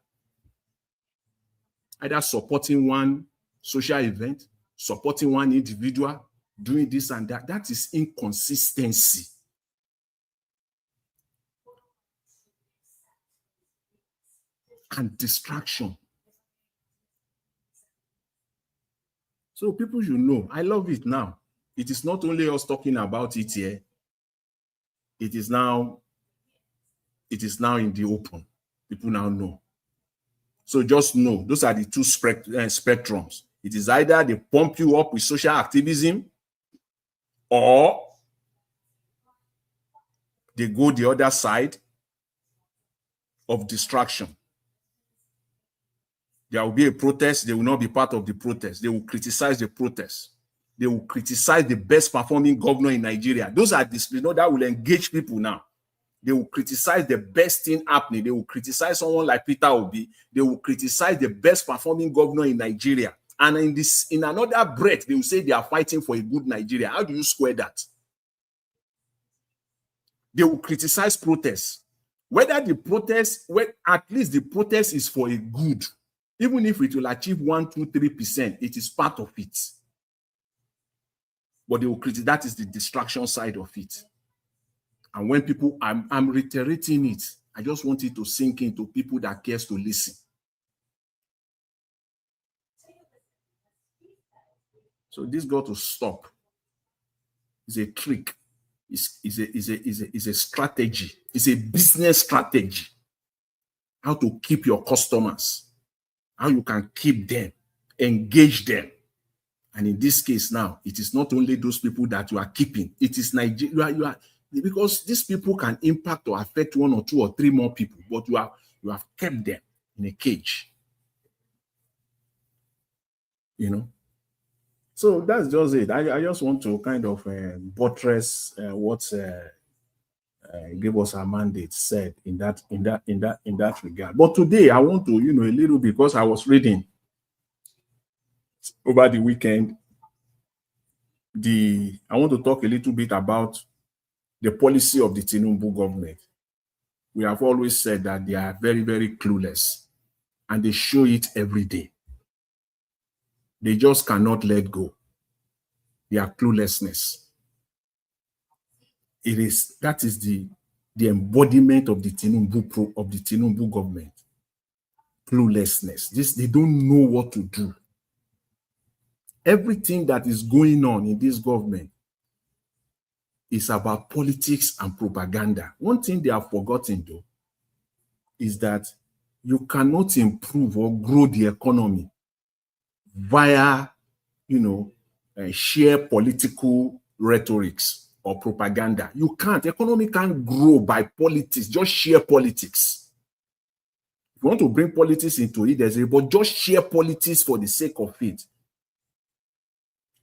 Either supporting one social event, supporting one individual, doing this and that. That is inconsistency. And distraction. So people should know. I love it now. It is not only us talking about it here. It is now in the open. People now know. So just know, those are the two spectrums. It is either they pump you up with social activism or they go the other side of distraction. There will be a protest. They will not be part of the protest. They will criticize the protest. They will criticize the best performing governor in Nigeria. Those are that will engage people now. They will criticize the best thing happening. They will criticize someone like Peter Obi. They will criticize the best performing governor in Nigeria. And in another breath, they will say they are fighting for a good Nigeria. How do you square that? They will criticize protests. Whether the protest, at least the protest is for a good. Even if it will achieve 1, 2, 3%, it is part of it. But they will criticize, that is the distraction side of it. And when people, I'm reiterating it. I just want it to sink into people that cares to listen. So this got to stop. It's a trick. It's a strategy. It's a business strategy. How to keep your customers, how you can keep them, engage them. And in this case now, it is not only those people that you are keeping, it is Nigeria. Because these people can impact or affect 1 or 2 or 3 more people, but you have kept them in a cage. You know? So that's just it. I just want to kind of buttress what Give Us Our Mandate said in that regard. But today I want to, a little bit, because I was reading over the weekend. I want to talk a little bit about the policy of the Tinubu government. We have always said that they are very, very clueless, and they show it every day. They just cannot let go. Their cluelessness. That is the embodiment of the Tinubu government. Cluelessness. They don't know what to do. Everything that is going on in this government is about politics and propaganda. One thing they have forgotten, though, is that you cannot improve or grow the economy via, sheer political rhetorics or propaganda. You can't. Economy can't grow by politics, just sheer politics. If you want to bring politics into it, but just sheer politics for the sake of it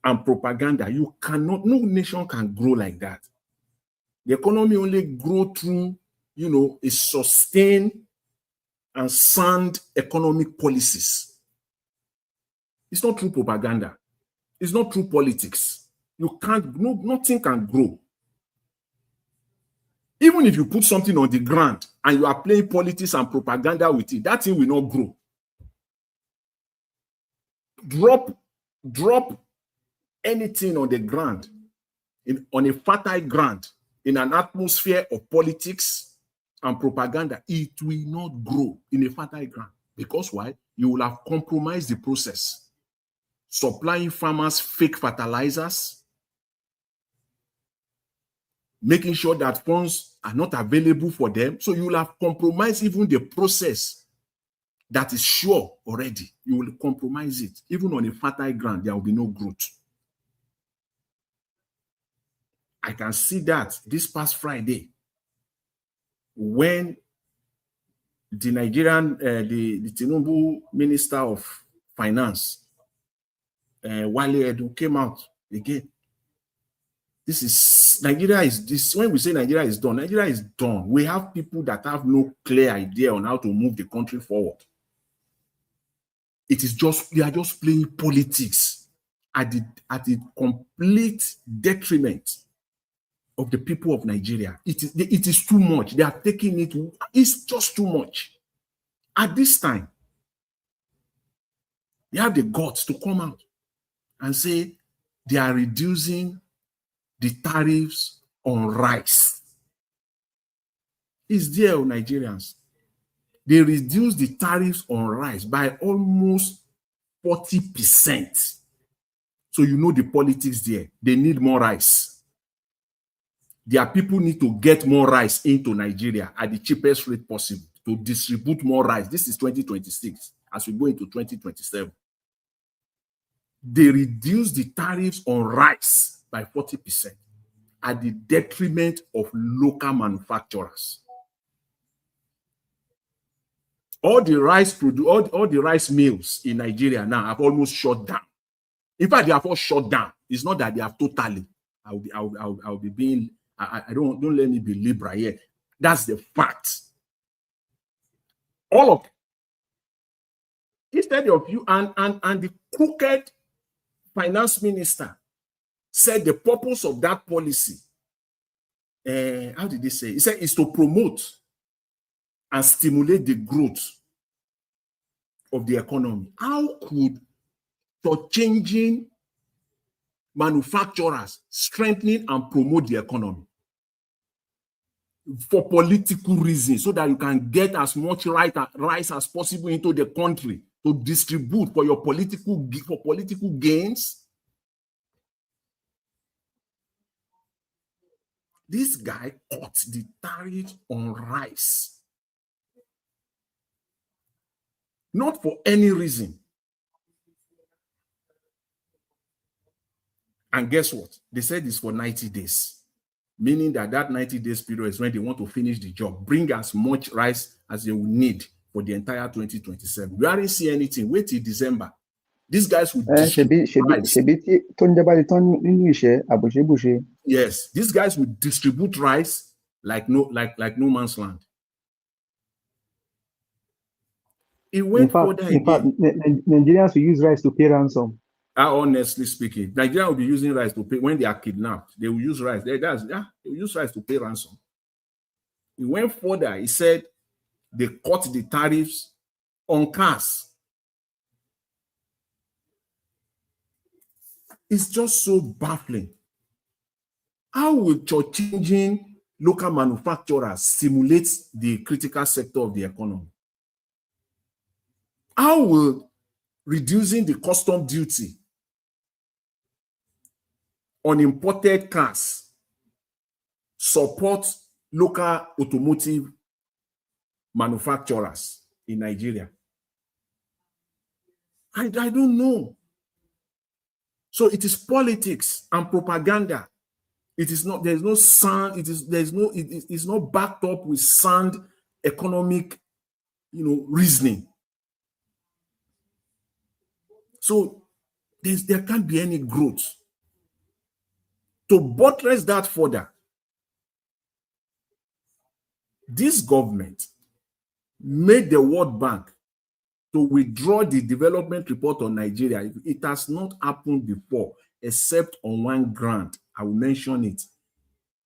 and propaganda, you cannot. No nation can grow like that. The economy only grow through, a sustained and sound economic policies. It's not through propaganda. It's not through politics. You can't. Nothing can grow. Even if you put something on the ground and you are playing politics and propaganda with it, that thing will not grow. Drop anything on the ground, on a fertile ground, in an atmosphere of politics and propaganda, it will not grow in a fertile ground. Because why? You will have compromised the process. Supplying farmers fake fertilizers, making sure that funds are not available for them. So you will have compromised even the process that is sure already. You will compromise it. Even on a fertile ground, there will be no growth. I can see that this past Friday, when the Nigerian, the Tinubu Minister of Finance, Wale Edu, came out again. When we say Nigeria is done, Nigeria is done. We have people that have no clear idea on how to move the country forward. They are just playing politics at the complete detriment of the people of Nigeria. It is too much. They are taking it. It's just too much. At this time, they have the guts to come out and say they are reducing the tariffs on rice. It's there, Nigerians. They reduced the tariffs on rice by almost 40%. So you know the politics there. They need more rice. Their people need to get more rice into Nigeria at the cheapest rate possible to distribute more rice. This is 2026. As we go into 2027, they reduced the tariffs on rice by 40% at the detriment of local manufacturers. All the rice mills in Nigeria now have almost shut down. In fact, they have all shut down. It's not that they have totally. I'll be being. I don't let me be liberal here. That's the fact. All of it. Instead of you and the crooked finance minister said the purpose of that policy. How did they say? He said is to promote and stimulate the growth of the economy. How could changing manufacturers strengthening and promote the economy for political reasons, so that you can get as much rice as possible into the country to distribute for your political gains? This guy cut the tariff on rice. Not for any reason. And guess what? They said it's for 90 days. Meaning that 90 days period is when they want to finish the job. Bring as much rice as they will need for the entire 2027. We aren't seeing anything. Wait till December. These guys will distribute rice. Yes, these guys will distribute rice like no man's land. It went further again. Nigerians will use rice to pay ransom. Honestly speaking, Nigeria will be using rice to pay when they are kidnapped. They will use rice. They will use rice to pay ransom. He went further. He said they cut the tariffs on cars. It's just so baffling. How will changing local manufacturers stimulate the critical sector of the economy? How will reducing the custom duty on imported cars support local automotive manufacturers in Nigeria? I don't know. So it is politics and propaganda. It is not, there's no sound, it's not backed up with sound economic, reasoning. So there can't be any growth. To buttress that further, this government made the World Bank to withdraw the development report on Nigeria. It has not happened before, except on one grant. I will mention it.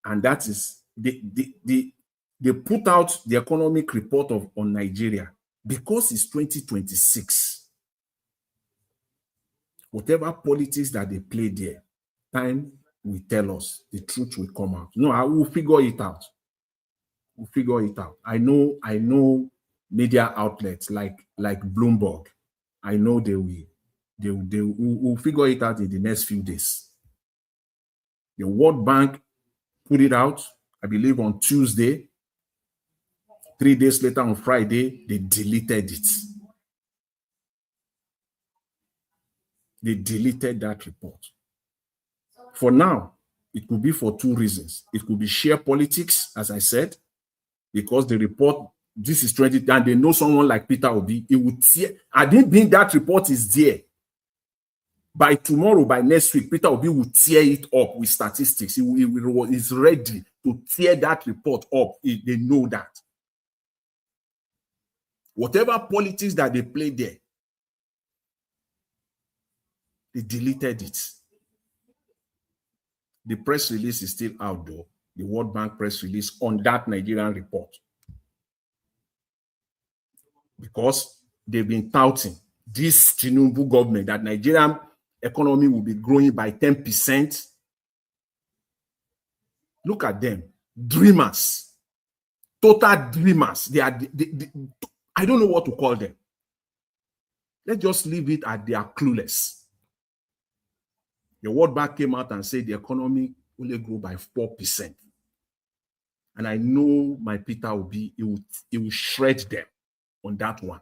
And that is, they put out the economic report on Nigeria because it's 2026. Whatever politics that they play there, time will tell us, the truth will come out. No, I will figure it out. We'll figure it out. I know media outlets like Bloomberg. I know they will figure it out in the next few days. The World Bank put it out, I believe, on Tuesday. 3 days later, on Friday, they deleted it. They deleted that report. For now, it could be for two reasons. It could be sheer politics, as I said, because the report, this is 20, and they know someone like Peter Obi, it would tear. I didn't think that report is there. By tomorrow, by next week, Peter Obi will tear it up with statistics. He is ready to tear that report up. They know that. Whatever politics that they play there, they deleted it. The press release is still out though. The World Bank press release on that Nigerian report. Because they've been touting this Tinubu government that Nigerian economy will be growing by 10%. Look at them, dreamers, total dreamers. I don't know what to call them. Let's just leave it at they are clueless. The World Bank came out and said the economy only grew by 4%. And I know my Peter Obi, he will shred them on that one.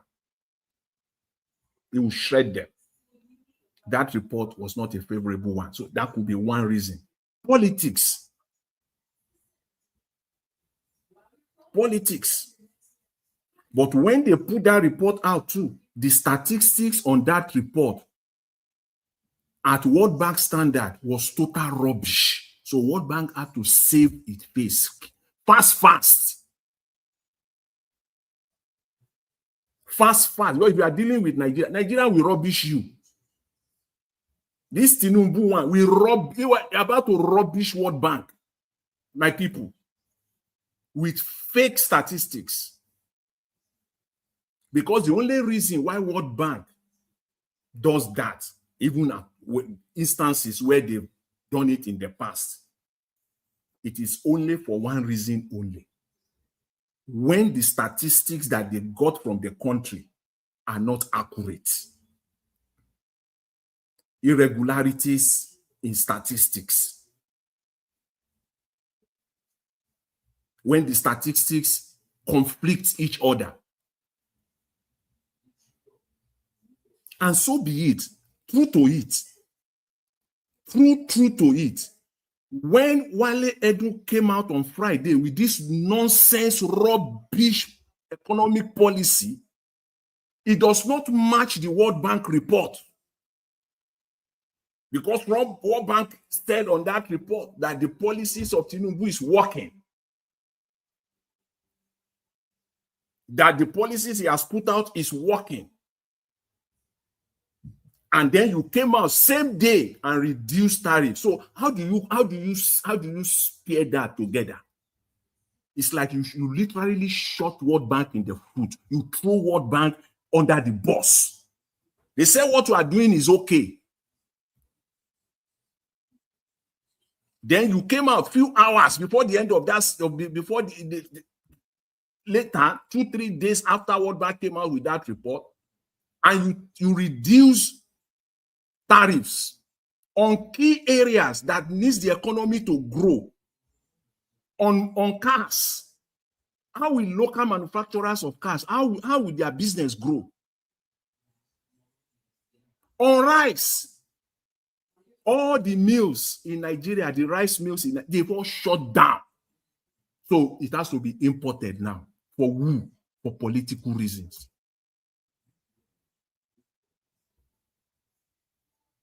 He will shred them. That report was not a favorable one. So that could be one reason. Politics. Politics. But when they put that report out too, the statistics on that report at World Bank standard was total rubbish. So World Bank had to save its face. Fast. Because if you are dealing with Nigeria will rubbish you. This Tinubu one, you were about to rubbish World Bank, my people, with fake statistics. Because the only reason why World Bank does that, even at instances where they've done it in the past, it is only for one reason only. When the statistics that they got from the country are not accurate. Irregularities in statistics. when the statistics conflict each other. And so be it. True to it. True to it. When Wale Edu came out on Friday with this nonsense, rubbish economic policy, it does not match the World Bank report. Because World Bank said on that report that the policies of Tinubu is working. That the policies he has put out is working. And then you came out same day and reduced tariffs. So how do you pair that together? It's like you literally shot World Bank in the foot. You throw World Bank under the bus. They say what you are doing is okay. Then you came out a few hours before the end of that, before later, 2-3 days after World Bank came out with that report, and you reduce tariffs on key areas that needs the economy to grow. On cars, how will local manufacturers of cars, how will their business grow? On rice, all the mills in Nigeria, the rice mills, they've all shut down. So it has to be imported now. For who? For political reasons.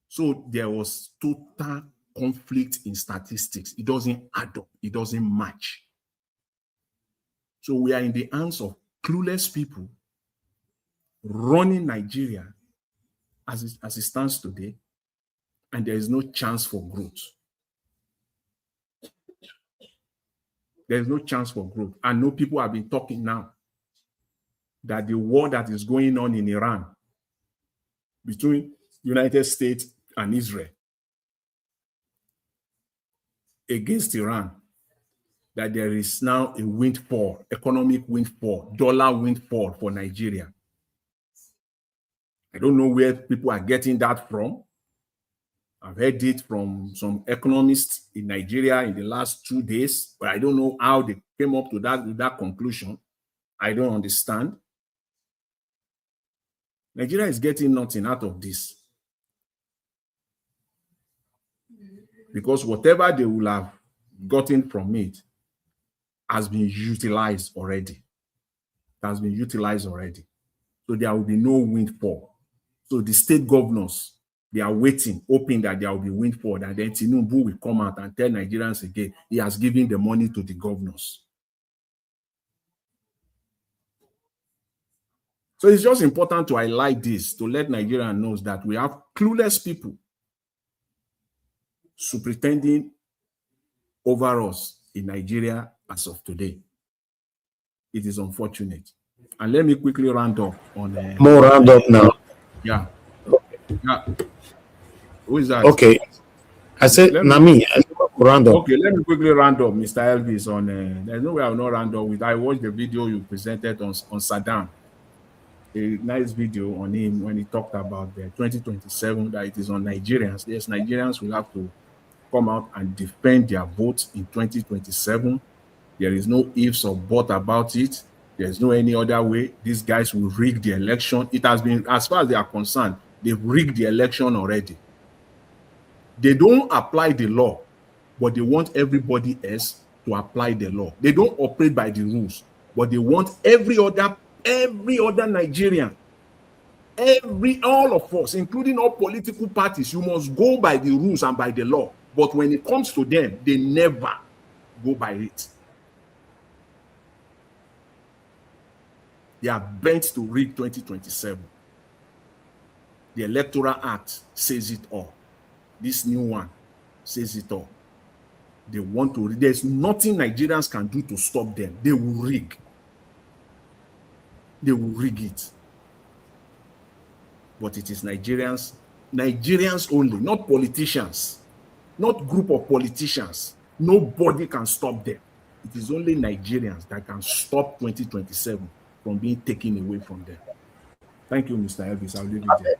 So there was total conflict in statistics. It doesn't add up. It doesn't match. So we are in the hands of clueless people running Nigeria as it stands today, and there is no chance for growth. There is no chance for growth. I know people have been talking now that the war that is going on in Iran between United States and Israel against Iran, that there is now a windfall, economic windfall, dollar windfall for Nigeria. I don't know where people are getting that from. I've heard it from some economists in Nigeria in the last 2 days, but I don't know how they came up to that conclusion. I don't understand. Nigeria is getting nothing out of this. Because whatever they will have gotten from it has been utilized already. It has been utilized already. So there will be no windfall. So the state governors, they are waiting, hoping that there will be windfall, and then Tinubu will come out and tell Nigerians again, he has given the money to the governors. So it's just important to highlight this, to let Nigerians know that we have clueless people superintending over us in Nigeria as of today. It is unfortunate. And let me quickly round up on... More round up now. Yeah. Yeah. Who is that? Okay. I said, Nami, round up. Okay, let me quickly round up, Mr. Elvis, on... there's no way I will not round up with... I watched the video you presented on Saddam. A nice video on him when he talked about the 2027, that it is on Nigerians. Yes, Nigerians will have to come out and defend their votes in 2027. There is no ifs or buts about it. There's no any other way. These guys will rig the election. It has been, as far as they are concerned, they've rigged the election already. They don't apply the law, but they want everybody else to apply the law. They don't operate by the rules, but they want every other Nigerian, all of us, including all political parties, you must go by the rules and by the law. But when it comes to them, they never go by it. They are bent to rig 2027. The Electoral Act says it all. This new one says it all. They want to, there's nothing Nigerians can do to stop them. They will rig. They will rig it. But it is Nigerians only, not politicians, not group of politicians. Nobody can stop them. It is only Nigerians that can stop 2027 from being taken away from them. Thank you, Mr. Elvis. I'll leave it there.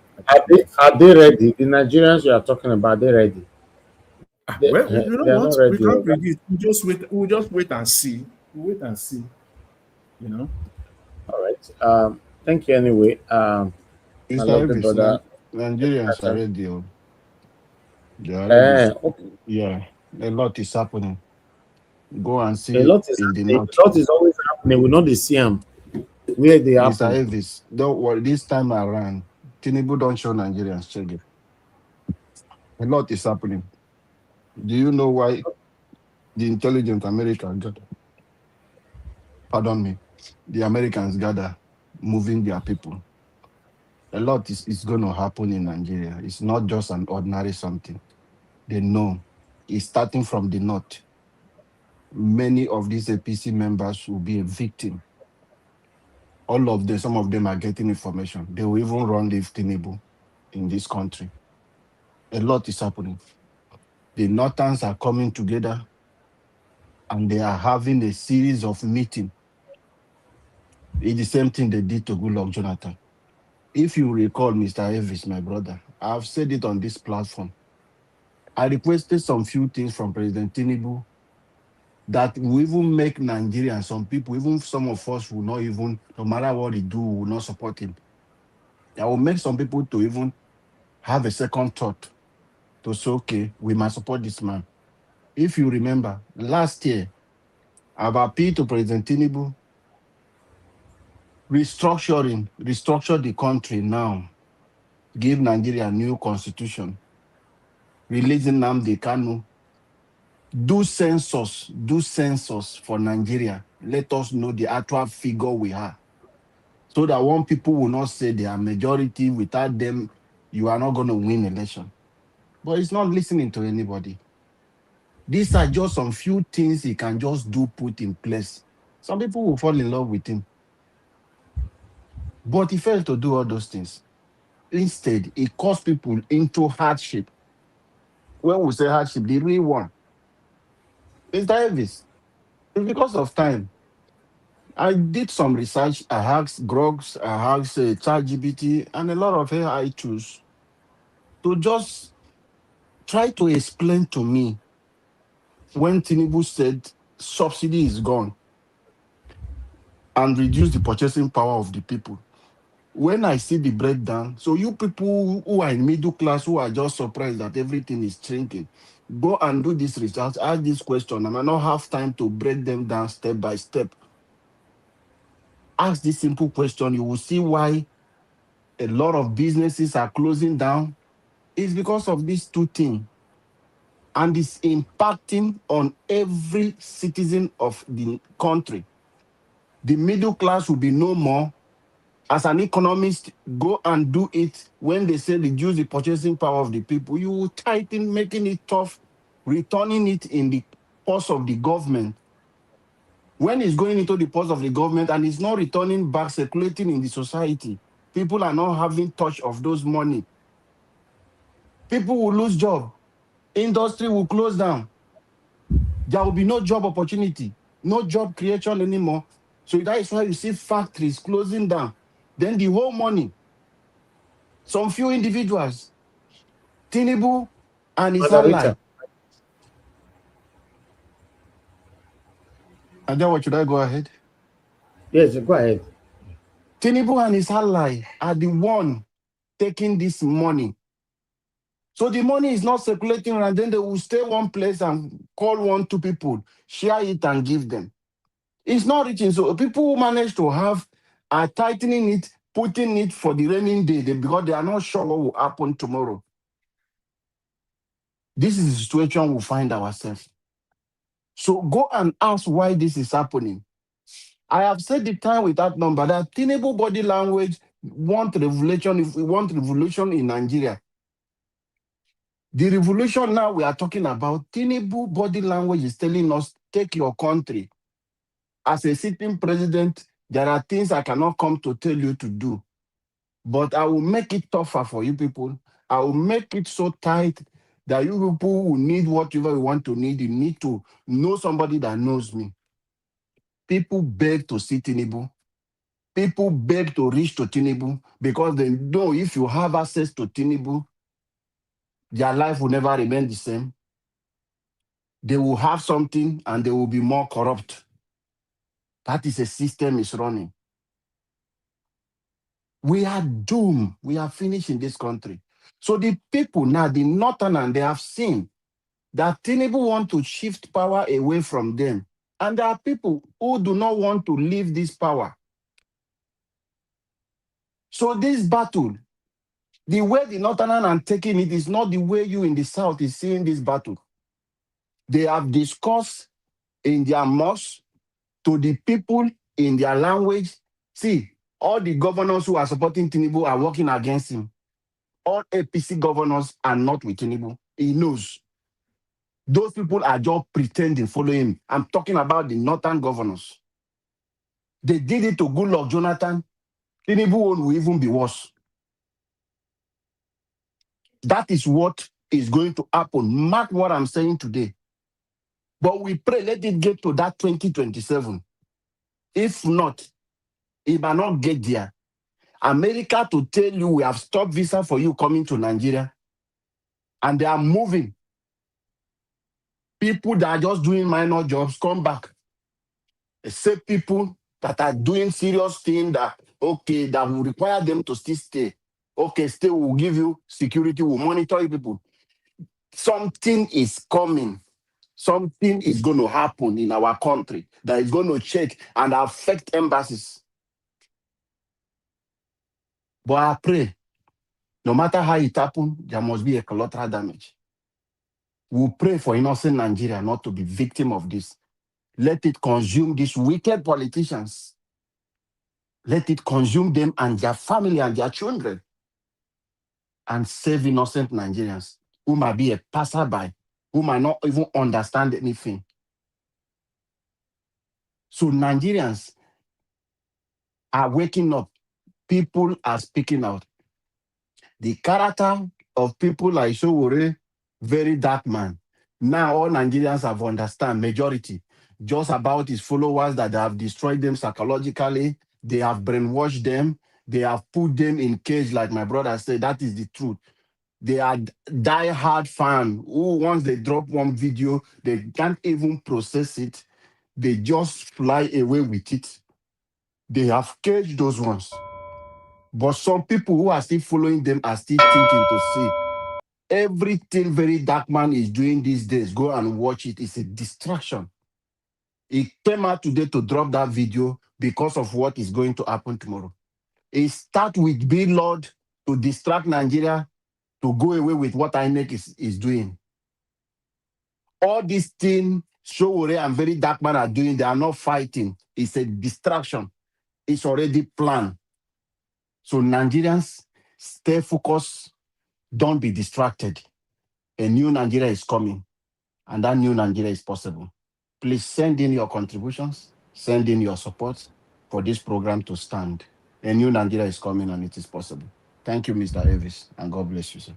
Are they ready? The Nigerians you are talking about, they're ready. Well, you know what? We can't predict. We'll just wait and see. We'll wait and see. You know. All right. Thank you anyway. My Mr. lovely Elvis, brother. Nigerians are ready. Oh. They are ready. Okay. Yeah, a lot is happening. Go and A see lot is in the happening. north. A lot is always happening. We know the see them where they Mr. happen. Elvis, don't worry. This time around, Tinubu don't show Nigerians changing. A lot is happening. Do you know why the intelligent Americans gather? Pardon me. The Americans gather, moving their people. A lot is going to happen in Nigeria. It's not just an ordinary something. They know it's starting from the north. Many of these APC members will be a victim. All of them, some of them are getting information. They will even run leave Tinubu in this country. A lot is happening. The Northerns are coming together and they are having a series of meetings. It's the same thing they did to Goodluck Jonathan. If you recall, Mr. Elvis, my brother, I've said it on this platform. I requested some few things from President Tinubu that will even make Nigeria and some people, even some of us will not even, no matter what he do, will not support him. I will make some people to even have a second thought to say, okay, we must support this man. If you remember, last year, I've appealed to President Tinubu, restructure the country now, give Nigeria a new constitution, releasing Nnamdi Kanu, do census for Nigeria. Let us know the actual figure we have. So that one people will not say they are majority. Without them, you are not going to win election. But he's not listening to anybody. These are just some few things he can just do, put in place. Some people will fall in love with him. But he failed to do all those things. Instead, he caused people into hardship. When we say hardship, the real one. Mr. Elvis, it's because of time. I did some research. I asked Grogs, I asked ChatGPT, and a lot of AI tools to just try to explain to me when Tinubu said subsidy is gone and reduce the purchasing power of the people. When I see the breakdown, so you people who are in middle class who are just surprised that everything is shrinking, go and do this research, ask this question. I might not have time to break them down step by step. Ask this simple question, you will see why a lot of businesses are closing down. It's because of these two things. And it's impacting on every citizen of the country. The middle class will be no more. As an economist, go and do it. When they say reduce the purchasing power of the people, you will tighten, making it tough, returning it in the purse of the government. When it's going into the purse of the government and it's not returning back, circulating in the society, people are not having touch of those money. People will lose job. Industry will close down. There will be no job opportunity, no job creation anymore. So that is why you see factories closing down. Then the whole money, some few individuals, Tinubu and his ally. Margarita. And then what should I go ahead? Yes, go ahead. Tinubu and his ally are the one taking this money. So the money is not circulating and then they will stay one place and call one, two people, share it and give them. It's not reaching. So people who manage to have are tightening it, putting it for the raining day because they are not sure what will happen tomorrow. This is the situation we find ourselves. So go and ask why this is happening. I have said the time with that number that Tinubu body language want revolution. If we want revolution in Nigeria, the revolution now we are talking about, Tinubu body language is telling us, take your country. As a sitting president, there are things I cannot come to tell you to do. But I will make it tougher for you people. I will make it so tight that you people who need whatever you want to need, you need to know somebody that knows me. People beg to see Tinubu. People beg to reach to Tinubu because they know if you have access to Tinubu, their life will never remain the same. They will have something and they will be more corrupt. That is a system is running. We are doomed. We are finished in this country. So the people now, the Northerners, they have seen that Tinubu want to shift power away from them. And there are people who do not want to leave this power. So this battle, the way the Northerners are taking it is not the way you in the South is seeing this battle. They have discussed in their mosque to the people in their language. See, all the governors who are supporting Tinubu are working against him. All APC governors are not with Tinubu. He knows. Those people are just pretending, following him. I'm talking about the northern governors. They did it to Goodluck Jonathan. Tinubu will even be worse. That is what is going to happen. Mark what I'm saying today. But we pray, let it get to that 2027. If not, it might not get there. America to tell you we have stopped visa for you coming to Nigeria. And they are moving. People that are just doing minor jobs come back. Except people that are doing serious things that, okay, that will require them to still stay. Okay, stay, we'll give you security, we'll monitor you people. Something is coming. Something is going to happen in our country that is going to check and affect embassies. But I pray, no matter how it happens, there must be a collateral damage. We'll pray for innocent Nigeria not to be victim of this. Let it consume these wicked politicians. Let it consume them and their family and their children. And save innocent Nigerians who might be a passerby, who might not even understand anything. So Nigerians are waking up. People are speaking out. The character of people like Sowore, very dark man. Now all Nigerians have understand, majority, just about his followers that they have destroyed them psychologically. They have brainwashed them. They have put them in cage, like my brother said. That is the truth. They are die-hard fan who once they drop one video, they can't even process it. They just fly away with it. They have caged those ones. But some people who are still following them are still thinking to see everything very dark man is doing these days. Go and watch it. It's a distraction. He came out today to drop that video because of what is going to happen tomorrow. It starts with Bill Lord to distract Nigeria to go away with what INEC is doing. All these things Sowore and very dark man are doing, they are not fighting. It's a distraction. It's already planned. So Nigerians, stay focused. Don't be distracted. A new Nigeria is coming. And that new Nigeria is possible. Please send in your contributions. Send in your support for this program to stand. A new Nigeria is coming and it is possible. Thank you, Mr. Evis, and God bless you, sir.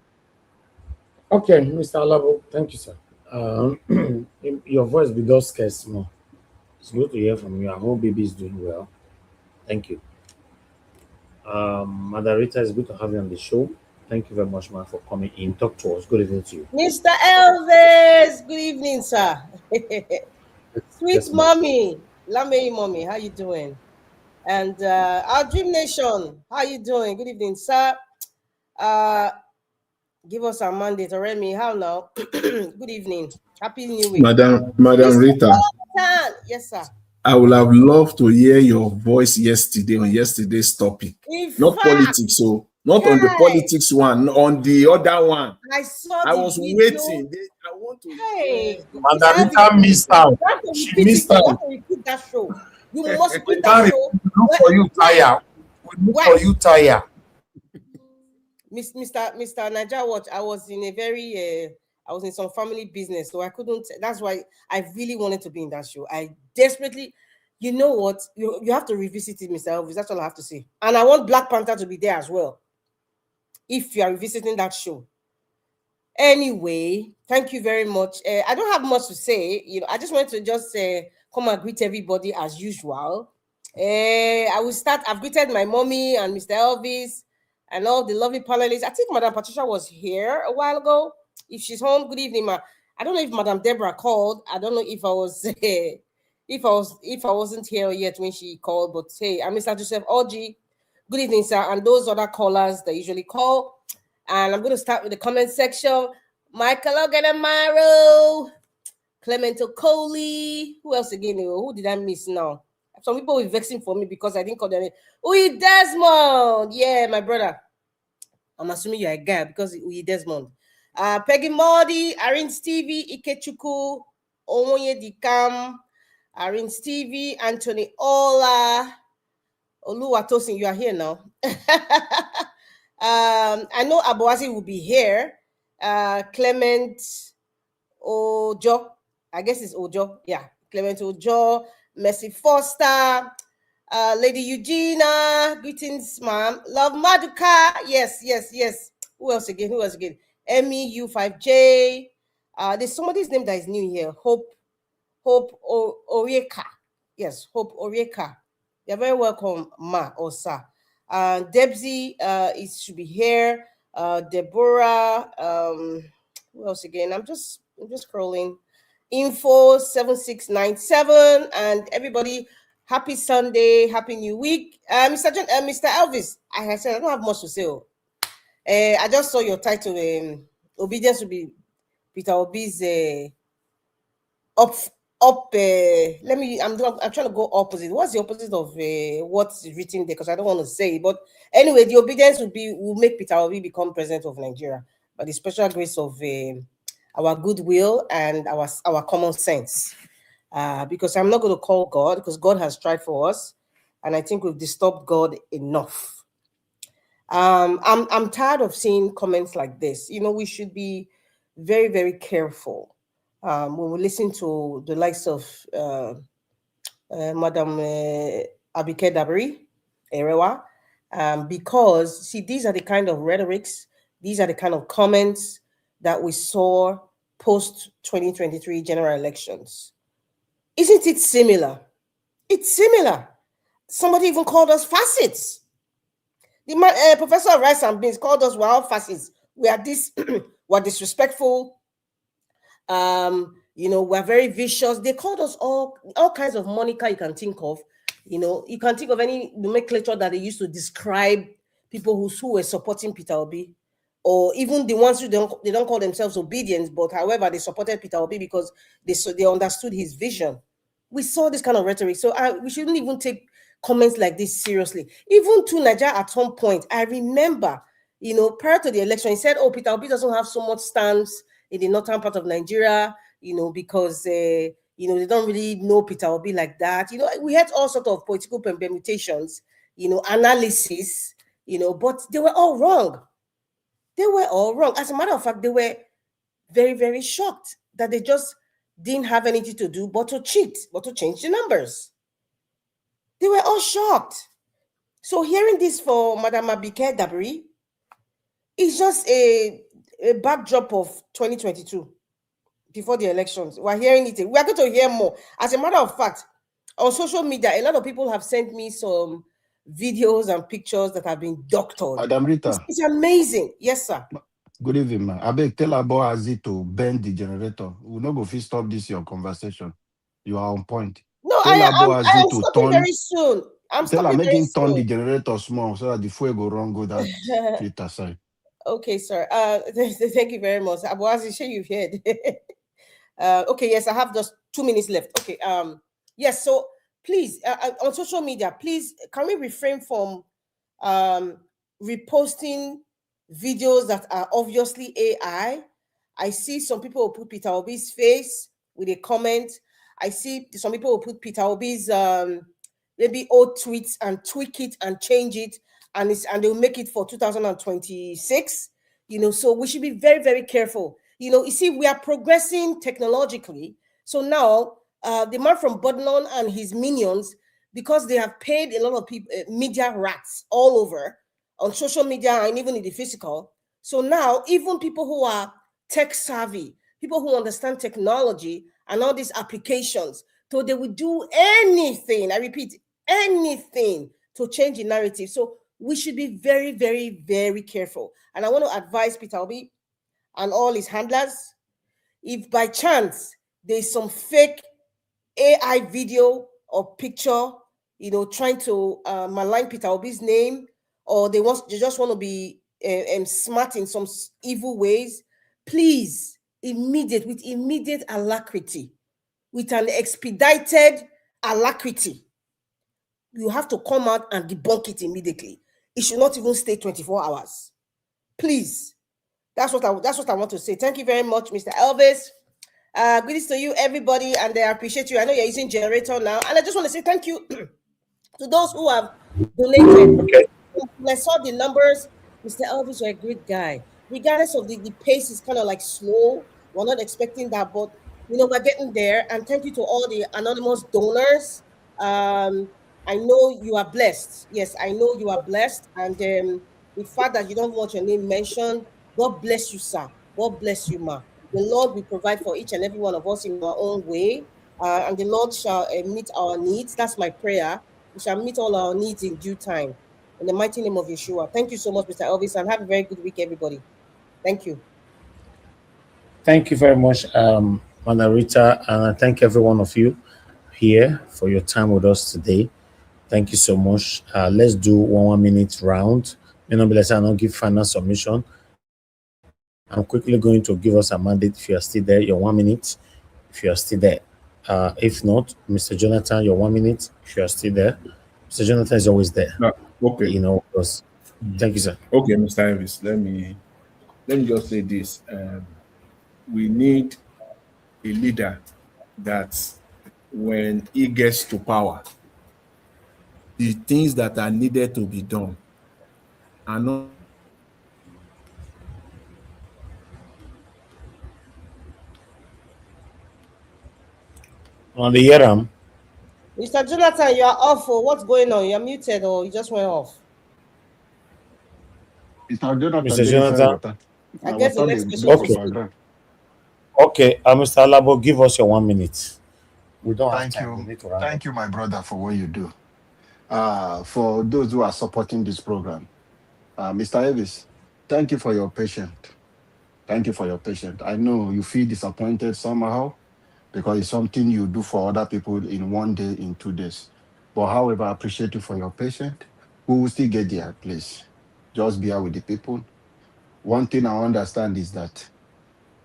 Okay, Mr. Alabo, thank you, sir. Your voice be just scarce more. It's good to hear from you. I hope baby is doing well. Thank you. Mother Rita, it's good to have you on the show. Thank you very much, man, for coming in. Talk to us. Good evening to you. Mr. Elvis, good evening, sir. Sweet Yes, mommy, Lamei mommy, how you doing? And our Dream Nation, how you doing? Good evening, sir. Give us our mandate, Remy. How now? Good evening. Happy New Week. Madam Mr. Rita, Jonathan. Yes, sir. I would have loved to hear your voice yesterday on yesterday's topic. In Not fact, politics, so not on the politics one, on the other one. I saw I the was video. waiting. I want to Hey, Mother Rita missed out. She missed You out. have to repeat that show. You must repeat We that can't show. look for you, tire. We look for you, tire. Mr. Naija Watch, I was in a very I was in some family business, so I couldn't. That's why I really wanted to be in that show. I desperately, you know what? You have to revisit it, Mr. Elvis. That's all I have to say. And I want Black Panther to be there as well. If you are revisiting that show. Anyway, thank you very much. I don't have much to say. I just want to just come and greet everybody as usual. I will start. I've greeted my mommy and Mr. Elvis and all the lovely panelists. I think Madam Patricia was here a while ago. If she's home, good evening, ma. I don't know if Madam Deborah called. I don't know if I was if I wasn't here yet when she called, but hey, I'm Mr. Joseph Orji. Good evening, sir, and those other callers that usually call. And I'm going to start with the comment section. Michael Oganamaro, Clemento Coley. Who else again? Who did I miss now? Some people were vexing for me because I didn't call their name. Uyi Desmond. Yeah, my brother. I'm assuming you're a guy because Uyi Desmond. Peggy Mordi, Arin Stevie, Ikechuku, Omoye Dikam, Arin Stevie, Anthony Ola, Oluwatosin, you are here now. I know Abuazi will be here. Clement Ojo, I guess it's Ojo. Yeah, Clement Ojo, Mercy Foster, Lady Eugenia, greetings, ma'am. Love Maduka, yes. Who else again? MEU5J. There's somebody's name that is new here. Hope Orieka. Yes, Hope Orieka. You're very welcome, ma or sir. Debsy should be here. Deborah. Who else again? I'm just scrolling. Info 7697 and everybody. Happy Sunday, happy new week. Mr. Elvis, I said I don't have much to say. I just saw your title. Obedience will be Peter Obi's I'm trying to go opposite. What's the opposite of what's written there? Because I don't want to say it. But anyway, the obedience will make Peter Obi become president of Nigeria by the special grace of our goodwill and our common sense. Because I'm not going to call God, because God has tried for us, and I think we've disturbed God enough. I'm tired of seeing comments like this. We should be very, very careful when we listen to the likes of Madam Abike Dabiri-Erewa, because see, these are the kind of rhetorics, these are the kind of comments that we saw post 2023 general elections. Isn't it similar? It's similar. Somebody even called us fascists. The man, Professor of Rice and Beans called us, we're all fascists. We are we're disrespectful. We're very vicious. They called us all kinds of moniker you can think of. You can think of any nomenclature that they used to describe people who were supporting Peter Obi, or even the ones who they don't call themselves obedience, but however they supported Peter Obi because they understood his vision. We saw this kind of rhetoric, so we shouldn't even take comments like this seriously. Even to Nigeria at some point, I remember, prior to the election, he said, "Oh, Peter Obi doesn't have so much stance in the northern part of Nigeria, because they don't really know Peter Obi like that." We had all sorts of political permutations, analysis, but they were all wrong. They were all wrong. As a matter of fact, they were very, very shocked that they just didn't have anything to do but to cheat, but to change the numbers. They were all shocked. So hearing this for Madam Abike Dabiri is just a backdrop of 2022 before the elections. We're hearing it. We are going to hear more. As a matter of fact, on social media, a lot of people have sent me some videos and pictures that have been doctored. Madam Rita. It's amazing. Yes, sir. Good evening, man. I beg tell Azi to bend the generator. We'll not go stop this your conversation. You are on point. No, tell I am to stopping turn, very soon. I'm tell her stopping very making turn soon. the generator small so that the fuel go wrong, go that filter side. Okay, sir. Thank you very much. Abuazi, sure you've heard. Okay, yes, I have just 2 minutes left. Okay. Yes, so please, on social media, please, can we refrain from reposting videos that are obviously AI? I see some people will put Peter Obi's face with a comment. I see some people will put Peter Obi's maybe old tweets and tweak it and change it, and they'll make it for 2026. So we should be very, very careful. You see, we are progressing technologically. So now the man from Bodnon and his minions, because they have paid a lot of people, media rats all over on social media and even in the physical. So now even people who are tech savvy, people who understand technology and all these applications, so they will do anything, I repeat, anything to change the narrative. So we should be very, very, very careful. And I want to advise Peter Obi and all his handlers, if by chance there's some fake AI video or picture, you know, trying to malign Peter Obi's name, or they just want to be smart in some evil ways, please, with immediate alacrity, with an expedited alacrity, you have to come out and debunk it immediately. It should not even stay 24 hours. Please. That's what I want to say. Thank you very much, Mr. Elvis. Greetings to you, everybody, and I appreciate you. I know you're using generator now, and I just want to say thank you to those who have donated. Okay. When I saw the numbers, Mr. Elvis, you're a great guy. Regardless of the pace is kind of like slow. We're not expecting that, but you know, we're getting there. And thank you to all the anonymous donors. I know you are blessed. Yes, I know you are blessed. And the fact that you don't want your name mentioned, God bless you, sir. God bless you, ma. The Lord will provide for each and every one of us in our own way. And the Lord shall meet our needs. That's my prayer. We shall meet all our needs in due time. In the mighty name of Yeshua. Thank you so much, Mr. Elvis, and have a very good week, everybody. Thank you. Thank you very much, Mana Rita, and I thank every one of you here for your time with us today. Thank you so much. Let's do 1 minute round. May not be less, I'll not give final submission. I'm quickly going to give us a mandate if you are still there, your 1 minute, if you are still there. If not, Mr. Jonathan, your 1 minute, if you are still there. Mr. Jonathan is always there. Okay. You know, because thank you, sir. Okay, Mr. Elvis, let me just say this. We need a leader that when he gets to power, the things that are needed to be done are not on the year, Mr. Jonathan, you are off. Or what's going on? You're muted, or you just went off. Mr. Jonathan. I guess the next person to Okay. Okay, Mr. Alabo, give us your 1 minute. We don't have Thank time. you. We need to round Thank you, my brother, for what you do. For those who are supporting this program, Mr. Elvis, thank you for your patience. Thank you for your patience. I know you feel disappointed somehow because it's something you do for other people in 1 day, in 2 days. But however, I appreciate you for your patience. We will still get there, please. Just bear with the people. One thing I understand is that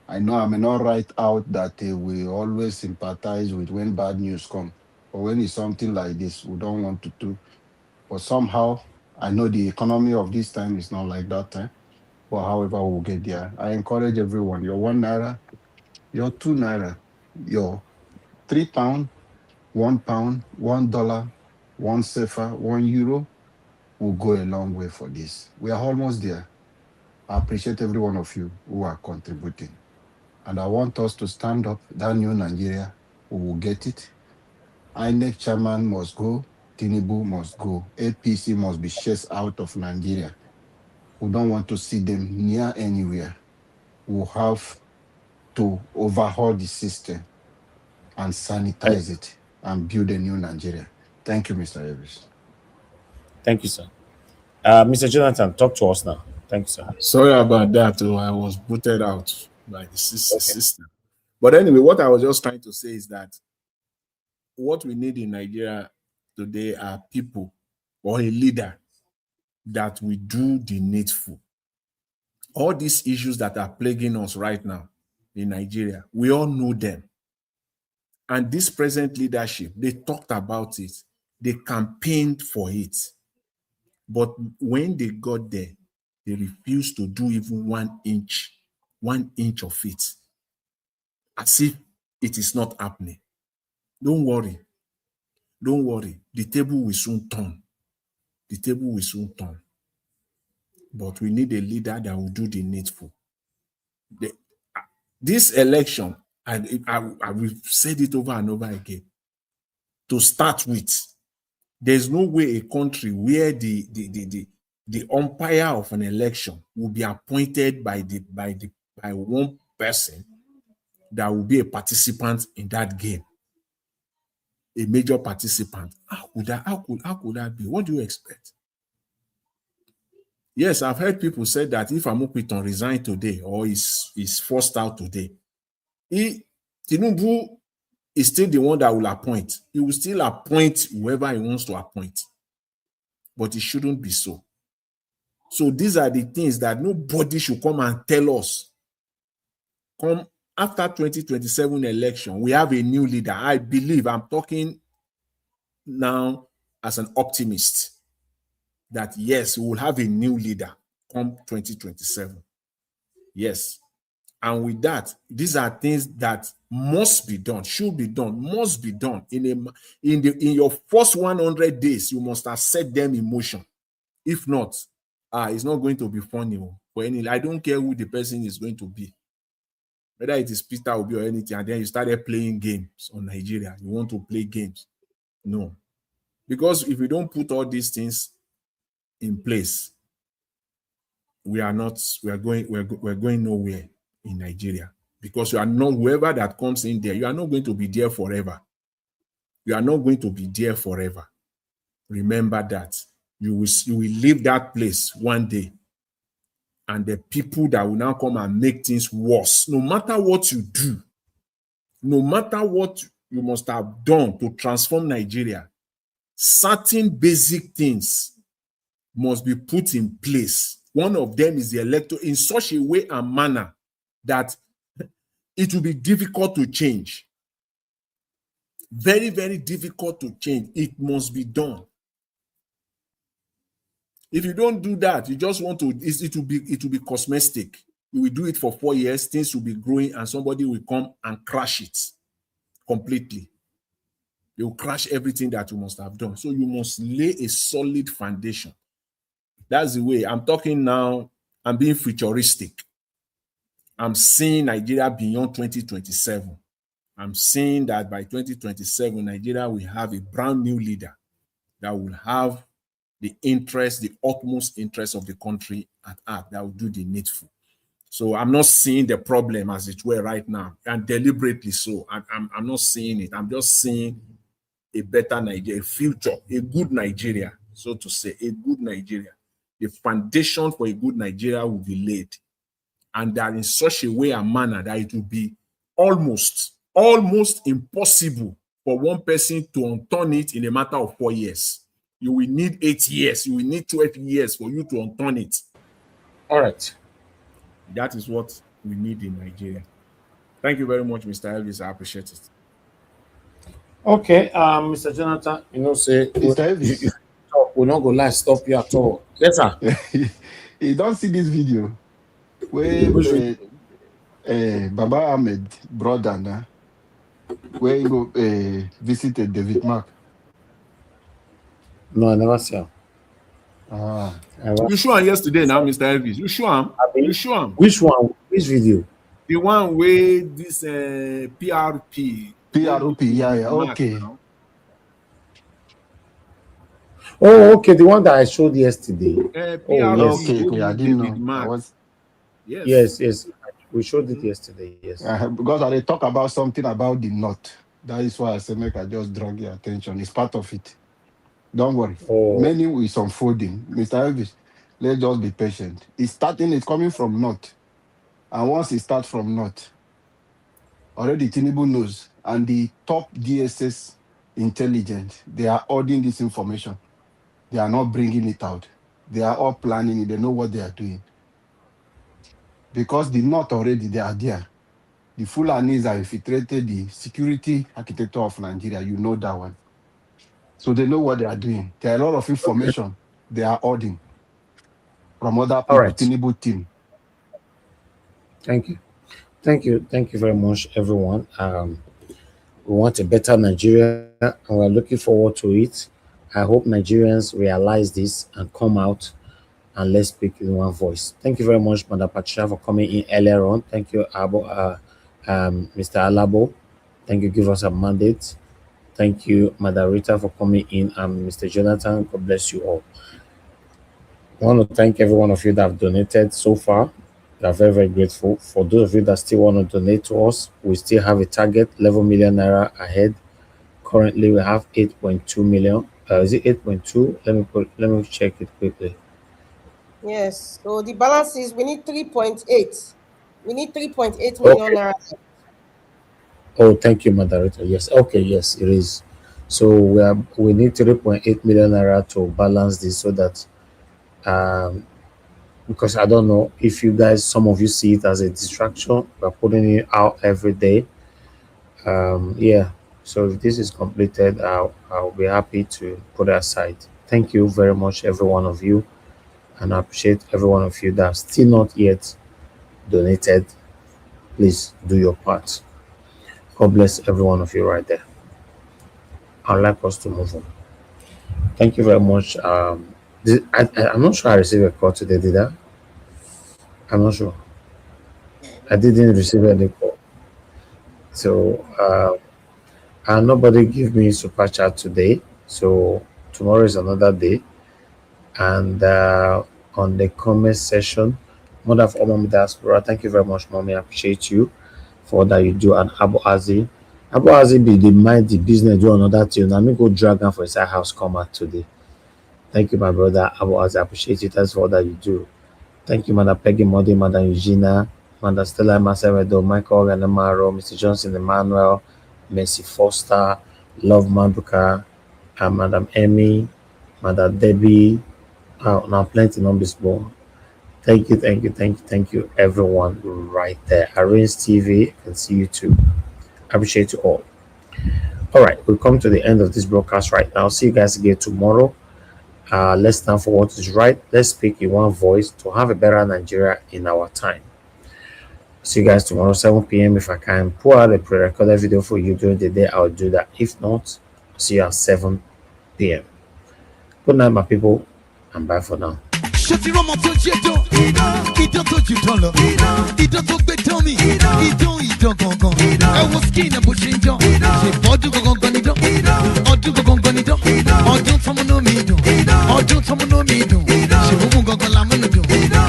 I know I may not write out that we always sympathize with when bad news come. But when it's something like this, we don't want to do. But somehow, I know the economy of this time is not like that time. But however, we'll get there. I encourage everyone, your 1 naira, your 2 naira, your £3, £1, $1, one CFA, €1 will go a long way for this. We are almost there. I appreciate every one of you who are contributing. And I want us to stand up. That new Nigeria, we will get it. INEC chairman must go. Tinubu must go. APC must be chased out of Nigeria. We don't want to see them near anywhere. We'll have to overhaul the system and sanitize it and build a new Nigeria. Thank you, Mr. Elvis. Thank you, sir. Mr. Jonathan, talk to us now. Thank you, sir. Sorry about that. I was booted out by the system. But anyway, what I was just trying to say is that what we need in Nigeria today are people or a leader that will do the needful. All these issues that are plaguing us right now in Nigeria, we all know them. And this present leadership, they talked about it. They campaigned for it. But when they got there, they refused to do even 1 inch of it. As if it is not happening. Don't worry. Don't worry. The table will soon turn. The table will soon turn. But we need a leader that will do the needful. This election, I will said it over and over again. To start with, there's no way a country where the umpire of an election will be appointed by one person that will be a participant in that game, a major participant. How could that be? What do you expect? Yes, I've heard people say that if Amopiton resigned today or is forced out today, Tinubu is still the one that will appoint. He will still appoint whoever he wants to appoint. But it shouldn't be so. So these are the things that nobody should come and tell us. Come after 2027 election, we have a new leader. I believe, I'm talking now as an optimist, that yes, we will have a new leader come 2027. Yes. And with that, these are things that must be done, should be done, must be done. In your first 100 days, you must have set them in motion. If not, it's not going to be funny for any. I don't care who the person is going to be, whether it is Peter Obi or anything, and then you started playing games on Nigeria. You want to play games. No. Because if we don't put all these things in place, we're going nowhere in Nigeria. Because you are not, whoever that comes in there, you are not going to be there forever. You are not going to be there forever. Remember that. You will leave that place one day. And the people that will now come and make things worse, no matter what you do, no matter what you must have done to transform Nigeria, certain basic things must be put in place. One of them is the electoral in such a way and manner that it will be difficult to change. Very, very difficult to change. It must be done. If you don't do that, you just want to, it will be cosmetic. You will do it for 4 years, things will be growing, and somebody will come and crash it completely. They will crash everything that you must have done. So you must lay a solid foundation. That's the way. I'm talking now, I'm being futuristic. I'm seeing Nigeria beyond 2027. I'm saying that by 2027, Nigeria will have a brand new leader that will have the interest, the utmost interest of the country at heart, that will do the needful. So I'm not seeing the problem as it were right now, and deliberately so. I'm not seeing it. I'm just seeing a better Nigeria, a future, a good Nigeria, so to say, a good Nigeria. The foundation for a good Nigeria will be laid, and that in such a way and manner that it will be almost impossible for one person to unturn it in a matter of 4 years. You will need 8 years, you will need 12 years for you to unturn it. All right. That is what we need in Nigeria. Thank you very much, Mr. Elvis. I appreciate it. Okay, Mr. Jonathan, say, Mr. Elvis, we're not going to stop you at all. Yes, sir. You don't see this video where Baba Ahmed brother now, where he go visited David Mark. No, I never see him. You show him yesterday now, Mr. Elvis. You show him. You show him. Which one? Which video? The one where this PRP. Yeah, okay. Oh, okay, the one that I showed yesterday. PRP, okay, I didn't know. Yes. We showed it yesterday, yes. Because I talk about something about the knot. That is why I said, make I just draw your attention. It's part of it. Don't worry. Many is unfolding. Mr. Elvis, let's just be patient. It's coming from knot. And once it starts from knot, already Tinubu knows. And the top DSS intelligence, they are holding this information. They are not bringing it out. They are all planning it. They know what they are doing. Because the knot already, they are there. The Fulanis are infiltrated the security architecture of Nigeria. You know that one. So they know what they are doing. There are a lot of information they are holding from other people, Tinubu team. Thank you very much, everyone. We want a better Nigeria, and we're looking forward to it. I hope Nigerians realize this and come out and let's speak in one voice. Thank you very much, Madam Patricia, for coming in earlier on. Thank you, Mr. Alabo. Thank you, give us a mandate. Thank you, Madam Rita, for coming in, and Mr. Jonathan. God bless you all. I want to thank every one of you that have donated so far. We are very, very grateful. For those of you that still want to donate to us, we still have a target, 11 million naira ahead. Currently, we have 8.2 million. Is it 8.2? Let me check it quickly. Yes. So the balance is we need 3.8. We need 3.8 million naira. Oh, thank you, moderator. Yes. Okay. Yes, it is. So we need 3.8 million naira to balance this so that because I don't know if you guys, some of you see it as a distraction. We're putting it out every day. Yeah. So if this is completed, I'll be happy to put it aside. Thank you very much, every one of you, and I appreciate every one of you that have still not yet donated. Please do your part. God bless every one of you right there. I'd like us to move on. Thank you very much. I'm not sure I received a call today, did I? I'm not sure. I didn't receive any call. So and nobody give me super chat today. So tomorrow is another day. And on the comment section, Mother of all Mommy Diaspora, thank you very much, Mommy. I appreciate you for all that you do. And Abu Azi be the mind the business do another thing. I'm go drag him for his house come out today. Thank you, my brother Abu Azi. I appreciate you. Thanks for all that you do. Thank you, Mother Peggy Modi, Mother Eugenia, Mother Stella Masevedo, Michael Ganamaro, Mr. Johnson Emmanuel, Mercy Foster, Love Maduka, and Madam Emmy, Mother Debbie. Now plenty numbers born. Thank you, everyone right there. Arrange TV, I can see you too. I appreciate you all. All right, we've come to the end of this broadcast right now. See you guys again tomorrow. Let's stand for what is right. Let's speak in one voice to have a better Nigeria in our time. See you guys tomorrow, 7 p.m. If I can pull out a pre-recorded video for you during the day, I'll do that. If not, see you at 7 p.m. Good night, my people, and bye for now. Idán tó jù tán lọ, idán tó gbé tán mi, idán gangan. Ẹ wo skin ẹ bó ṣe ń jọ, ṣe ọdún gangan nidán, ọdún gangan nidán, ọdún tọmọnú mi dùn, ọdún tọmọnú mi dùn, ṣe gbogbo gangan la múnú dùn,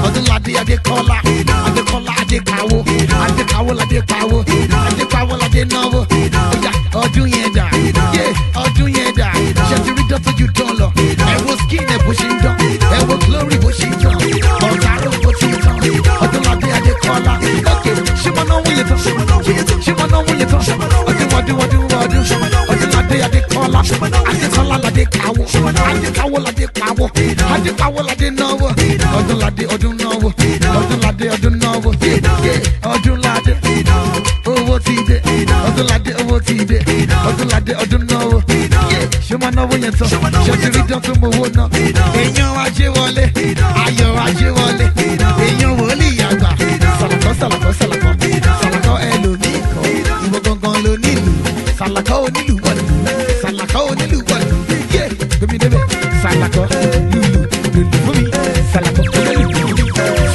ọdún ládé Adékọ́lá, Adékọ́lá Adékáwó, Adékáwó ládé pawó, Adékáwó ládé náwó, ọjà ọdún yẹn dà, ọdún yẹn dà, ṣe ti rí idán tó jù tán lọ, ẹ wo skin ẹ bó ṣe ń dán, ẹ wo glory bó ṣe ń dán, ọ̀tá ló bó ṣe ń dán. Ọdún ládé Adékọ́lá, okay, ṣé mo náà wúyẹ tán? Ṣé mo náà wúyẹ tán? Ọdún ládé Adékọ́lá, Adékọ́lá ládé káwó, Adékáwó ládé pawó, Adékáwó ládé náwó, ọdún ládé ọdún náwó, ọdún ládé ọdún náwó, ọdún ládé owó ti dé, ọdún ládé owó ti dé, ọdún ládé ọdún náwó, ṣé mo náà wúyẹ tán? Ṣé ti rí dán tó mọ owó náà? Èèyàn ajé wọlé, ayọ̀ ajé wọlé, èèyàn wòlíì àgbà, sàlàkọ́ ẹlòmíì kan, ìwọ gangan ló nílùú, sàlàkọ́ onílù wọlé, sàlàkọ́ onílù wọlé, gbẹmí débẹ̀, sàlàkọ́ lùlù fún mi, sàlàkọ́ onílù,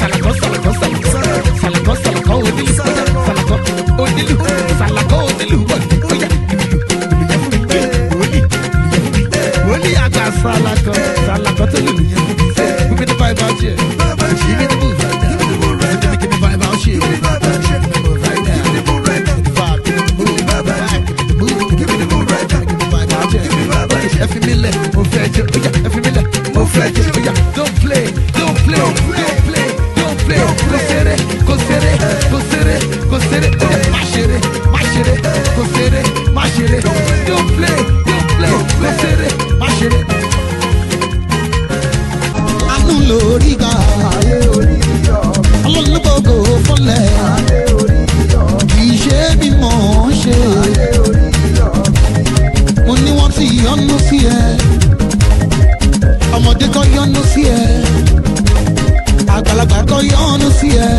sàlàkọ́ onílù, sàlàkọ́ onílù wọlé, wòlíì àgbà sàlàkọ́ tó lùlù yẹn fún mi, gbẹmí débẹ̀ báyìí bá jẹ́, ìbí débẹ̀. Don't play. Amúlòríga, ọlọ́lọ́gbọ̀gbọ̀ fọlẹ̀, kì í ṣe bí mò ń ṣe. Mo ní wọ́n ti yọ́nú sí ẹ, ọmọdé kọ́ yọ́nú sí ẹ, àgbàlagbà kọ́ yọ́nú sí ẹ.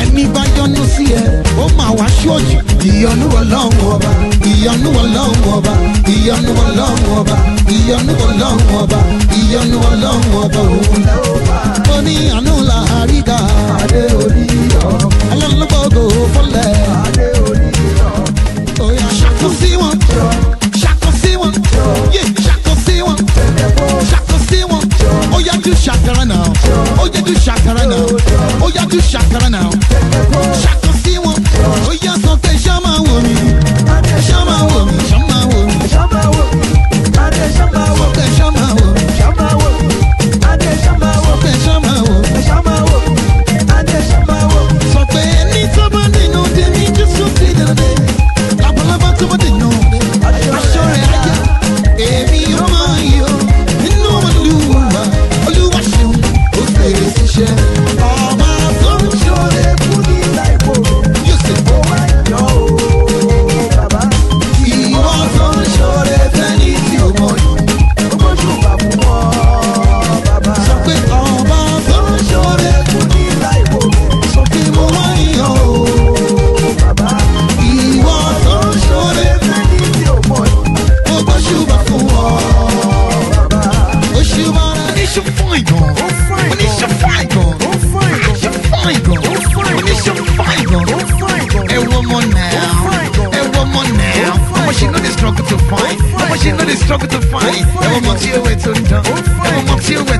Ẹni bá yọ́nú sí ẹ, ó máa wá ṣọ́ọ̀ṣì. Ìyọ́nú Ọlọ́run ọba, ìyọ́nú Ọlọ́run ọba, ìyọ́nú Ọlọ́run ọba, ìyọ́nú Ọlọ́run ọba, ìyọ́nú Ọlọ́run ọba òun. Mo ní àánú làáríga, adé orí ọ̀rọ̀, ọlọ́lọ́gbọ̀gbọ̀ fọlẹ̀, adé orí ọ̀rọ̀. Oya ṣàkó sí wọn, ṣàkó sí wọn, ṣàkó sí wọn, ṣàkó sí wọn. Oya do ṣàkàrà náà, oya do ṣàkàrà náà, oya do ṣàkàrà náà. Ṣàkó sí wọn, oya sọ pé ṣá máa wò mí, ṣá máa wò mí, ṣá máa wò mí, ṣá máa wò mí, ṣá máa wò mí, ṣá máa wò mí, ṣá máa wò mí, ṣá máa wò mí, ṣá máa wò mí, ṣá máa wò mí. Sọ pé ẹni tó bá nínú tèmi Jésù ti dé struggle to find. Never want you with to done. Never want you with